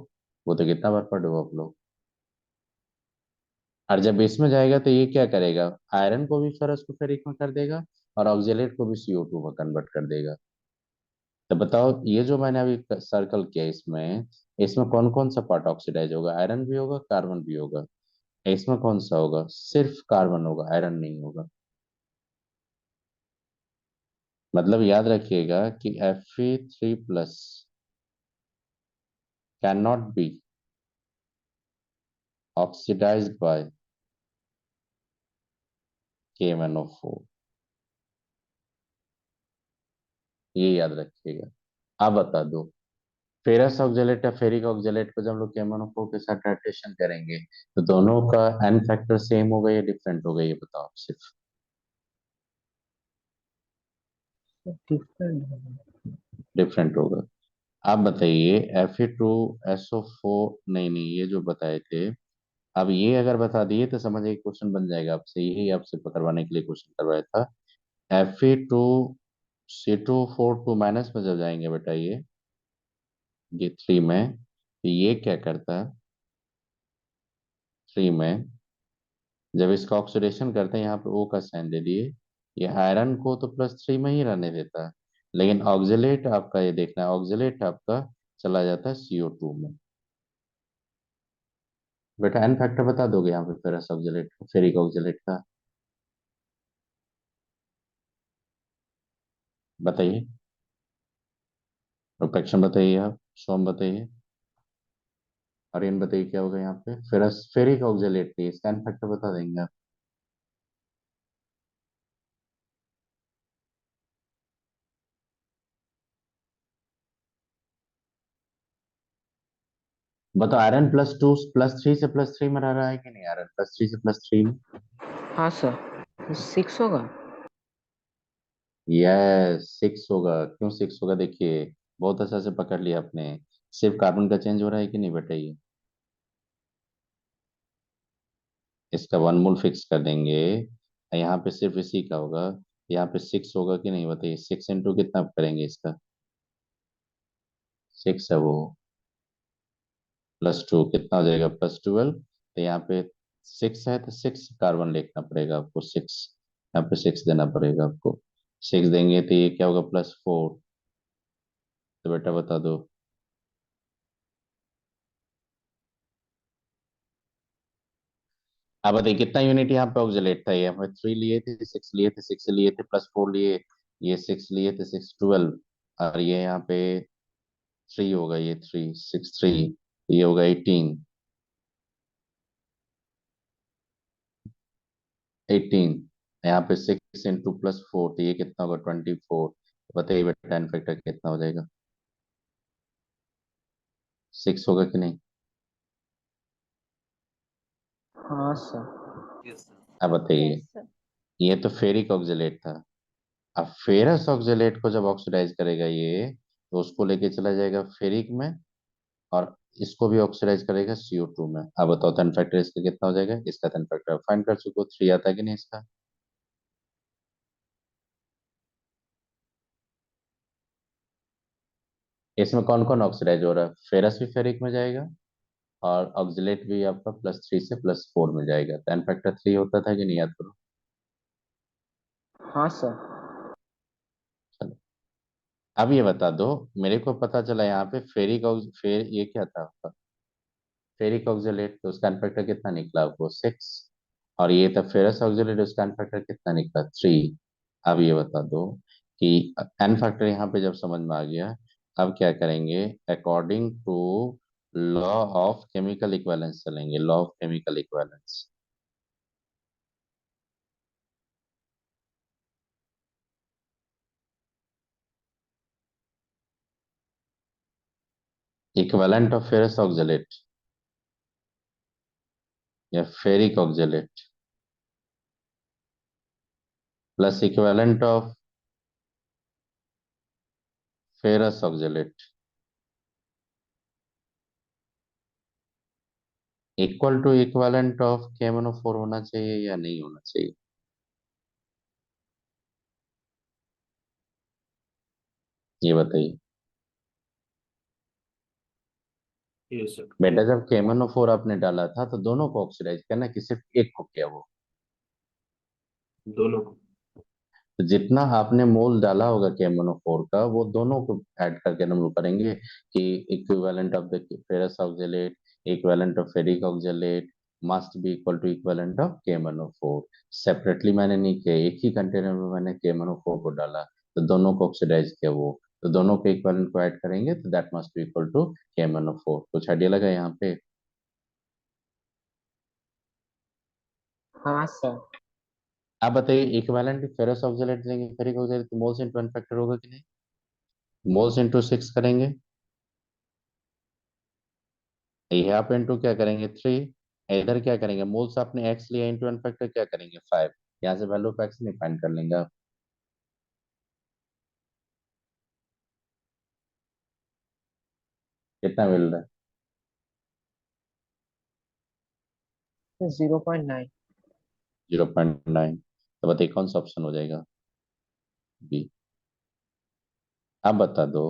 वो तो कितना बार पढ़े हो आप लोग। और जब इसमें जाएगा तो ये क्या करेगा, आयरन को भी फेरस को फेरिक में कर देगा और ऑक्जेलेट को भी CO2 में कन्वर्ट कर देगा। तो बताओ ये जो मैंने अभी सर्कल किया इसमें, इसमें कौन कौन सा पार्ट ऑक्सीडाइज होगा, आयरन भी होगा कार्बन भी होगा। इसमें कौन सा होगा, सिर्फ कार्बन होगा, आयरन नहीं होगा। मतलब याद रखिएगा कि Fe3+ can not be oxidized by KMnO4, ये याद रखिएगा। आप बता दो, फेरस ऑक्जेलेट या फेरिक ऑक्जेलेट को जब हम लोग KMnO4 के साथ टाइट्रेशन करेंगे तो दोनों का एन फैक्टर सेम होगा या डिफरेंट होगा, ये बताओ आप सिर्फ। डिफरेंट। डिफरेंट होगा। आप बताइए Fe2SO4, नहीं नहीं ये जो बताए थे, अब ये अगर बता दिए तो समझिए क्वेश्चन बन जाएगा आपसे, यही आपसे करवाने के लिए क्वेश्चन करवाया था। Fe2C2 4 2 माइनस में जब जाएंगे बेटा ये 3 में, तो ये क्या करता है, 3 में जब इसका ऑक्सीडेशन करते हैं यहाँ पे O का साइन दे दिए, ये आयरन को तो +3 में ही रहने देता है, लेकिन ऑक्जेलेट आपका ये देखना है, ऑक्जेलेट आपका चला जाता है CO2 में। बेटा एन फैक्टर बता दोगे यहाँ पे फेरस ऑक्जेलेट फेरिक ऑक्जेलेट का, बताइए। प्रोपेक्शन बताइए आप, सोम बताइए, और इन बताइए क्या होगा यहाँ पे फेरस फेरिक ऑक्जेलेट की, इसका एन फैक्टर बता देंगे आप। बताओ आयरन +3 से +3 में रह रहा है कि नहीं, आयरन +3 से +3 में। हाँ सर 6 होगा। यस 6 होगा, क्यों 6 होगा देखिए, बहुत अच्छा से पकड़ लिया आपने। सिर्फ कार्बन का चेंज हो रहा है कि नहीं बताइए, इसका 1 मोल फिक्स कर देंगे, यहाँ पे सिर्फ इसी का होगा, यहाँ पे 6 होगा कि नहीं बताइए, 6 इंटू कितना करेंगे इसका, 6 है वो, +2 कितना हो जाएगा, +12। तो यहाँ पे 6 है तो 6 कार्बन लिखना पड़ेगा आपको, 6 यहाँ पे 6 देना पड़ेगा आपको, 6 देंगे तो ये क्या होगा, +4। तो बेटा बता दो। अब बताइए कितना यूनिट यहाँ पे ऑक्सीलेट था, ये हमें 3 लिए थे, 6 लिए थे, 6 लिए थे, +4 लिए, ये 6 लिए थे, 6 12, और ये यहाँ पे 3 होगा, ये 3 6 3, ये होगा 18, 18। यहाँ पे 6 इंटू +4 तो ये कितना होगा, 24। बताइए बेटा टेन फैक्टर कितना हो जाएगा, 6 होगा कि नहीं। हाँ सर। Yes, sir. अब बताइए, यस सर। ये तो फेरिक ऑक्जेलेट था, अब फेरस ऑक्जेलेट को जब ऑक्सीडाइज करेगा ये, तो उसको लेके चला जाएगा फेरिक में, और इसको भी ऑक्सीडाइज करेगा CO2 में। अब बताओ टेन फैक्टर इसका कितना हो जाएगा, इसका टेन फैक्टर फाइंड कर चुको, 3 आता है कि नहीं इसका। इसमें कौन कौन ऑक्सीडाइज हो रहा है, फेरस भी फेरिक में जाएगा और ऑक्जिलेट भी आपका +3 से +4 में जाएगा, टेन फैक्टर 3 होता था कि नहीं, याद करो। हाँ सर। चलो अब ये बता दो, मेरे को पता चला यहाँ पे फेर ये क्या था आपका, फेरिक ऑक्जिलेट, तो उसका फैक्टर कितना निकला आपको, 6। और ये था फेरस ऑक्जिलेट, उसका फैक्टर कितना निकला, 3। अब ये बता दो कि एन फैक्टर यहाँ पे जब समझ में आ गया, अब क्या करेंगे, according to law of chemical equivalence चलेंगे, law of chemical equivalence. Equivalent of ferrous oxalate या ferric oxalate, plus equivalent of ferrous oxalate equal to equivalent of KMnO4 होना चाहिए या नहीं होना चाहिए? ये बताइए। Yes sir. बेटा जब KMnO4 आपने डाला था तो दोनों को ऑक्सीडाइज करना कि सिर्फ एक को किया वो? दोनों को। तो जितना आपने मोल डाला होगा KMnO4 का वो दोनों को ऐड करके हम लोग करेंगे कि equivalent of the ferrous oxalate, equivalent of ferric oxalate must be equal to equivalent of KMnO4। Separately मैंने नहीं किया, एक ही कंटेनर में मैंने KMnO4 को डाला तो दोनों को ऑक्सीडाइज किया वो, तो दोनों के इक्विवेलेंट को ऐड करेंगे तो that must be equal to KMnO4। कुछ आइडिया लगा यहाँ पे? हाँ सर। आप बताइए इक्विवेलेंट फेरस ऑक्जेलेट लेंगे फेरिक ऑक्जेलेट तो मोल्स इंटू 1 फैक्टर होगा कि नहीं? मोल्स इंटू 6 करेंगे, यहाँ पे इंटू क्या करेंगे 3, इधर क्या करेंगे मोल्स आपने एक्स लिया इंटू 1 फैक्टर क्या करेंगे 5, यहाँ से वैल्यू ऑफ एक्स नहीं फाइंड कर लेंगे आप। कितना मिल रहा है? 0.9। 0.9। तो बताइए कौन सा ऑप्शन हो जाएगा? बी। आप बता दो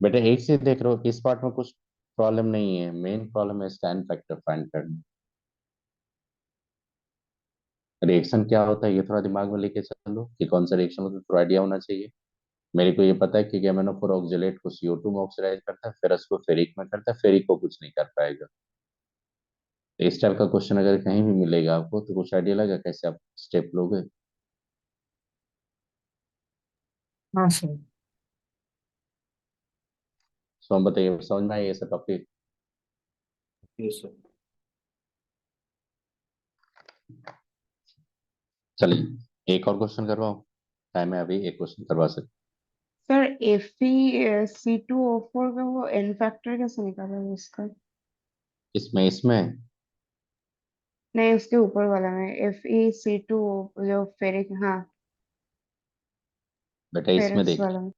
बेटा, एक से देख रहे हो इस पार्ट में कुछ प्रॉब्लम नहीं है, मेन प्रॉब्लम है स्टैंड फैक्टर फाइंड करना। रिएक्शन क्या होता है ये थोड़ा दिमाग में लेके चलो कि कौन सा रिएक्शन होता है, थोड़ा आइडिया होना चाहिए। मेरे को ये पता है कि KMnO4 ऑक्जेलेट को CO2 में ऑक्सीडाइज करता है, फेरस को फेरिक में करता है, फेरिक को कुछ नहीं कर पाएगा। तो इस टाइप का क्वेश्चन अगर कहीं भी मिलेगा आपको तो कुछ आइडिया लगा कैसे आप स्टेप लोगे? हाँ सर। सो हम बताइए समझ में आया ऐसा टॉपिक? Yes sir. चलिए एक और क्वेश्चन करवाओ, टाइम है अभी, एक क्वेश्चन करवा सकते। सर Fe C2O4 का वो एन फैक्टर कैसे निकालेंगे उसका? इसमें इसमें नहीं, उसके ऊपर वाला में FeC2 जो फेरिक, हाँ बेटा इसमें फेरस देखिए, वाला में।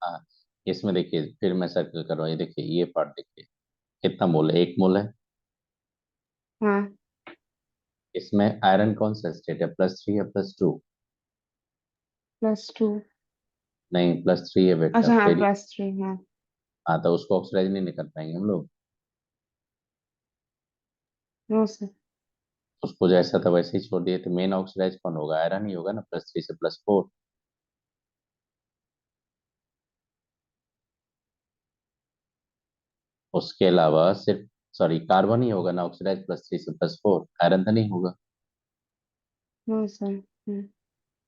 हाँ इसमें देखिए फिर मैं सर्कल कर रहा हूँ, ये देखिए ये पार्ट देखिए कितना मोल है, 1 मोल है। हाँ इसमें आयरन कौन सा स्टेट है, +3 या +2? +2। नहीं +3 है बेटा अच्छा हाँ फेरिक। +3 हाँ। हाँ तो उसको ऑक्सीडाइज नहीं कर पाएंगे हम लोग, नो सर। उसको जैसा था वैसे ही छोड़ दिए तो मेन ऑक्सीडाइज कौन होगा, आयरन ही होगा ना, +3 से +4। उसके अलावा सिर्फ सॉरी कार्बन ही होगा ना ऑक्सीडाइज, +3 से +4, आयरन तो नहीं होगा। No sir.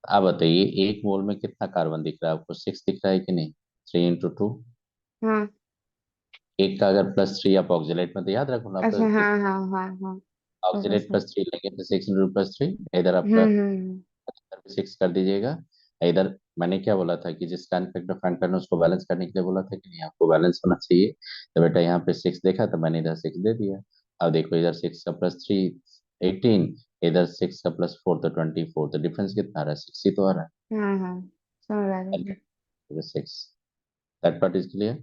आप बताइए 1 मोल में कितना कार्बन दिख रहा है आपको, 6 दिख रहा है कि नहीं? 3 × 2। हाँ। एक का अगर +3 आप ऑक्सीलेट में तो याद रखो ना, अच्छा प्लस हाँ हाँ हाँ हाँ। Okay oxalate sir. +3 लेंगे तो 6 × +3, इधर आपका हम्म। 6 कर दीजिएगा। इधर मैंने क्या बोला था कि जिस टाइम फैक्टर फाइंड करना उसको बैलेंस करने के लिए बोला था कि नहीं, आपको बैलेंस होना चाहिए। तो बेटा यहाँ पे 6 देखा तो मैंने इधर 6 दे दिया। अब देखो इधर 6 का +3 18, इधर 6 का +4 तो 24, तो डिफरेंस कितना आ रहा है, 6 ही तो आ रहा हाँ हाँ समझ आ गया। है। 6, दैट पार्ट इज क्लियर।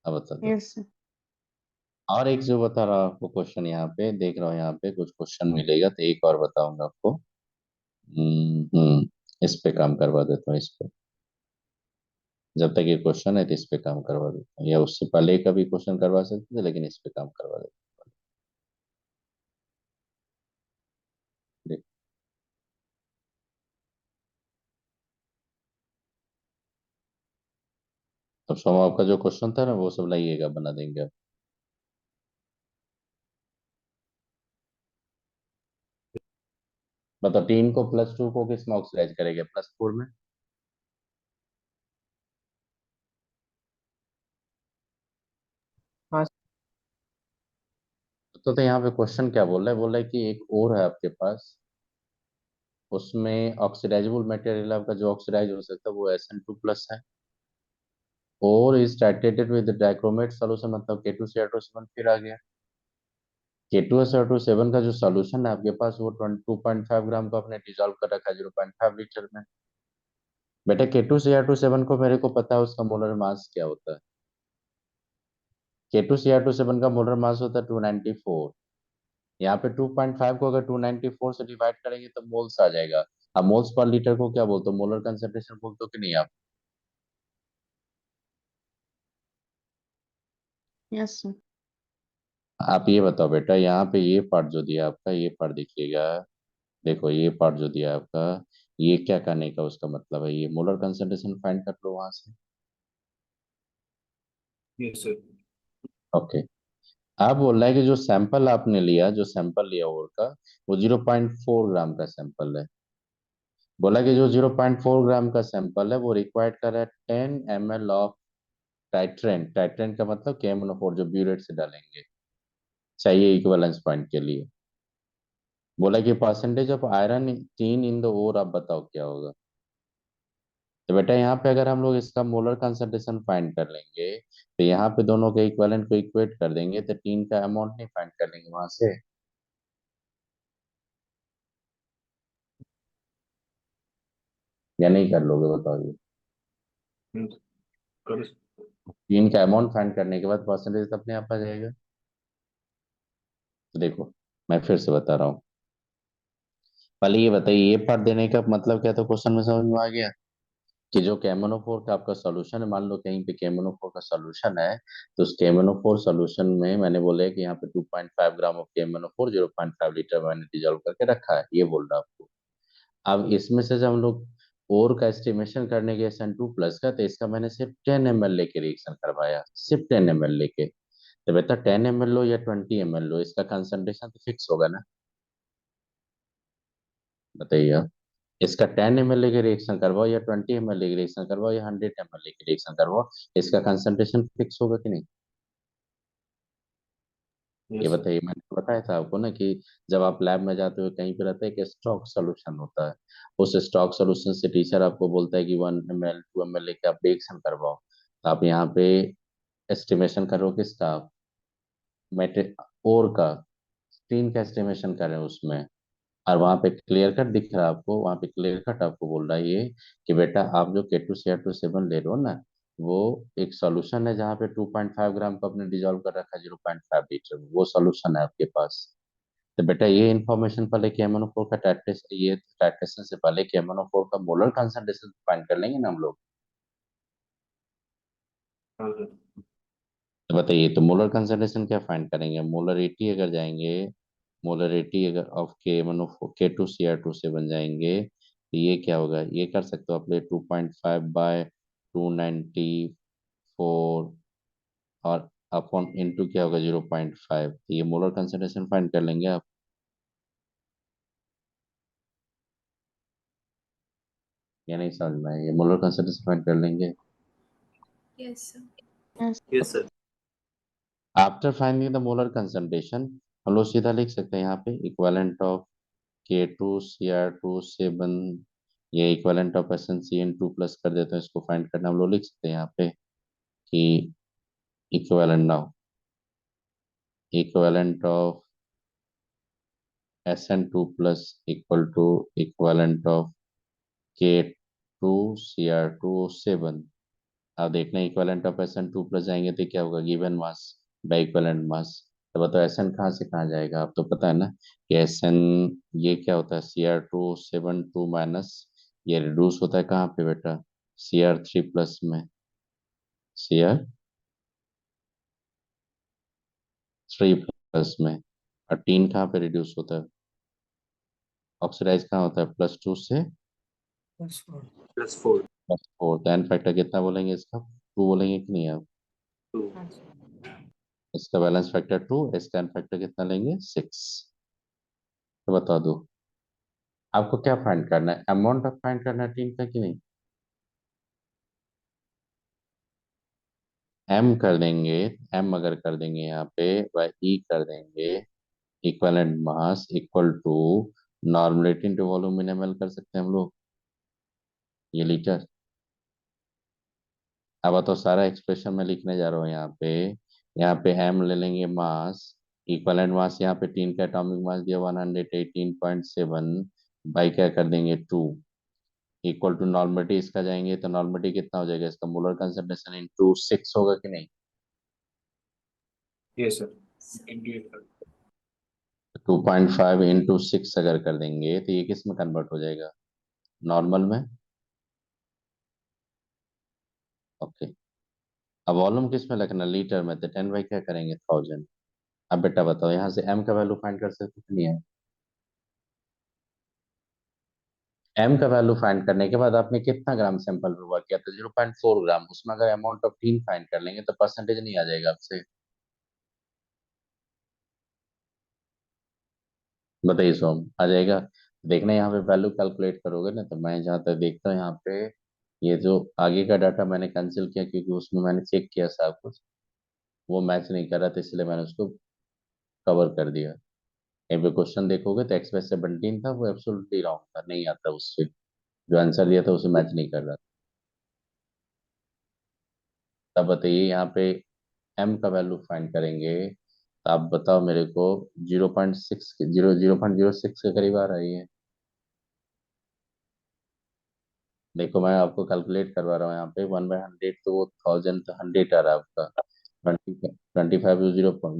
अब बता दो। Yes sir. और एक जो बता रहा हूँ आपको क्वेश्चन, यहाँ पे देख रहा हूँ, यहाँ पे कुछ क्वेश्चन मिलेगा तो एक और बताऊंगा आपको। इस पे काम करवा देता हूँ, इस पे जब तक ये क्वेश्चन है तो इस पे काम करवा देता हूँ, या उससे पहले का भी क्वेश्चन करवा सकते थे लेकिन इस पे काम करवा देता हूँ। देख, अब सोमा आपका जो क्वेश्चन था ना वो सब लाइएगा, बना देंगे अब। बताओ 3 को +2 को किस में ऑक्सीडाइज करेंगे, +4 में? हाँ तो यहाँ पे क्वेश्चन क्या बोल रहा है कि एक और है आपके पास, उसमें ऑक्सीडाइजेबल मटेरियल आपका जो ऑक्सीडाइज हो सकता है वो SN2+ है, और is titrated with dichromate solution, मतलब K2CR2 फिर आ गया। K2SiO2 7 का जो सॉल्यूशन है आपके पास वो 2.5 ग्राम को आपने डिजोल्व कर रखा है 0.5 लीटर में। बेटा K2Cr27 को मेरे को पता है उसका मोलर मास क्या होता है। K2Cr27 का मोलर मास होता है 294। यहाँ पे 2.5 को अगर 294 से डिवाइड करेंगे तो मोल्स आ जाएगा। अब मोल्स पर लीटर को क्या बोलते हो, मोलर कंसंट्रेशन बोलते हो कि नहीं आप? Yes sir. आप ये बताओ बेटा, यहाँ पे ये पार्ट जो दिया आपका, ये पार्ट देखिएगा, देखो ये पार्ट जो दिया आपका, ये क्या करने का उसका मतलब है, ये मोलर कंसंट्रेशन फाइंड कर लो वहां से। Yes sir. ओके। आप बोल रहा है कि जो सैंपल आपने लिया, जो सैंपल लिया ओर का, वो 0.4 ग्राम का सैंपल है। बोला कि जो 0.4 ग्राम का सैंपल है वो रिक्वायर्ड कर रहा है 10 ml ऑफ टाइट्रेंट। टाइट्रेंट का मतलब KMnO4 जो ब्यूरेट से डालेंगे, चाहिए इक्विवेलेंस पॉइंट के लिए। बोला कि percentage of iron 3 in the ore, आप बताओ क्या होगा। तो बेटा यहाँ पे अगर हम लोग इसका मोलर कंसंट्रेशन फाइंड कर लेंगे तो यहाँ पे दोनों के इक्विवेलेंट को इक्वेट कर देंगे तो 3 का अमाउंट नहीं फाइंड कर लेंगे वहां से। या नहीं कर लोगे बताओ ये। हम्म, कर 3 का अमाउंट फाइंड करने के बाद परसेंटेज अपने आप आ जाएगा। तो देखो, मैं फिर से बता रहा हूँ, पहले ये बताइए ये पार्ट देने का मतलब क्या था, क्वेश्चन में समझ में आ गया कि जो KMnO4 का आपका सॉल्यूशन है, मान लो कहीं पे KMnO4 का सॉल्यूशन है, तो उस KMnO4 सॉल्यूशन में मैंने बोला है कि यहाँ पे 2.5 ग्राम ऑफ KMnO4 0.5 लीटर में मैंने डिजोल्व करके रखा है, ये बोल रहा आपको। अब इसमें से जब हम लोग और का एस्टिमेशन करने के SN2+ का, तो इसका मैंने सिर्फ 10 ml लेके रिएक्शन करवाया, सिर्फ 10 ml लेके। तो बेटा 10 ml लो या 20 ml लो, इसका कंसंट्रेशन तो फिक्स होगा ना, बताइए आप। इसका 10 ml लेके रिएक्शन करवाओ या 20 ml लेके रिएक्शन करवाओ या 100 ml लेके रिएक्शन करवाओ, इसका कंसंट्रेशन फिक्स होगा कि नहीं? ये यस सर। बताइए, मैंने तो बताया था आपको ना कि जब आप लैब में जाते हो कहीं पे रहता है कि स्टॉक सॉल्यूशन होता है, उस स्टॉक सॉल्यूशन से टीचर आपको बोलता है कि 1 ml 2 ml लेके आप रिएक्शन करवाओ, तो आप यहाँ पे एस्टिमेशन करो किसका, मेटे और का, स्क्रीन का एस्टिमेशन कर रहे हैं उसमें। और वहां पे क्लियर कट दिख रहा है आपको, वहां पे क्लियर कट आपको बोल रहा है ये कि बेटा आप जो K2Cr27 ले रहे हो ना, वो एक सॉल्यूशन है जहाँ पे 2.5 ग्राम को आपने डिजोल्व कर रखा है 0.5 लीटर में, वो सॉल्यूशन है आपके पास। तो बेटा ये इन्फॉर्मेशन पहले KMnO4 का टाइट्रेशन, ये टाइट्रेशन से पहले KMnO4 का मोलर कंसंट्रेशन फाइंड कर लेंगे ना हम लोग। हाँ सर। तो बताइए, तो मोलर कंसंट्रेशन क्या फाइंड करेंगे, मोलरिटी अगर जाएंगे, मोलरिटी अगर ऑफ K2Cr2 से बन जाएंगे तो ये क्या होगा, ये कर सकते हो आप, 2.5/294 और अपॉन इनटू क्या होगा 0.5, ये मोलर कंसंट्रेशन फाइंड कर लेंगे आप। या नहीं समझ में आया? ये मोलर कंसंट्रेशन फाइंड कर लेंगे। Yes sir. Yes. Yes sir. After finding the molar concentration हम लोग सीधा लिख सकते हैं यहाँ पे इक्विवेलेंट ऑफ K2Cr2 से ये इक्विवेलेंट ऑफ SnCN2+ कर देते हैं, इसको फाइंड करना हम लोग लिख सकते हैं यहाँ पे कि equivalent now, equivalent of SN2+ equal to equivalent of K2Cr2 से। अब देखना इक्विवेलेंट ऑफ SN2+ जाएंगे तो क्या होगा, गिवन मास बाय इक्विवेलेंट मास। तो बताओ SN कहाँ से कहाँ जाएगा, आप तो पता है ना कि SN ये क्या होता है, Cr2 7 2 ये रिड्यूस होता है कहाँ पे बेटा, Cr3+ में, Cr3+ में। और 3 कहाँ पे रिड्यूस होता है, ऑक्सीडाइज कहाँ होता है, +2 से +4। +4 +4। तो एन फैक्टर कितना बोलेंगे इसका, 2 बोलेंगे कि नहीं आप? 2। हाँ सर। इसका बैलेंस फैक्टर 2, इसका एन फैक्टर कितना लेंगे, 6। तो बता दो आपको क्या फाइंड करना है, अमाउंट ऑफ फाइंड करना है टीम का कि नहीं? एम कर देंगे, एम अगर कर देंगे यहाँ पे, वह ई कर देंगे, equivalent mass equal to normality into volume in ml कर सकते हैं हम लोग, ये लीटर। अब तो सारा एक्सप्रेशन मैं लिखने जा रहा हूँ यहाँ पे। यहाँ पे एम ले लेंगे मास, इक्वलेंट मास यहाँ पे टीन का एटॉमिक मास दिया 118.7 बाई क्या कर देंगे 2 इक्वल टू नॉर्मलिटी इसका जाएंगे तो नॉर्मलिटी कितना हो जाएगा इसका मोलर कंसंट्रेशन इनटू 6 होगा कि नहीं? Yes, sir. Indeed. 2.5 इंटू 6 अगर कर देंगे तो ये किस में कन्वर्ट हो जाएगा? नॉर्मल में। ओके, अब वॉल्यूम किस में रखना? लीटर में। तो 10 बाई क्या करेंगे 1000। अब बेटा बताओ यहाँ से m का वैल्यू फाइंड कर सकते हो कि नहीं है? m का वैल्यू फाइंड करने के बाद आपने कितना ग्राम सैंपल पे वर्क किया था? 0.4 ग्राम। उसमें अगर अमाउंट ऑफ टीन फाइंड कर लेंगे तो परसेंटेज नहीं आ जाएगा आपसे? बताइए सोम, आ जाएगा? देखना यहाँ पे वैल्यू कैलकुलेट करोगे ना, तो मैं जहाँ तक देखता हूँ यहाँ पे ये जो आगे का डाटा मैंने कैंसिल किया क्योंकि उसमें मैंने चेक किया सब कुछ, वो मैच नहीं कर रहा था, इसलिए मैंने उसको कवर कर दिया। यहाँ पे क्वेश्चन देखोगे तो एक्स बाय 17 था, वो एब्सोल्युटली रॉन्ग था, नहीं आता उससे। जो आंसर दिया था उसे मैच नहीं कर रहा। तब बताइए यहाँ पे m का वैल्यू फाइंड करेंगे तो आप बताओ मेरे को 0.6 0.06 के करीब आ रही है। देखो मैं आपको कैलकुलेट करवा रहा हूँ यहाँ पे 1/100 तो वो 1000 तो 100 आ रहा है आपका। 25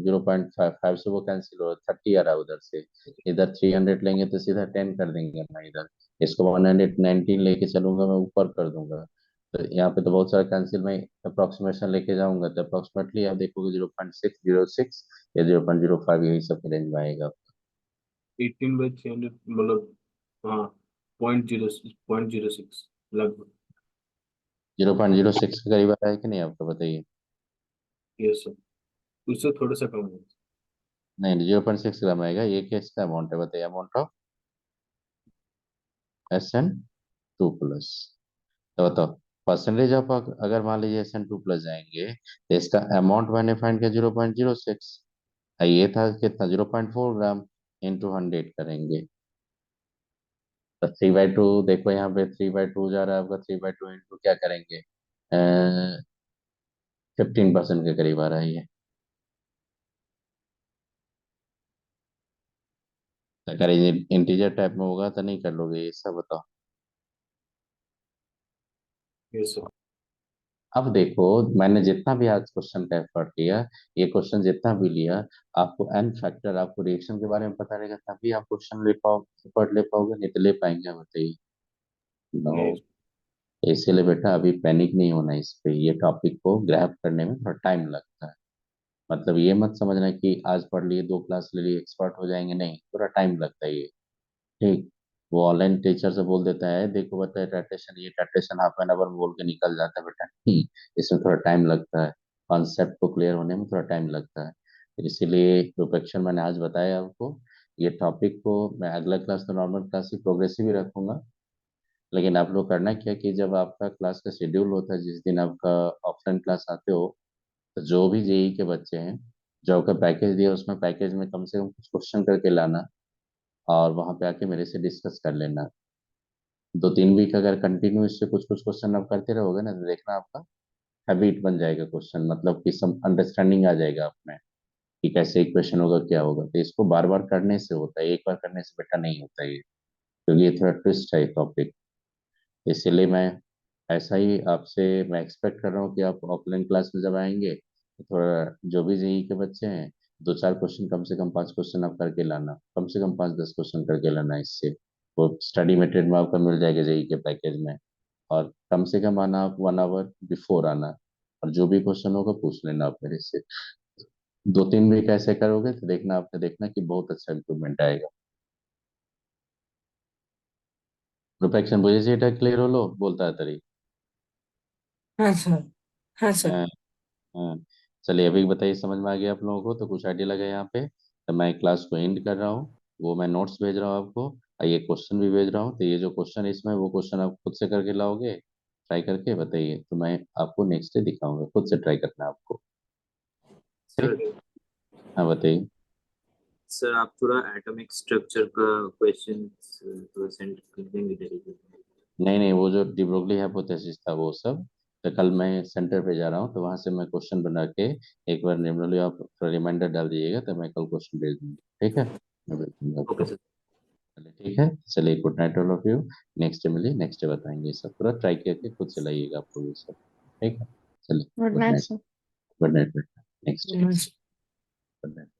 0.5 से वो कैंसिल हो रहा है, 30 आ रहा है उधर से। इधर 300 लेंगे तो सीधा 10 कर देंगे मैं इधर। इसको 119 लेके चलूंगा मैं, ऊपर कर दूंगा। तो यहाँ पे तो बहुत सारा कैंसिल, मैं अप्रोक्सीमेशन लेके जाऊंगा तो अप्रोक्सीमेटली आप देखोगे 0.606 या 0.05 यही सब रेंज में आएगा। 18/300 मतलब हाँ 0.06 लगभग। 0.06 के करीब आ रहा है कि नहीं आपको? बताइए। यस सर, उससे थोड़ा सा कम है। नहीं, 0.6 ग्राम आएगा। ये क्या इसका अमाउंट है? बताइए अमाउंट ऑफ SN2+। तो बताओ परसेंटेज ऑफ, अगर मान लीजिए SN2+ जाएंगे तो इसका अमाउंट मैंने फाइंड किया 0.06। ये था कितना? 0.4 ग्राम इंटू 100 करेंगे तो 3/2। देखो यहाँ पे 3/2 जा रहा है आपका, 3/2 इंटू क्या करेंगे? 15% के करीब आ रहा है ये। तो अगर इंटीजर टाइप में होगा तो नहीं कर लोगे ये सब? बताओ। Yes sir. अब देखो मैंने जितना भी आज क्वेश्चन का एफर्ट किया, ये क्वेश्चन जितना भी लिया, आपको एन फैक्टर, आपको रिएक्शन के बारे में पता रहेगा तभी आप क्वेश्चन ले पाओ, एफर्ट ले पाओगे, नहीं तो ले पाएंगे? आप बताइए। नो। नहीं इसीलिए बेटा अभी पैनिक नहीं होना इस पे। ये टॉपिक को ग्रैब करने में थोड़ा टाइम लगता है। मतलब ये मत समझना कि आज पढ़ लिए 2 क्लास ले लिए एक्सपर्ट हो जाएंगे, नहीं, थोड़ा टाइम लगता है ये। ठीक। वो ऑनलाइन टीचर से बोल देता है देखो बेटा टाइटेशन, ये टाइटेशन हाफ एन आवर बोल के निकल जाता है बेटा, नहीं, इसमें थोड़ा टाइम लगता है। कॉन्सेप्ट को क्लियर होने में थोड़ा टाइम लगता है। फिर इसीलिए प्रोपेक्शन मैंने आज बताया आपको। ये टॉपिक को मैं अगला क्लास तो नॉर्मल क्लास ही प्रोग्रेसिव ही रखूंगा। लेकिन आप लोग करना क्या कि जब आपका क्लास का शेड्यूल होता है, जिस दिन आपका ऑफलाइन क्लास आते हो, तो जो भी जेई के बच्चे हैं, जो आपका पैकेज दिया उसमें पैकेज में कम से कम कुछ क्वेश्चन करके लाना और वहां पे आके मेरे से डिस्कस कर लेना। 2-3 वीक अगर कंटिन्यू इससे कुछ कुछ क्वेश्चन आप करते रहोगे ना, तो देखना आपका हैबिट बन जाएगा क्वेश्चन, मतलब कि सम अंडरस्टैंडिंग आ जाएगा आप में कि कैसे इक्वेशन होगा क्या होगा। तो इसको बार बार करने से होता है, एक बार करने से बेटा नहीं होता ये, क्योंकि ये थोड़ा ट्विस्ट है टॉपिक। इसलिए मैं ऐसा ही आपसे मैं एक्सपेक्ट कर रहा हूँ कि आप ऑफलाइन क्लास में जब आएंगे तो थोड़ा जो भी जेई के बच्चे हैं 2-4 क्वेश्चन, कम से कम 5 क्वेश्चन आप करके लाना, कम से कम 5-10 क्वेश्चन करके लाना। इससे वो स्टडी मटेरियल में आपका मिल जाएगा जेई के पैकेज में। और कम से कम आना आप 1 आवर बिफोर आना, और जो भी क्वेश्चन होगा पूछ लेना आप मेरे से। 2-3 वीक ऐसे करोगे तो देखना, आपने देखना कि बहुत अच्छा इम्प्रूवमेंट आएगा। प्रोफेक्शन बुझे এটা ক্লিয়ার হলো बोलता है तरी। हाँ सर, हाँ सर। हाँ। हाँ। चलिए अभी बताइए, समझ में आ गया आप लोगों को? तो कुछ आइडिया लगा यहाँ पे? तो मैं क्लास को एंड कर रहा हूँ। वो मैं नोट्स भेज रहा हूँ आपको, और ये क्वेश्चन भी भेज रहा हूँ। तो ये जो क्वेश्चन इसमें, वो क्वेश्चन आप खुद से करके लाओगे, ट्राई करके बताइए, तो मैं आपको नेक्स्ट डे दिखाऊंगा। खुद से ट्राई करना है आपको। सर। ठीक। हाँ बताइए। सर आप थोड़ा एटॉमिक स्ट्रक्चर का क्वेश्चन थोड़ा सेंड कर देंगे मेरे को? नहीं नहीं, वो जो डिब्रोगली हाइपोथेसिस था वो सब तो कल मैं सेंटर पे जा रहा हूँ, तो वहां से मैं क्वेश्चन बना के एक बार निम्नलिखित आप रिमाइंडर डाल दीजिएगा, तो मैं कल क्वेश्चन भेज दूंगा। ठीक है, मैं भेज दूंगा आपको। Okay sir. चलिए ठीक है, चलिए good night all of you. Next day मिलिए, नेक्स्ट डे बताएंगे ये सब, पूरा ट्राई करके खुद चलाइएगा आपको ये सब। ठीक है, चलिए good good night night. Sir. Good night, next day. नमस्ते। Good night.